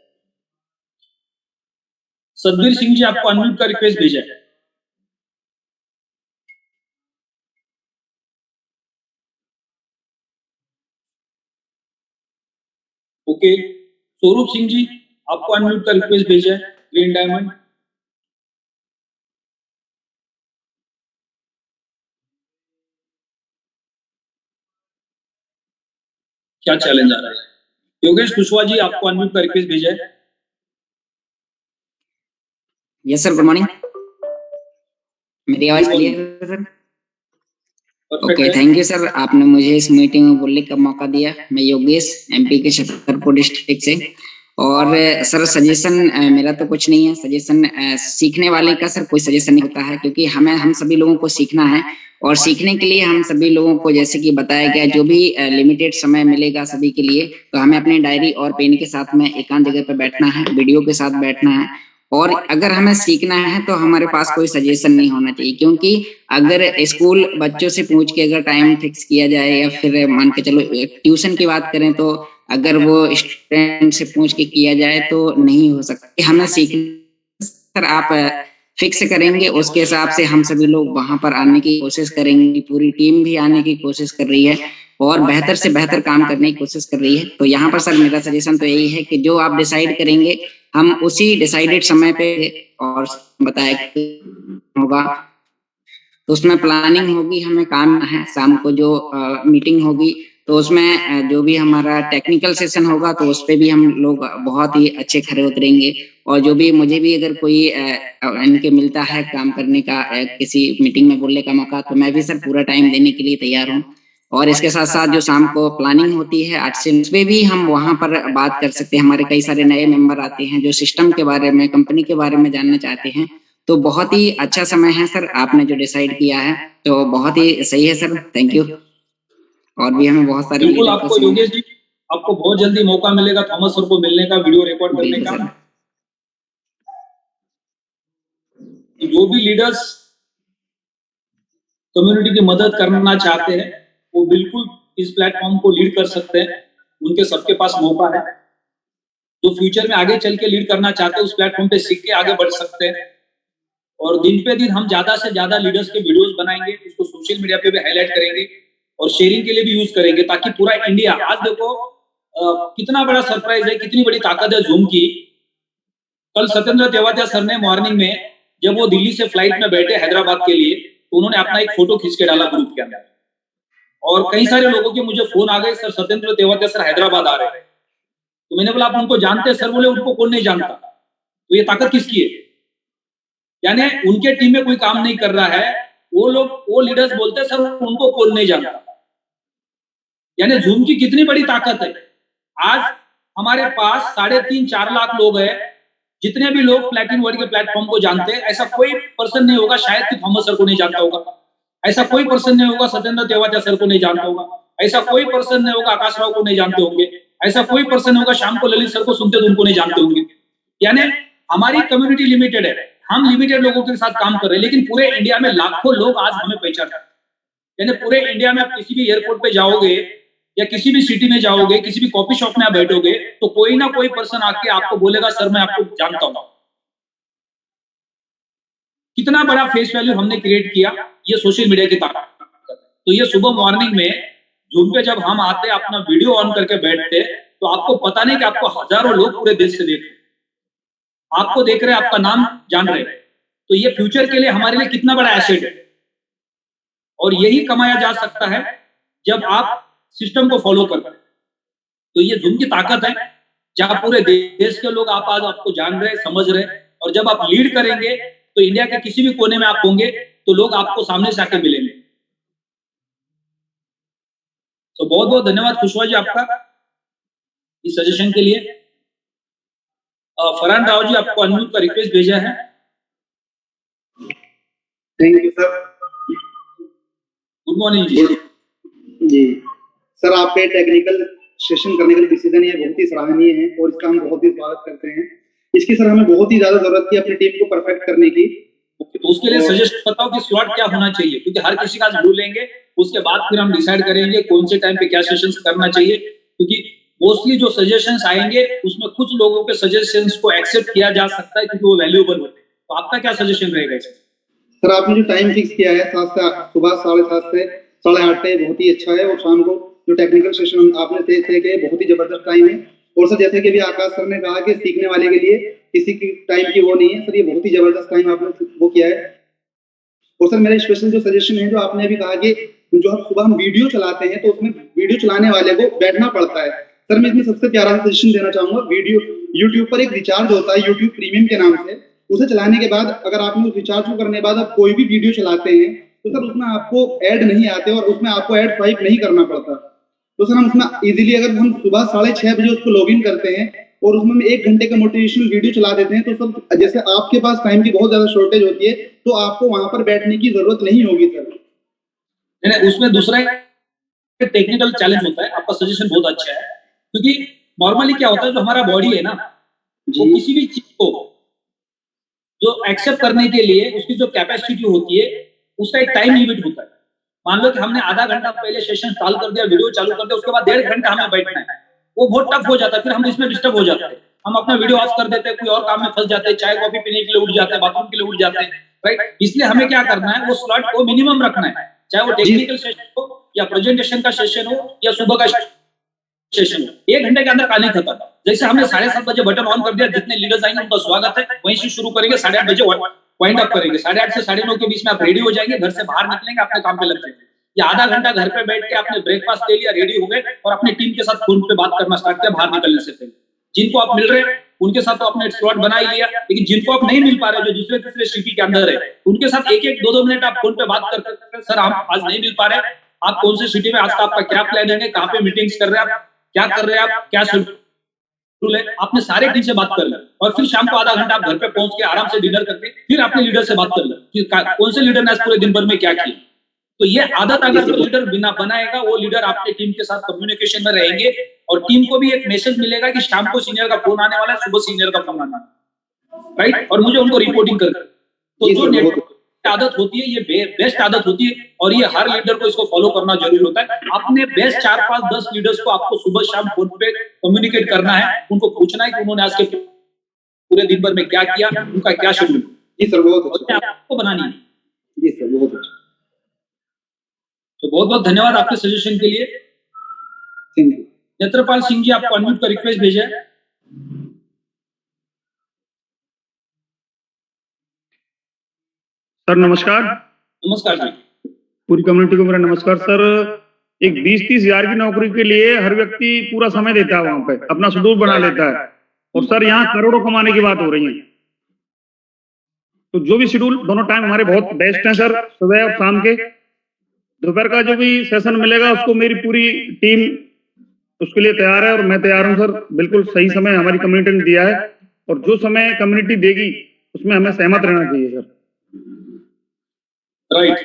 Satbir Singh ji आपको अनम्यूट का रिक्वेस्ट भेजा है। ओके, स्वरूप सिंह जी आपको अनम्यूट का रिक्वेस्ट भेजा है, ग्रीन डायमंड। क्या चैलेंज आ रहा है? योगेश कुशवाहा जी आपको अनम्यूट का रिक्वेस्ट भेजा है। Yes sir, good morning. मेरी आवाज क्लियर है sir? Okay, thank you sir, आपने मुझे इस मीटिंग में बोलने का मौका दिया। मैं योगेश एमपी के छतरपुर डिस्ट्रिक्ट से। और सर सजेशन मेरा तो कुछ नहीं है, सजेशन सीखने वाले का सर कोई सजेशन नहीं होता है, क्योंकि हम सभी लोगों को सीखना है, और सीखने के लिए हम सभी लोगों को जैसे कि बताया गया जो भी लिमिटेड समय मिलेगा सभी के लिए, तो हमें अपने डायरी और पेन के साथ में एकांत जगह पर बैठना है, वीडियो के साथ बैठना है। और अगर हमें सीखना है तो हमारे पास कोई सजेशन नहीं होना चाहिए, क्योंकि अगर स्कूल बच्चों से पूछ के अगर टाइम फिक्स किया जाए, या फिर मान के चलो ट्यूशन की बात करें तो अगर वो स्टूडेंट से पूछ के किया जाए तो नहीं हो सकता। हमें सीखना सर, आप फिक्स करेंगे, उसके हिसाब से हम सभी लोग वहां पर आने की कोशिश करेंगे। पूरी टीम भी आने की कोशिश कर रही है और बेहतर से बेहतर काम करने की कोशिश कर रही है। तो यहाँ पर सर मेरा सजेशन तो यही है कि जो आप डिसाइड करेंगे हम उसी डिसाइडेड समय पे और बताया होगा, तो उसमें प्लानिंग होगी, हमें काम है। शाम को जो मीटिंग होगी तो उसमें जो भी हमारा टेक्निकल सेशन होगा तो उस पे भी हम लोग बहुत ही अच्छे खरे उतरेंगे। और जो भी मुझे भी अगर कोई इनके मिलता है काम करने का, किसी मीटिंग में बोलने का मौका, तो मैं भी सर पूरा टाइम देने के लिए तैयार हूँ। और इसके साथ साथ जो शाम को प्लानिंग होती है 8 से, उसमें भी हम वहां पर बात कर सकते हैं। हमारे कई सारे नए मेंबर आते हैं जो सिस्टम के बारे में, कंपनी के बारे में जानना चाहते हैं। तो बहुत ही अच्छा समय है सर, आपने जो डिसाइड किया है तो बहुत ही सही है सर, थैंक यू। और भी हमें बहुत सारी बिल्कुल आपको योगेश जी, आपको बहुत जल्दी मौका मिलेगा थॉमस सर को मिलने का, वीडियो रिकॉर्ड करने का। जो भी लीडर्स कम्युनिटी की मदद करना चाहते हैं वो बिल्कुल इस प्लेटफॉर्म को लीड कर सकते हैं, उनके सबके पास मौका है। जो फ्यूचर में आगे चल के लीड करना चाहते हैं उस प्लेटफॉर्म पे सीख के आगे बढ़ सकते हैं। और दिन पे दिन हम ज्यादा से ज्यादा लीडर्स के वीडियोस बनाएंगे, उसको सोशल मीडिया पे भी हाईलाइट करेंगे और शेयरिंग के लिए भी यूज करेंगे, ताकि पूरा इंडिया, आज देखो कितना बड़ा सरप्राइज है, कितनी बड़ी ताकत है जूम की। कल सत्येंद्र तेवातिया सर ने मॉर्निंग में जब वो दिल्ली से फ्लाइट में बैठे हैदराबाद के लिए, तो उन्होंने अपना एक फोटो खींच के डाला ग्रुप के अंदर और कई सारे लोगों के मुझे फोन आ गए, सर सत्येंद्र तेवातिया सर हैदराबाद आ रहे हैं। तो मैंने बोला आप उनको जानते हैं? सर बोले उनको कौन नहीं जानता। तो ये ताकत किसकी है? यानी उनके टीम में कोई काम नहीं कर रहा है, वो लोग, वो लीडर्स बोलते हैं सर उनको कौन नहीं जानता। यानी जूम की कितनी बड़ी ताकत है। आज हमारे पास 3.5-4 लाख लोग हैं। जितने भी लोग प्लैटिनम वर्ल्ड के प्लेटफॉर्म को जानते हैं, ऐसा कोई पर्सन नहीं होगा शायद कि थॉमस सर को नहीं जानता होगा, ऐसा कोई पर्सन नहीं होगा सत्येंद्र तेवातिया सर को नहीं जानता होगा, ऐसा कोई पर्सन नहीं होगा आकाश राव को नहीं जानते होंगे, ऐसा कोई पर्सन होगा शाम को ललित सर को सुनते तो उनको नहीं जानते होंगे। यानी हमारी कम्युनिटी लिमिटेड है, हम लिमिटेड लोगों के साथ काम कर रहे हैं, लेकिन पूरे इंडिया में लाखों लोग आज हमें पहचानते हैं। यानी पूरे इंडिया में आप किसी भी एयरपोर्ट पे जाओगे या किसी भी सिटी में जाओगे, किसी भी कॉफी शॉप में आप बैठोगे, तो कोई ना कोई पर्सन आके आपको बोलेगा सर मैं आपको जानता हूं। कितना बड़ा फेस वैल्यू हमने क्रिएट किया, ये सोशल मीडिया की ताकत। तो ये सुबह मॉर्निंग में जूम पे जब हम आते, अपना वीडियो ऑन करके बैठते, तो आपको पता नहीं कि आपको हजारों लोग पूरे देश से देख रहे, आपको देख रहे, आपका नाम जान रहे। तो ये फ्यूचर के लिए हमारे लिए कितना बड़ा एसेट है। और यही कमाया जा सकता है जब आप सिस्टम को फॉलो करते हैं। तो ये जूम की ताकत है, जहां पूरे देश के लोग आप आज आपको जान रहे, समझ रहे। और जब आप लीड करेंगे तो इंडिया के किसी भी कोने में आप होंगे तो लोग आपको सामने से आके मिलेंगे। तो बहुत बहुत धन्यवाद खुशवा जी आपका इस सजेशन के लिए। फरहान राव जी आपको अनम्यूट का रिक्वेस्ट भेजा है। Thank you sir. Good morning जी। जी सर, आपके टेक्निकल सेशन करने का डिसीजन ये बहुत ही सराहनीय है और इसका हम बहुत ही स्वागत करते हैं। इसकी सर हमें बहुत ही ज्यादा जरूरत थी अपनी टीम को परफेक्ट करने की। तो उसके लिए सजेस्ट बताओ कि स्लॉट क्या होना चाहिए, क्योंकि हर किसी का व्यू लेंगे, उसके बाद फिर हम डिसाइड करेंगे कौन से टाइम पे क्या सेशंस करना चाहिए। क्योंकि मोस्टली जो सजेशंस आएंगे उसमें कुछ लोगों के सजेशंस को एक्सेप्ट किया जा सकता है क्योंकि वो वैल्यूएबल होते हैं। तो आपका क्या सजेशन रहेगा इसमें? सर आपने जो टाइम फिक्स किया है 7 से सुबह 7:30 से 8:30 है, बहुत ही अच्छा है। और शाम को जो टेक्निकल सेशन आपने तय किए बहुत ही जबरदस्त टाइम है। और सर जैसे कि भी आकाश सर ने कहा कि सीखने वाले के लिए किसी की टाइम की वो नहीं है, सर ये बहुत ही जबरदस्त टाइम आपने वो किया है। और सर मेरा स्पेशल जो सजेशन है, जो आपने अभी कहा कि जो हम सुबह हम वीडियो चलाते हैं तो उसमें वीडियो चलाने वाले को बैठना पड़ता है। सर मैं इसमें सबसे प्यारा सजेशन देना चाहूंगा, वीडियो यूट्यूब पर एक रिचार्ज होता है यूट्यूब प्रीमियम के नाम से, उसे चलाने के बाद अगर आपने उस रिचार्ज को करने के बाद आप कोई भी वीडियो चलाते हैं तो सर उसमें आपको ऐड नहीं आते और उसमें आपको ऐड स्वाइप नहीं करना पड़ता। तो सर हम उसमें इजीली अगर हम सुबह 6:30 बजे उसको लॉगिन करते हैं और उसमें हम 1 घंटे का मोटिवेशनल वीडियो चला देते हैं, तो सर जैसे आपके पास टाइम की बहुत ज्यादा शॉर्टेज होती है तो आपको वहां पर बैठने की जरूरत नहीं होगी सर। नहीं, उसमें दूसरा टेक्निकल चैलेंज होता है। आपका सजेशन बहुत अच्छा है, क्योंकि नॉर्मली क्या होता है, जो हमारा बॉडी है ना, वो किसी भी चीज को जो एक्सेप्ट करने के लिए उसकी जो कैपेसिटी होती है उसका एक टाइम लिमिट होता है। मान लो कि हमने आधा घंटा पहले सेशन चालू कर दिया, वीडियो चालू कर दिया, उसके बाद 1.5 घंटा हमें बैठना है, वो बहुत टफ हो जाता है, फिर हम इसमें डिस्टर्ब हो जाते हैं। हम अपना वीडियो ऑफ कर देते हैं, कोई और काम में फंस जाते हैं, चाय कॉफी पीने के लिए उठ जाते हैं, बाथरूम के लिए उठ जाते हैं, राइट। इसलिए हमें क्या करना है, वो स्लॉट को मिनिमम रखना है, चाहे वो टेक्निकल सेशन हो या प्रेजेंटेशन का सेशन हो या सुबह का सेशन हो, 1 घंटे के अंदर कहानी खत्म। जैसे हमने 7:30 बजे बटन ऑन कर दिया, जितने लीडर्स आएंगे उनका स्वागत है, वहीं से शुरू करेंगे, 8:30 बजे वाइंड अप करेंगे, 8:30 से 9:30 के बीच में आप रेडी हो जाएंगे, घर से बाहर निकलेंगे, अपने काम पे लग जाएंगे, या आधा घंटा घर पे बैठ के आपने ब्रेकफास्ट ले लिया, रेडी हो गए और अपनी टीम के साथ फोन पे बात करना स्टार्ट किया बाहर निकलने से पहले। जिनको आप मिल रहे हैं उनके साथ तो आपने स्लॉट बना ही लिया, लेकिन जिनको आप नहीं मिल पा रहे, जो दूसरे तीसरे सिटी के अंदर है, उनके साथ 1-1, 2-2 मिनट आप फोन पे बात करते, सर हम आज नहीं मिल पा रहे, आप कौन से सिटी में, आज का आपका क्या प्लान है, कहाँ पे मीटिंग्स कर रहे हैं आप, क्या कर रहे हैं आप, क्या शेड्यूल है, आपने सारे टीम से बात कर लिया और फिर शाम को आधा घंटा आप घर पे पहुंच के आराम से डिनर करके फिर अपने लीडर से बात कर लिया कि कौन से लीडर ने आज पूरे दिन भर में क्या किया। तो ये आदत अगर जो लीडर बिना बनाएगा, वो लीडर आपके टीम के साथ कम्युनिकेशन में रहेंगे और टीम को भी एक मैसेज मिलेगा कि शाम को सीनियर का फोन आने वाला है, सुबह सीनियर का फोन आना है, राइट, और मुझे उनको रिपोर्टिंग करना। तो जो नेटवर्क आदत होती है, ये बेस्ट आदत होती है और ये हर लीडर को इसको फॉलो करना जरूरी होता है। अपने बेस्ट 4, 5, 10 लीडर्स को आपको सुबह शाम फोन पे कम्युनिकेट करना है, उनको पूछना है कि उन्होंने आज के पूरे दिन भर में क्या किया, उनका क्या शेड्यूल। जी सर, बहुत अच्छा, आपको बनानी है। जी सर, बहुत अच्छा। तो बहुत बहुत धन्यवाद आपके सजेशन के लिए। Thank you. नेत्रपाल सिंह जी, आपको अनम्यूट का रिक्वेस्ट भेजा है। सर नमस्कार। नमस्कार जी। पूरी कम्युनिटी को मेरा नमस्कार सर। एक 20-30 हजार की नौकरी के लिए हर व्यक्ति पूरा समय देता है, वहां पे अपना शेड्यूल बना लेता है और सर यहाँ करोड़ों कमाने की बात हो रही है। तो जो भी शेड्यूल, दोनों टाइम हमारे बहुत बेस्ट हैं सर, सुबह और शाम के। दोपहर का जो भी सेशन मिलेगा उसको मेरी पूरी टीम उसके लिए तैयार है और मैं तैयार हूं सर। बिल्कुल सही समय हमारी कम्युनिटी ने दिया है और जो समय कम्युनिटी देगी उसमें हमें सहमत रहना चाहिए सर, राइट।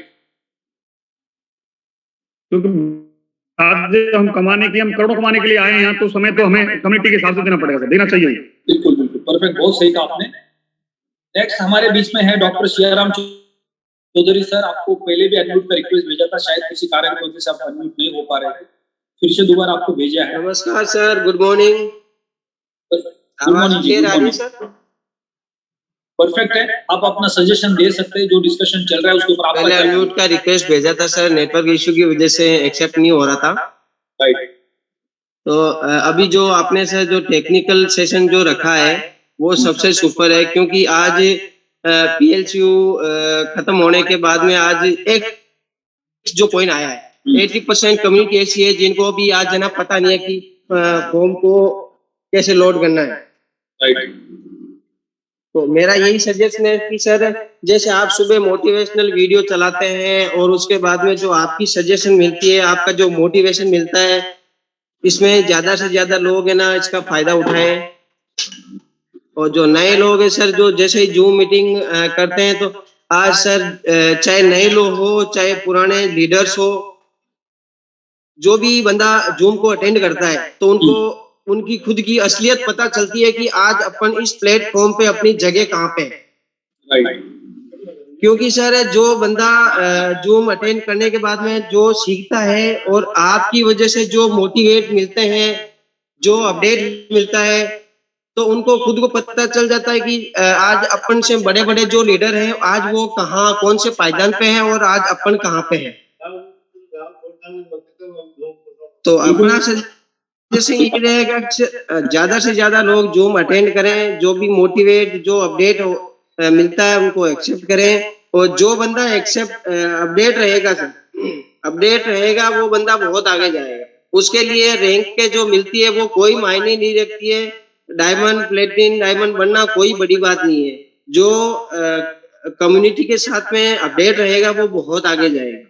क्योंकि आज हम कमाने के, हम करोड़ों कमाने के लिए आए हैं यहाँ, तो समय तो हमें कम्युनिटी के हिसाब से देना पड़ेगा सर, देना चाहिए। बिल्कुल बिल्कुल परफेक्ट, बहुत सही कहा आपने। नेक्स्ट हमारे बीच में है डॉक्टर सियाराम चौधरी सर। आपको पहले भी अनम्यूट का रिक्वेस्ट भेजा था, शायद किसी कारण की वजह से आप अनम्यूट नहीं हो पा रहे थे, फिर से दोबारा आपको भेजा है। नमस्कार सर, गुड मॉर्निंग। क्लियर आ रही है सर? परफेक्ट है, आप अपना सजेशन दे सकते हैं, जो डिस्कशन चल रहा है उसके ऊपर। पहले अनम्यूट का रिक्वेस्ट भेजा था सर, नेटवर्क इशू की वजह से एक्सेप्ट नहीं हो रहा था, राइट। तो अभी जो आपने सर जो टेक्निकल सेशन जो रखा है वो सबसे सुपर है, क्योंकि आज PLCU खत्म होने के बाद में आज एक जो पॉइंट आया है, 80% कम्युनिटी ऐसी है जिनको भी आज है ना पता नहीं है कि फॉर्म को कैसे लोड करना है, राइट। तो मेरा यही सजेशन है कि सर जैसे आप सुबह मोटिवेशनल वीडियो चलाते हैं और उसके बाद में जो आपकी सजेशन मिलती है, आपका जो मोटिवेशन मिलता है, इसमें ज्यादा से ज्यादा लोग है ना इसका फायदा उठाएं। और जो नए लोग हैं सर, जो जैसे ही जूम मीटिंग करते हैं, तो आज सर चाहे नए लोग हो चाहे पुराने लीडर्स हो, जो भी बंदा जूम को अटेंड करता है तो उनको उनकी खुद की असलियत पता चलती है कि आज अपन इस प्लेटफॉर्म पे अपनी जगह कहाँ पे है, राइट। क्योंकि सर जो बंदा जूम अटेंड करने के बाद में जो सीखता है और आपकी वजह से जो मोटिवेट मिलते हैं, जो अपडेट मिलता है, तो उनको खुद को पता चल जाता है कि आज अपन से बड़े बड़े जो लीडर हैं आज वो कहाँ कौन से पायदान पे हैं और आज अपन कहाँ पे हैं। तो अपना जैसे ये रहेगा ज्यादा से ज्यादा लोग जूम अटेंड करें, जो भी मोटिवेट जो अपडेट मिलता है उनको एक्सेप्ट करें, और जो बंदा एक्सेप्ट अपडेट रहेगा सर, अपडेट रहेगा वो बंदा बहुत आगे जाएगा। उसके लिए रैंक के जो मिलती है वो कोई मायने नहीं रखती है, डायमंड प्लेटिनम डायमंड बनना कोई बड़ी बात नहीं है। जो कम्युनिटी के साथ में अपडेट रहेगा वो बहुत आगे जाएगा।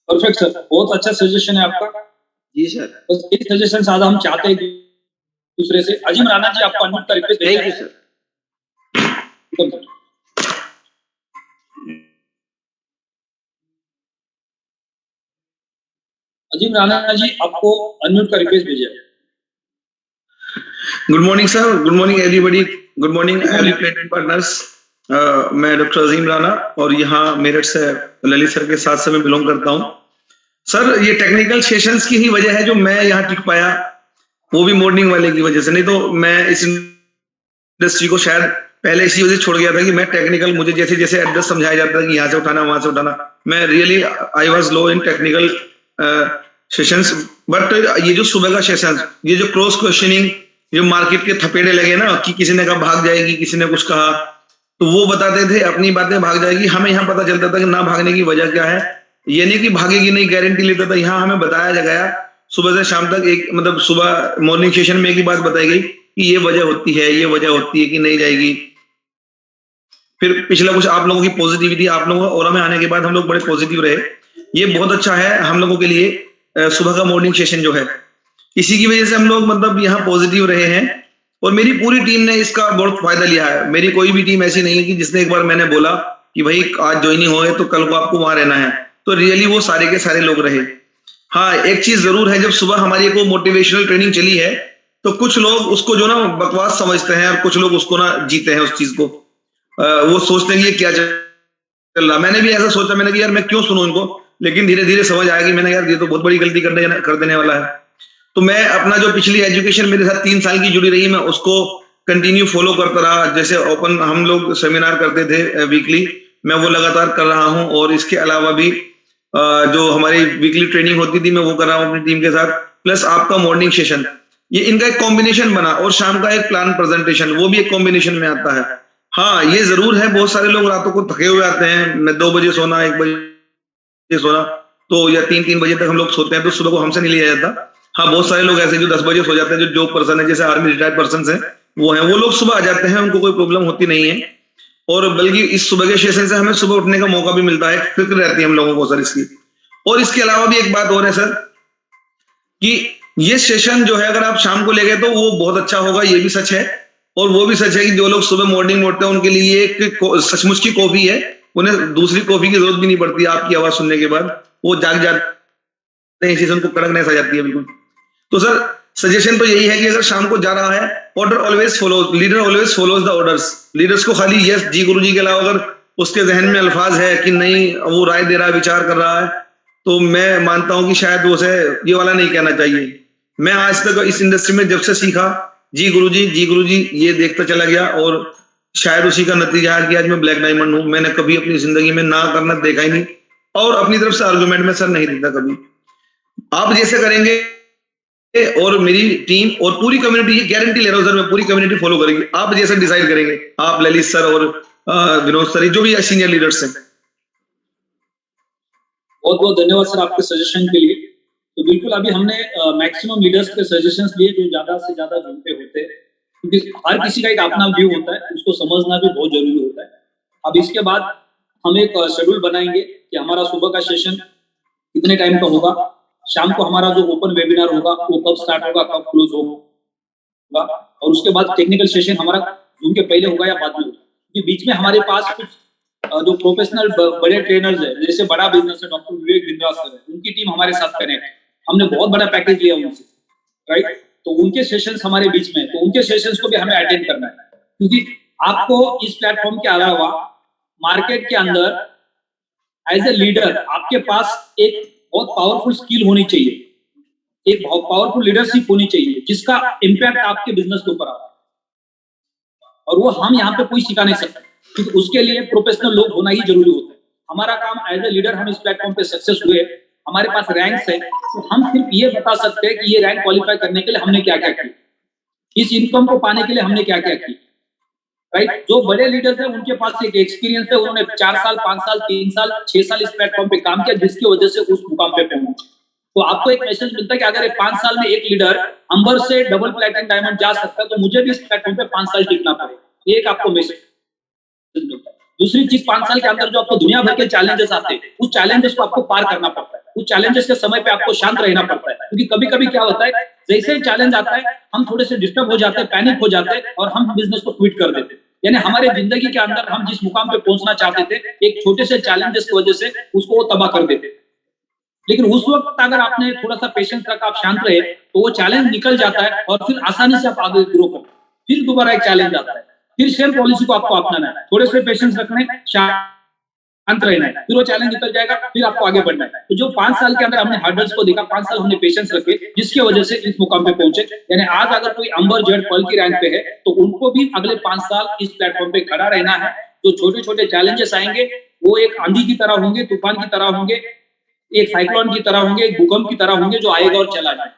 परफेक्ट सर, बहुत अच्छा सजेशन है आपका। जी सर, बस एक सजेशन साधा हम चाहते हैं दूसरे से। अजीम राणा जी, आपको अनम्यूट का request. Thank you sir. Azim Rana ji, आपको अनम्यूट का रिक्वेस्ट भेजा है। Good morning sir, good morning everybody, good morning every platform partners. मैं डॉक्टर अजीम राणा और यहाँ मेरठ से ललित सर के साथ से मैं बिलोंग करता हूँ। सर ये टेक्निकल सेशंस की ही वजह है जो मैं यहाँ टिक पाया, वो भी मॉर्निंग वाले की वजह से। नहीं तो मैं इस इंडस्ट्री को शायद पहले इसी वजह से छोड़ गया था कि मैं टेक्निकल, मुझे जैसे जैसे एड्रेस समझाया जाता है कि यहाँ से उठाना वहां से उठाना, मैं really I was low in technical sessions. But ये जो सुबह का सेशन, ये जो क्रॉस क्वेश्चनिंग, जो मार्केट के थपेड़े लगे ना कि किसी ने कहा भाग जाएगी, किसी ने कुछ कहा, तो वो बताते थे अपनी बातें भाग जाएगी, हमें यहाँ पता चलता था कि ना भागने की वजह क्या है। ये नहीं कि भागेगी नहीं गारंटी लेता था, यहाँ हमें बताया गया सुबह से शाम तक, एक मतलब सुबह मॉर्निंग सेशन में एक ही बात बताई गई कि ये वजह होती है, ये वजह होती है कि नहीं जाएगी। फिर पिछला कुछ आप लोगों की पॉजिटिविटी, आप लोगों और में आने के बाद हम लोग बड़े पॉजिटिव रहे, ये बहुत अच्छा है हम लोगों के लिए। सुबह का मॉर्निंग सेशन जो है, इसी की वजह से हम लोग मतलब यहाँ पॉजिटिव रहे हैं और मेरी पूरी टीम ने इसका बहुत फायदा लिया है। मेरी कोई भी टीम ऐसी नहीं है कि जिसने एक बार मैंने बोला कि भाई आज ज्वाइनिंग हो गए तो कल को आपको वहां रहना है, तो रियली वो सारे के सारे लोग रहे। हाँ, एक चीज जरूर है, जब सुबह हमारी को मोटिवेशनल ट्रेनिंग चली है तो कुछ लोग उसको जो ना बकवास समझते हैं और कुछ लोग उसको ना जीते हैं उस चीज को। वो सोचते हैं कि ये क्या चल रहा। मैंने भी ऐसा सोचा, मैंने कि यार मैं क्यों सुनूं इनको, लेकिन धीरे धीरे समझ आया कि मैंने यार ये तो बहुत बड़ी गलती कर देने वाला है। तो मैं अपना जो पिछली एजुकेशन मेरे साथ 3 साल की जुड़ी रही, मैं उसको कंटिन्यू फॉलो करता रहा। जैसे ओपन हम लोग सेमिनार करते थे वीकली, मैं वो लगातार कर रहा हूँ। और इसके अलावा भी जो हमारी वीकली ट्रेनिंग होती थी मैं वो कर रहा हूँ अपनी टीम के साथ, प्लस आपका मॉर्निंग सेशन, ये इनका एक कॉम्बिनेशन बना। और शाम का एक प्लान प्रेजेंटेशन, वो भी एक कॉम्बिनेशन में आता है। हाँ, ये जरूर है, बहुत सारे लोग रातों को थके हुए आते हैं, मैं 2 बजे सोना, 1 बजे सोना, तो या 3 बजे तक हम लोग सोते हैं, तो सुबह को हमसे नहीं लिया जाता। हाँ, बहुत सारे लोग ऐसे जो 10 बजे सो जाते हैं, जो जॉब पर्सन है, जैसे आर्मी रिटायर्ड पर्सन है, वो लोग सुबह आ जाते हैं, उनको कोई प्रॉब्लम होती नहीं है। और बल्कि इस सुबह के सेशन से हमें सुबह उठने का मौका भी मिलता है, फिक्र रहती है हम लोगों को सर इसकी। और इसके अलावा भी एक बात और है सर कि ये सेशन जो है अगर आप शाम को ले गए तो वो बहुत अच्छा होगा, ये भी सच है। और वो भी सच है कि जो लोग सुबह मॉर्निंग में उठते हैं उनके लिए एक सचमुच की कॉफी है, उन्हें दूसरी कॉफी की जरूरत भी नहीं पड़ती। आपकी आवाज सुनने के बाद वो जाग जाते हैं, सेशन को कड़कनेस आ जाती है बिल्कुल। तो सर सजेशन तो यही है कि अगर शाम को जा रहा है, order always follow, leader always follows the orders. Leaders को खाली यस जी गुरुजी के अलावा अगर उसके जहन में अल्फाज है कि नहीं वो राय दे रहा है, विचार कर रहा है, तो मैं मानता हूं कि शायद उसे ये वाला नहीं कहना चाहिए। मैं आज तक इस इंडस्ट्री में जब से सीखा जी गुरुजी ये देखता चला गया, और शायद उसी का नतीजा है कि आज मैं ब्लैक डायमंड हूं। मैंने कभी अपनी जिंदगी में ना करना देखा ही नहीं, और अपनी तरफ से आर्गुमेंट में सर नहीं देता कभी। आप जैसे करेंगे और मेरी टीम और पूरी कम्युनिटी, ये गारंटी ले रहा हूं सर, मैं पूरी कम्युनिटी फॉलो करेंगे। आप जैसे डिसाइड करेंगे, आप ललित सर और विनोद सर, जो भी सीनियर लीडर्स हैं। बहुत बहुत धन्यवाद सर आपके सजेशन के लिए। तो बिल्कुल अभी हमने मैक्सिमम लीडर्स के सजेशंस लिए जो ज्यादा से ज्यादा जुड़ते होते हैं, क्योंकि हर किसी का एक अपना व्यू होता है, उसको समझना भी बहुत जरूरी होता है। अब इसके बाद हम एक शेड्यूल बनाएंगे कि हमारा सुबह का सेशन कितने टाइम का होगा, शाम को हमारा जो ओपन वेबिनार होगा वो कब स्टार्ट होगा, कब क्लोज होगा, और उसके बाद टेक्निकल सेशन हमारा जूम के पहले होगा या बाद में होगा। क्योंकि बीच में हमारे पास कुछ जो प्रोफेशनल बड़े ट्रेनर्स है, जैसे बड़ा बिजनेस है डॉक्टर विवेक बिंद्रा सर है, उनकी टीम हमारे साथ कनेक्ट है, हमने बहुत बड़ा पैकेज लिया उनसे, राइट। तो उनके सेशंस हमारे बीच में, तो उनके सेशंस को भी हमें अटेंड करना है, क्योंकि आपको इस प्लेटफॉर्म के अलावा मार्केट के अंदर एज ए लीडर आपके पास एक बहुत पावरफुल स्किल होनी चाहिए, एक बहुत पावरफुल लीडरशिप होनी चाहिए जिसका इम्पैक्ट आपके बिजनेस के ऊपर आता है, और वो हम यहाँ पे कोई सिखा नहीं सकते, क्योंकि उसके लिए प्रोफेशनल लोग होना ही जरूरी होता है। हमारा काम एज ए लीडर, हम इस प्लेटफॉर्म पे सक्सेस हुए, हमारे पास रैंक्स है, तो हम सिर्फ ये बता सकते हैं कि ये रैंक क्वालिफाई करने के लिए हमने क्या क्या किया, इस इनकम को पाने के लिए हमने क्या क्या किया, राइट। जो बड़े लीडर्स हैं उनके पास एक एक्सपीरियंस है, उन्होंने 4 साल 5 साल 3 साल 6 साल इस प्लेटफॉर्म पे काम किया, जिसकी वजह से उस मुकाम पे पहुंचे। तो आपको एक मैसेज मिलता है कि अगर 5 साल में एक लीडर अंबर से डबल प्लैटिनम डायमंड जा सकता है, तो मुझे भी इस प्लेटफॉर्म पे 5 साल टिकना पड़ेगा, ये एक आपको मैसेज मिलता है। दूसरी चीज, 5 साल के अंदर जो आपको दुनिया भर के चैलेंजेस आते हैं, उस चैलेंजेस को आपको पार करना पड़ता है, उस चैलेंजेस के समय पे आपको शांत रहना पड़ता है, क्योंकि कभी कभी क्या होता है, जैसे ही चैलेंज आता है हम थोड़े से डिस्टर्ब हो जाते हैं, पैनिक हो जाते हैं, और हम बिजनेस को क्विट कर देते हैं। यानी हमारे जिंदगी के अंदर हम जिस मुकाम पे पहुंचना चाहते थे, एक छोटे से चैलेंजेस की वजह से उसको वो तबाह कर देते। लेकिन उस वक्त अगर आपने थोड़ा सा पेशेंस रखा, आप शांत रहे, तो वो चैलेंज निकल जाता है, और फिर आसानी से आप आगे ग्रो करते। फिर दोबारा एक चैलेंज आता है, फिर शेयर पॉलिसी को आपको अपनाना है, थोड़े से पेशेंस रखने, अंत रहना है, फिर वो चैलेंज निकल जाएगा, फिर आपको आगे बढ़ना है। तो जो 5 साल के अंदर हमने हार्डल्स को देखा, 5 साल हमने पेशेंस रखे, जिसकी वजह से इस मुकाम पे पहुंचे। यानी आज अगर कोई अंबर जेड पल की रैंक पे है तो उनको भी अगले 5 साल इस प्लेटफॉर्म पे खड़ा रहना है। जो छोटे छोटे चैलेंजेस आएंगे वो एक आंधी की तरह होंगे, तूफान की तरह होंगे, एक साइक्लोन की तरह होंगे, एक भूकंप की तरह होंगे, जो आएगा और चला जाएगा।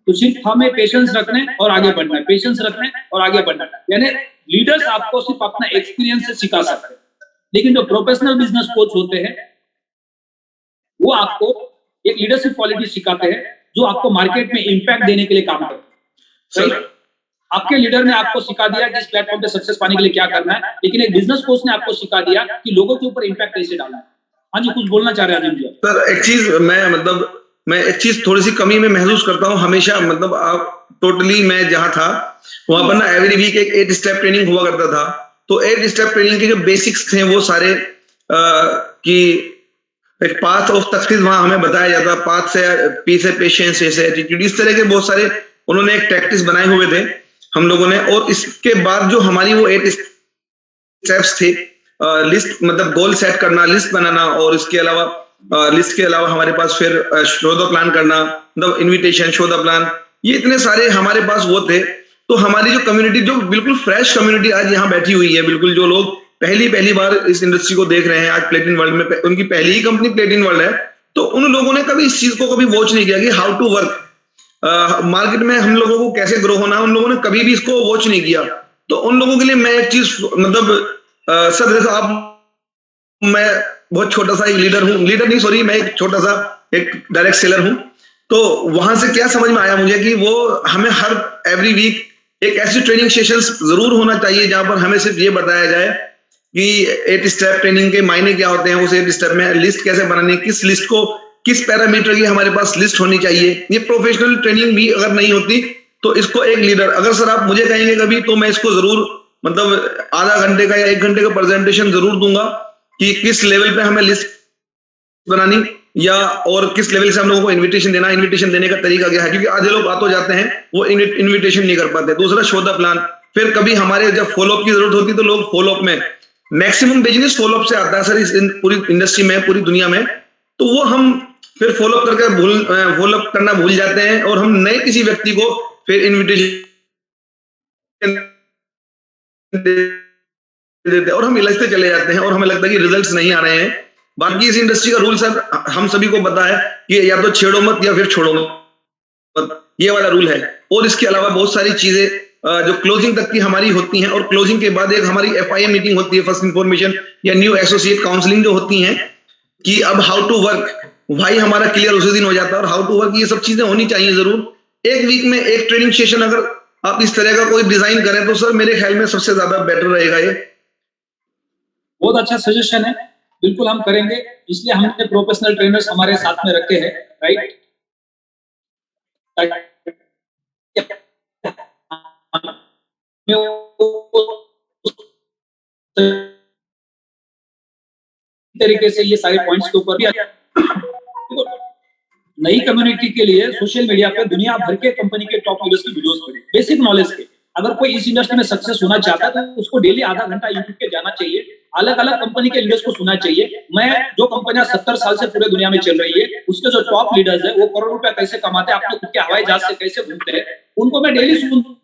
तो सिर्फ हमें पेशेंस रखने और आगे बढ़ना है, पेशेंस रखने और आगे बढ़ना है। यानी लीडर्स आपको सिर्फ अपना एक्सपीरियंस से सिखा सकते हैं, लेकिन जो प्रोफेशनल बिजनेस कोच होते हैं वो आपको एक लीडरशिप क्वालिटी सिखाते हैं जो आपको मार्केट में इंपैक्ट देने के लिए काम करते हैं। आपके लीडर ने आपको सिखा दिया कि इस प्लेटफॉर्म पे सक्सेस पाने के लिए क्या करना है, लेकिन एक बिजनेस कोच ने आपको सिखा दिया कि लोगों के ऊपर इंपैक्ट कैसे डालना है। हाँ जी, कुछ बोलना चाह रहे हैं अजीम जी। सर एक चीज मैं एक चीज थोड़ी सी कमी में महसूस करता हूँ हमेशा, मतलब आप टोटली मैं जहाँ था वहां पर ना एवरी वीक एक 8 स्टेप ट्रेनिंग हुआ करता था। तो 8 स्टेप ट्रेनिंग के जो बेसिक्स थे वो सारे कि एक पाथ ऑफ सक्सेस वहां हमें बताया जाता, पाथ से पी से पेशेंस से एटीट्यूड, इस तरह के बहुत सारे उन्होंने एक प्रैक्टिस बनाए हुए थे हम लोगों ने। और इसके बाद जो हमारी वो 8 स्टेप्स थे, लिस्ट मतलब गोल सेट करना, लिस्ट बनाना, और इसके अलावा लिस्ट के अलावा हमारे पास फिर शो द प्लान करना, मतलब इनविटेशन, शो द प्लान, ये इतने सारे हमारे पास वो थे। तो हमारी जो कम्युनिटी, जो बिल्कुल फ्रेश कम्युनिटी आज यहाँ बैठी हुई है, बिल्कुल जो लोग पहली बार इस इंडस्ट्री को देख रहे हैं, आज प्लेटिन वर्ल्ड में उनकी पहली ही कंपनी प्लेटिन वर्ल्ड है, तो उन लोगों ने कभी इस चीज को कभी वॉच नहीं किया कि हाउ टू वर्क मार्केट में हम लोगों को कैसे ग्रो होना है, उन लोगों ने कभी भी इसको वॉच नहीं किया। तो उन लोगों के लिए मैं एक चीज मतलब सर देखो मैं बहुत छोटा सा एक मैं एक छोटा सा एक डायरेक्ट सेलर हूं। तो वहां से क्या समझ में आया मुझे कि वो हमें हर एवरी वीक एक ऐसी ट्रेनिंग सेशंस जरूर होना चाहिए जहां पर हमें सिर्फ ये बताया जाए कि 8 स्टेप ट्रेनिंग के मायने क्या होते हैं, उस 8 स्टेप में लिस्ट कैसे बनानी, किस लिस्ट को किस पैरामीटर की हमारे पास लिस्ट होनी चाहिए। ये प्रोफेशनल ट्रेनिंग भी अगर नहीं होती तो इसको एक लीडर, अगर सर आप मुझे कहेंगे कभी तो मैं इसको जरूर मतलब आधा घंटे का या 1 घंटे का प्रेजेंटेशन जरूर दूंगा कि किस लेवल पे हमें लिस्ट बनानी या और किस लेवल से हम लोगों को इनविटेशन देना, इनविटेशन देने का तरीका क्या है, क्योंकि आधे लोग आते जाते हैं वो इनविटेशन नहीं कर पाते। दूसरा शो द प्लान, फिर कभी हमारे जब फॉलोअप की जरूरत होती है तो लोग फॉलोअप में, मैक्सिमम बिजनेस फॉलोअप से आता है सर इस पूरी इंडस्ट्री में, पूरी दुनिया में। तो वो हम फिर फॉलोअप करना भूल जाते हैं और हम नए किसी व्यक्ति को फिर इनविटेशन देते हैं और हम इलाजते चले जाते हैं और हमें लगता है कि रिजल्ट्स नहीं आ रहे हैं। बाकी इस इंडस्ट्री का रूल सर हम सभी को पता है कि या तो छेड़ो मत या फिर छोड़ो मत, ये वाला रूल है। और इसके अलावा बहुत सारी चीजें जो क्लोजिंग तक की हमारी होती हैं और क्लोजिंग के बाद एक हमारी FIM मीटिंग होती है, फर्स्ट इंफॉर्मेशन या न्यू एसोसिएट काउंसलिंग जो होती हैं कि अब हाउ टू वर्क, भाई हमारा क्लियर उसी दिन हो जाता है। और हाउ टू वर्क ये सब चीजें होनी चाहिए जरूर। एक वीक में एक ट्रेनिंग सेशन अगर आप इस तरह का कोई डिजाइन करें तो सर मेरे ख्याल में सबसे ज्यादा बेटर रहेगा। ये बहुत अच्छा सजेशन है, बिल्कुल हम करेंगे, इसलिए हमने प्रोफेशनल ट्रेनर्स हमारे साथ में रखे हैं, राइट। तरीके से ये सारे पॉइंट्स के ऊपर भी नई कम्युनिटी के लिए सोशल मीडिया पे दुनिया भर के कंपनी के टॉप लीडर्स की वीडियोस पढ़े, बेसिक नॉलेज के। अगर कोई इस इंडस्ट्री में सक्सेस होना चाहता है तो उसको डेली आधा घंटा यूट्यूब पे जाना चाहिए, अलग अलग कंपनी के लीडर्स को सुनना चाहिए। मैं जो कंपनियां 70 साल से पूरे दुनिया में चल रही है उसके जो टॉप लीडर्स है वो करोड़ रुपया कैसे कमाते हैं, अपने खुद के हवाई जहाज से कैसे घूमते हैं, उनको मैं डेली सुनता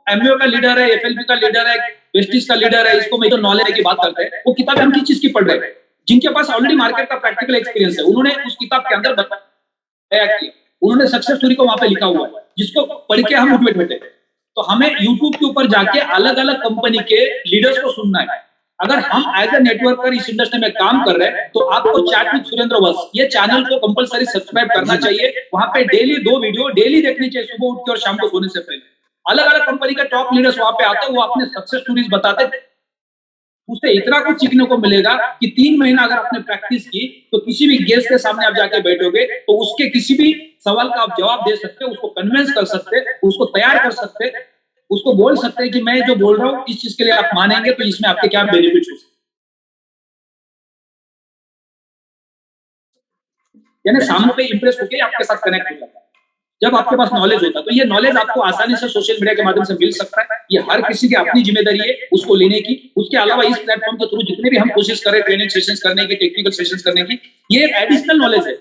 एमओ का लीडर है, FLP का लीडर है, वेस्टिज का लीडर है, इसको मैं तो नॉलेज की बात करते हैं। वो किताब हम किस चीज की पढ़ रहे हैं? जिनके पास ऑलरेडी मार्केट का प्रैक्टिकल एक्सपीरियंस है, उन्होंने उस किताब के अंदर बताया कि उन्होंने सक्सेस स्टोरी को वहां पे लिखा हुआ है, जिसको पढ़ के हम मोटिवेट होते हैं। तो हमें यूट्यूब के ऊपर जाके अलग अलग कंपनी के लीडर्स को सुनना है। अगर हम एज ए नेटवर्कर इस इंडस्ट्री में काम कर रहे हैं तो आपको चैट विद सुरेंद्र वत्स ये चैनल को कंपलसरी सब्सक्राइब करना चाहिए। वहां पे डेली 2 वीडियो डेली देखनी चाहिए, सुबह उठ के और शाम को सोने से पहले। अलग अलग कंपनी के टॉप लीडर्स वहां पे आते हैं, वो अपने सक्सेस स्टोरीज बताते हैं, उससे इतना कुछ सीखने को मिलेगा कि 3 महीना अगर आपने प्रैक्टिस की तो किसी भी गेस्ट के सामने आप जाके बैठोगे तो उसके किसी भी सवाल का आप जवाब दे सकते हो, उसको कन्विंस कर सकते हैं, उसको तैयार कर सकते हैं, उसको बोल सकते हैं कि मैं जो बोल रहा हूँ इस चीज के लिए आप मानेंगे तो इसमें आपके क्या बेनिफिट हो सकते। यानी सामने पे इंप्रेस होकर आपके साथ कनेक्ट हो जाता है जब आपके पास नॉलेज होता है। तो ये नॉलेज आपको आसानी से सोशल मीडिया के माध्यम से मिल सकता है। ये हर किसी की अपनी जिम्मेदारी है उसको लेने की। उसके अलावा इस प्लेटफॉर्म के थ्रू जितने भी हम कोशिश करें ट्रेनिंग सेशंस करने की, टेक्निकल सेशंस करने की, ये एक एडिशनल नॉलेज है,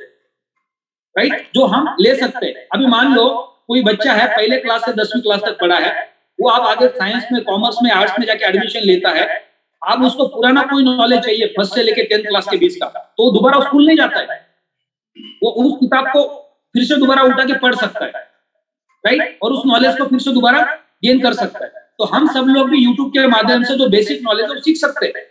राइट, जो हम ले सकते हैं। अभी मान लो कोई बच्चा है पहले क्लास से 10वीं क्लास तक पढ़ा है, वो आप आगे साइंस में, कॉमर्स में, आर्ट्स में जाके एडमिशन लेता है, अब उसको पुराना कोई नॉलेज चाहिए फर्स्ट से लेके 10th क्लास के बीच का, तो दोबारा स्कूल नहीं जाता है, वो उस किताब को फिर से दोबारा उठा के पढ़ सकता है, राइट, और उस नॉलेज को फिर से दोबारा गेन कर सकता है। तो हम सब लोग भी यूट्यूब के माध्यम से जो बेसिक नॉलेज है वो सीख सकते हैं।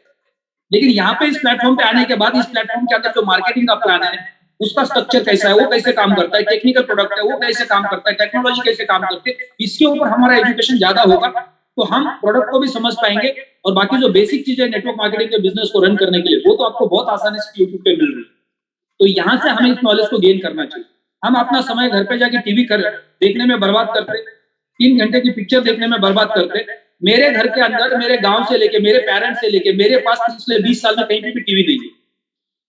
लेकिन यहाँ पे इस प्लेटफॉर्म पे आने के बाद इस प्लेटफॉर्म के अंदर जो मार्केटिंग का प्लान है, उसका स्ट्रक्चर कैसा है, वो कैसे काम करता है, टेक्निकल प्रोडक्ट है वो कैसे काम करता है, टेक्नोलॉजी कैसे काम करती है, इसके ऊपर हमारा एजुकेशन ज्यादा होगा तो हम प्रोडक्ट को भी समझ पाएंगे। और बाकी जो बेसिक चीजें नेटवर्क मार्केटिंग के बिजनेस को रन करने के लिए, वो तो आपको बहुत आसानी से यूट्यूब पे मिल रही है। तो यहाँ से हमें इस नॉलेज को गेन करना चाहिए। हम अपना समय घर पे जाके टीवी देखने में बर्बाद करते, 3 घंटे की पिक्चर देखने में बर्बाद करते। मेरे घर के अंदर, मेरे गांव से लेके, मेरे पेरेंट्स से लेके, मेरे पास पिछले 20 साल में कहीं भी टीवी नहीं है।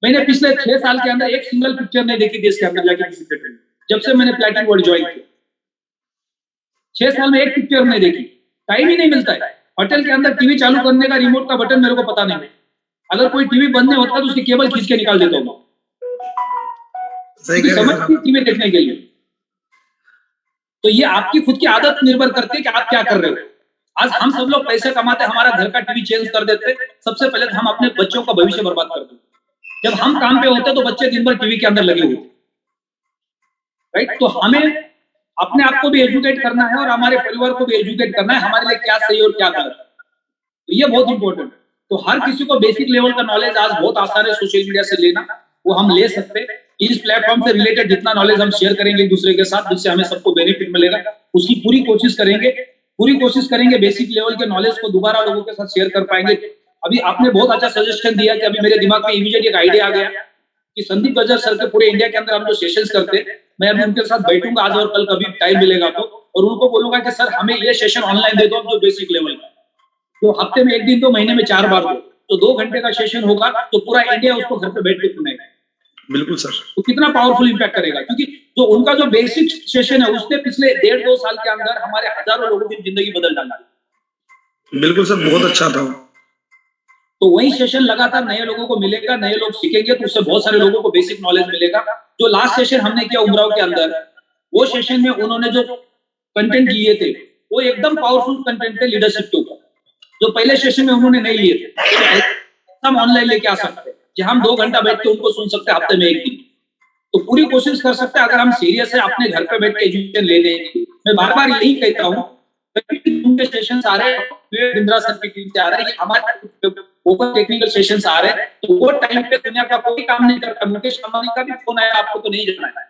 मैंने पिछले 6 साल के अंदर एक सिंगल पिक्चर नहीं देखी देश के अंदर जाके किसी थिएटर में, जब से मैंने प्लेटिंग वर्ल्ड ज्वाइन किया। 6 साल में एक पिक्चर नहीं देखी, टाइम ही नहीं मिलता है। होटल के अंदर टीवी चालू करने का रिमोट का बटन मेरे को पता नहीं है। अगर कोई टीवी बंद नहीं होता तो उसकी केबल खींच के निकाल देता हूँ, समझ टीवी देखने के लिए। तो ये आपकी खुद की आदत निर्भर करती है कि आप क्या कर रहे हो। आज हम सब लोग पैसे कमाते, हमारा घर का टीवी चेंज कर देते, सबसे पहले हम अपने बच्चों का भविष्य बर्बाद कर देते। जब हम काम पे होते तो बच्चे दिन भर टीवी के अंदर लगे होते, राइट। तो हमें अपने आप को भी एजुकेट करना है और हमारे परिवार को भी एजुकेट करना है हमारे लिए क्या सही और क्या गलत है। तो ये बहुत इंपॉर्टेंट है। तो हर किसी को बेसिक लेवल का नॉलेज आज बहुत आसान है सोशल मीडिया से लेना, वो हम ले सकते हैं। इस प्लेटफॉर्म से रिलेटेड जितना नॉलेज हम शेयर करेंगे एक दूसरे के साथ, जिससे हमें सबको बेनिफिट मिलेगा, उसकी पूरी कोशिश करेंगे बेसिक लेवल के नॉलेज को दोबारा लोगों के साथ शेयर कर पाएंगे। अभी आपने बहुत अच्छा सजेशन दिया कि अभी मेरे दिमाग में इमीडिएट एक आइडिया आ गया कि संदीप गजर सर के पूरे इंडिया के अंदर हम जो सेशंस करते हैं, मैं अभी उनके साथ बैठूंगा आज और कल, कभी टाइम मिलेगा तो, और उनको बोलूंगा कि सर हमें ये सेशन ऑनलाइन दे दो जो बेसिक लेवल का, तो हफ्ते में 1 दिन तो महीने में 4 बार दो, तो 2 घंटे का सेशन होगा तो पूरा इंडिया उसको घर पे बैठ के सुनेगा। बिल्कुल सर। तो कितना पावरफुल इंपैक्ट करेगा, क्योंकि जो उनका जो बेसिक सेशन है उसने पिछले 1.5-2 साल के अंदर हमारे हजारों लोगों की जिंदगी बदल डाला। बिल्कुल सर, बहुत अच्छा था। तो वही सेशन लगातार नए लोगों को मिलेगा, नए लोग सीखेंगे तो उससे बहुत सारे लोगों को बेसिक नॉलेज मिलेगा। जो लास्ट सेशन हमने किया उमराव के अंदर, वो सेशन में उन्होंने जो कंटेंट लिए थे वो एकदम पावरफुल कंटेंट थे लीडरशिप के ऊपर, जो पहले सेशन में उन्होंने नहीं लिए थे। हम ऑनलाइन लेके आ सकते हैं, जहां हम 2 घंटा बैठ के उनको सुन सकते हैं हफ्ते में 1 दिन। तो पूरी कोशिश कर सकते हैं अगर हम सीरियस है अपने घर पे बैठ के एजुकेशन लेने की। मैं बार बार यही कहता हूँ, उनके सेशंस आ रहे हैं, बिंद्रा सर की टीम से आ रहे हैं, हमारे ओपन टेक्निकल सेशंस आ रहे हैं, तो वो टाइम पे दुनिया का कोई काम नहीं करता। मुकेश अंबानी का भी फोन आया, आपको तो नहीं जाना है,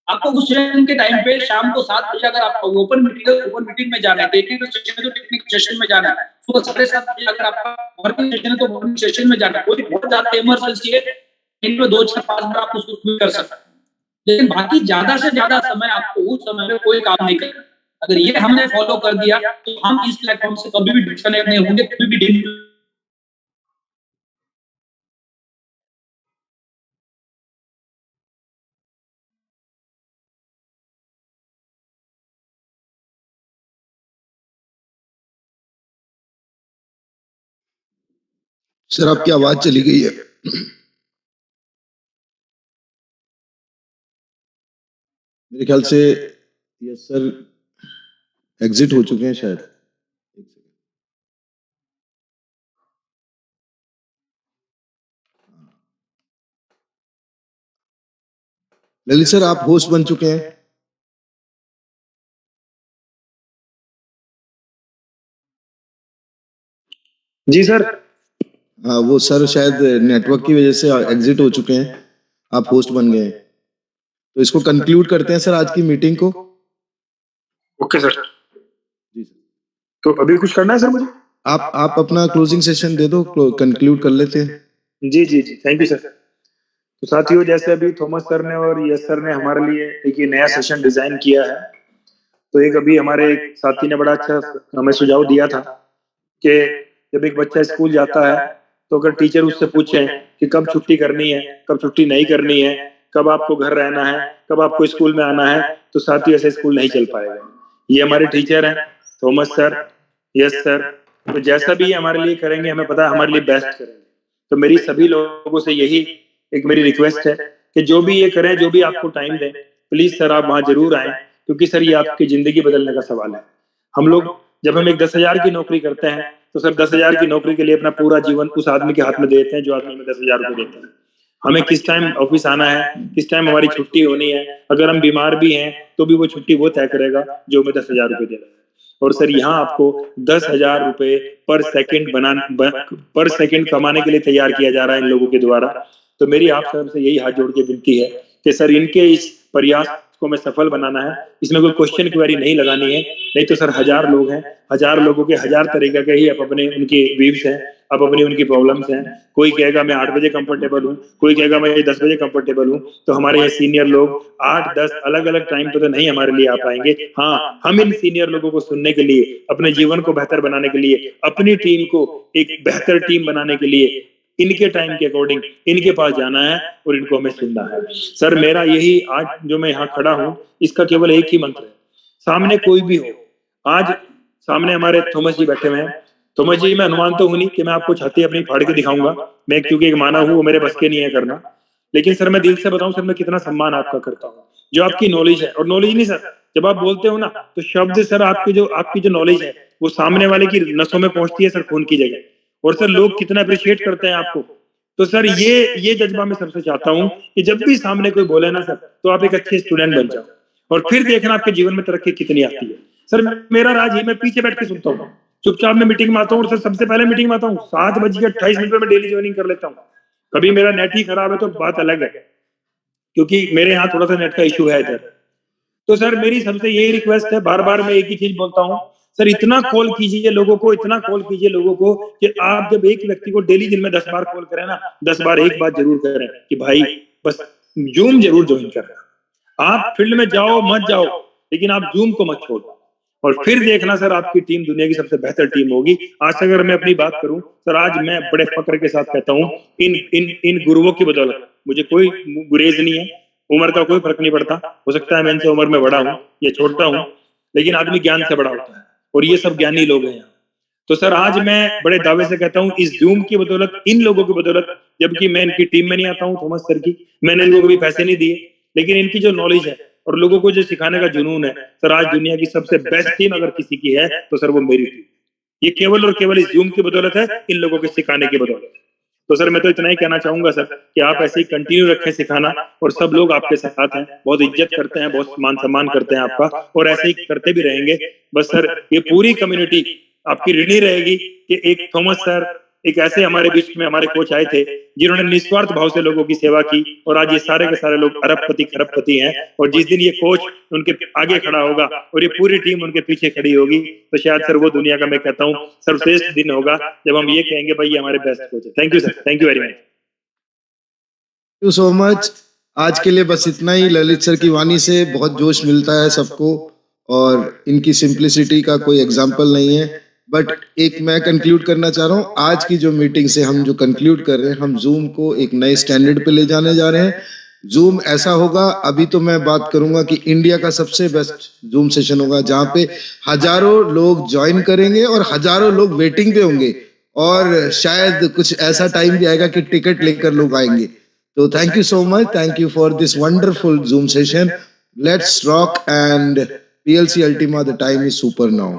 आपको उस सेशन के टाइम पे शाम को 7 बजे अगर आपका ओपन मीटिंग में जाना है, टेक्निकल सेशन है तो टेक्निकल सेशन में जाना है, सुबह 7:30 बजे अगर आपका वर्किंग सेशन है तो वर्किंग सेशन में जाना है। कोई बहुत ज्यादा इमरजेंसी है, इनमें 2, 4, 5 बार आप उसको कर सकते हैं, लेकिन बाकी ज्यादा से ज्यादा समय आपको उस समय में कोई काम नहीं करना। अगर ये हमने फॉलो कर दिया तो हम इस प्लेटफॉर्म से कभी भी डिस्कनेक्ट नहीं होंगे, कभी भी डिम। सर आपकी आवाज चली गई है। मेरे ख्याल से यस सर एग्जिट हो चुके हैं शायद। ललित सर आप होस्ट बन चुके हैं। जी सर। हाँ वो सर शायद नेटवर्क की वजह से एग्जिट हो चुके हैं, आप होस्ट बन गए। तो इसको कंक्लूड करते हैं सर आज की मीटिंग को। Okay sir. तो अभी कुछ करना है सर मुझे? आप अपना क्लोजिंग सेशन दे दो, कंक्लूड कर लेते हैं। जी जी जी, थैंक यू सर। तो साथियों, जैसे अभी थॉमस सर ने और यस सर ने हमारे लिए एक ये नया सेशन डिजाइन किया है, तो एक अभी हमारे एक साथी ने बड़ा अच्छा हमें सुझाव दिया था कि जब एक बच्चा स्कूल जाता है तो अगर टीचर उससे पूछे कि कब छुट्टी करनी है, कब छुट्टी नहीं करनी है, कब आपको घर रहना है, कब आपको स्कूल में आना है, तो साथियों ऐसे स्कूल नहीं चल पाएगा। ये हमारे टीचर हैं थॉमस सर, यस सर, तो जैसा भी हमारे लिए करेंगे हमें पता है हमारे लिए बेस्ट करेंगे। तो मेरी सभी लोगों से यही एक मेरी रिक्वेस्ट है कि जो भी ये करें, जो भी आपको टाइम दें, प्लीज सर आप वहां जरूर आए, क्योंकि सर ये आपकी जिंदगी बदलने का सवाल है। हम लोग जब हम एक 10,000 की नौकरी करते हैं तो सर 10,000 की नौकरी के लिए अपना पूरा जीवन उस आदमी के हाथ में देते हैं जो आदमी में 10,000 रुपए देता है। हमें किस टाइम ऑफिस आना है, किस टाइम हमारी छुट्टी होनी है, अगर हम बीमार भी हैं तो भी वो छुट्टी वो तय करेगा जो हमें 10,000 रुपए दे रहा है। और सर यहाँ आपको 10,000 रुपए पर सेकंड कमाने के लिए तैयार किया जा रहा है इन लोगों के द्वारा। तो मेरी आप सबसे यही हाथ जोड़ के विनती है कि सर इनके इस प्रयास को मैं सफल बनाना है, इसमें कोई क्वेश्चन क्वेरी नहीं लगानी है, नहीं तो सर 1000 लोग हैं, 1000 लोगों के 1000 तरीके के ही अब अपने उनके व्यूज हैं, अब अपनी उनकी प्रॉब्लम्स हैं। कोई कहेगा मैं 8 बजे कंफर्टेबल हूँ, कोई कहेगा मैं 10 बजे कंफर्टेबल हूँ। तो हमारे ये सीनियर लोग 8-10 अलग अलग टाइम पे तो नहीं हमारे लिए आ पाएंगे। हाँ, हम इन सीनियर लोगों को सुनने के लिए, अपने जीवन को बेहतर बनाने के लिए, अपनी टीम को एक बेहतर टीम बनाने के लिए इनके टाइम के अकॉर्डिंग इनके पास जाना है और इनको हमें सुनना है। सर मेरा यही आज जो मैं यहाँ खड़ा हूँ इसका केवल एक ही मंत्र है, सामने कोई भी हो। आज सामने हमारे थॉमस जी बैठे हुए हैं। थॉमस जी मैं अनुमान तो हूं नहीं कि मैं आपको छाती अपनी फाड़ के दिखाऊंगा, मैं क्योंकि एक मानव हूँ, वो मेरे बस के नहीं है करना। लेकिन सर मैं दिल से बताऊं सर, मैं कितना सम्मान आपका करता हूँ, जो आपकी नॉलेज है। और नॉलेज नहीं सर, जब आप बोलते हो ना तो शब्द सर आपकी जो नॉलेज है वो सामने वाले की नसों में पहुंचती है सर, खून की जगह। और सर लोग कितना अप्रिशिएट करते हैं आपको। तो सर ये जज्बा मैं सबसे चाहता हूँ कि जब भी सामने कोई बोले ना सर, तो आप एक अच्छे स्टूडेंट बन जाओ और फिर देखना आपके जीवन में तरक्की कितनी आती है। सर मेरा राज ही मैं पीछे बैठ के सुनता हूँ, चुपचाप मैं मीटिंग में आता हूँ और सर सबसे पहले मीटिंग में आता हूँ 7:28 पे मैं डेली ज्वाइनिंग कर लेता हूँ। कभी मेरा नेट ही खराब है तो बात अलग है, क्योंकि मेरे यहाँ थोड़ा सा नेट का इशू है इधर। तो सर मेरी सबसे यही रिक्वेस्ट है, बार बार मैं एक ही चीज बोलता हूँ, सर इतना कॉल कीजिए लोगों को, इतना कॉल कीजिए लोगों को कि आप जब एक व्यक्ति को डेली दिन में 10 बार कॉल करें ना, 10 बार एक बात जरूर करें कि भाई बस जूम जरूर ज्वाइन करना। आप फील्ड में जाओ मत जाओ, लेकिन आप जूम को मत छोड़ो और फिर देखना सर आपकी टीम दुनिया की सबसे बेहतर टीम होगी। आज अगर मैं अपनी बात करूं सर, आज मैं बड़े फक्र के साथ कहता हूं इन गुरुओं की बदौलत मुझे कोई गुरेज नहीं है, उम्र का कोई फर्क नहीं पड़ता। हो सकता है मैं इनसे उम्र में बड़ा हूं या छोटा हूं, लेकिन आदमी ज्ञान से बड़ा होता है और ये सब ज्ञानी लोग हैं। तो सर आज मैं बड़े दावे से कहता हूं इस जूम की बदौलत, इन लोगों की बदौलत, जबकि मैं इनकी टीम में नहीं आता हूं थॉमस सर की, मैंने इनको कभी पैसे नहीं दिए, लेकिन इनकी जो नॉलेज है और लोगों को जो सिखाने का जुनून है सर, आज दुनिया की सबसे बेस्ट टीम अगर किसी की है तो सर वो मेरी टीम। ये केवल और केवल इस जूम की बदौलत है, इन लोगों के सिखाने की बदौलत। तो सर मैं तो इतना ही कहना चाहूंगा सर कि आप ऐसे ही कंटिन्यू रखें सिखाना, और सब लोग आपके साथ हैं, बहुत इज्जत करते हैं, बहुत मान सम्मान करते हैं आपका, और ऐसे ही करते भी रहेंगे। बस सर ये पूरी कम्युनिटी आपकी ऋणी रहेगी कि एक थॉमस सर, एक ऐसे हमारे बीच में हमारे कोच आए थे जिन्होंने निस्वार्थ भाव से लोगों की सेवा की, और आज ये सारे के सारे लोग अरबपति खरबपति हैं। और जिस दिन ये कोच उनके आगे खड़ा होगा और ये पूरी टीम उनके पीछे खड़ी होगी, तो शायद सर वो दुनिया का, मैं कहता हूँ, सर्वश्रेष्ठ दिन होगा जब हम ये कहेंगे भाई ये हमारे बेस्ट कोच है। Thank you sir, thank you very much. Thank you so much. आज के लिए बस इतना ही। ललित सर की वाणी से बहुत जोश मिलता है सबको, और इनकी सिंप्लिसिटी का कोई एग्जाम्पल नहीं है। बट एक मैं कंक्लूड करना चाह रहा हूँ, आज की जो मीटिंग से हम जो कंक्लूड कर रहे हैं, हम जूम को एक नए स्टैंडर्ड पे ले जाने जा रहे हैं। जूम ऐसा होगा, अभी तो मैं बात करूंगा कि इंडिया का सबसे बेस्ट जूम सेशन होगा, जहाँ पे हजारों लोग ज्वाइन करेंगे और हजारों लोग वेटिंग पे होंगे, और शायद कुछ ऐसा टाइम भी आएगा कि टिकट लेकर लोग आएंगे। तो thank you so much, thank you for this wonderful zoom session. Let's rock and PLC Ultima, the time is super now.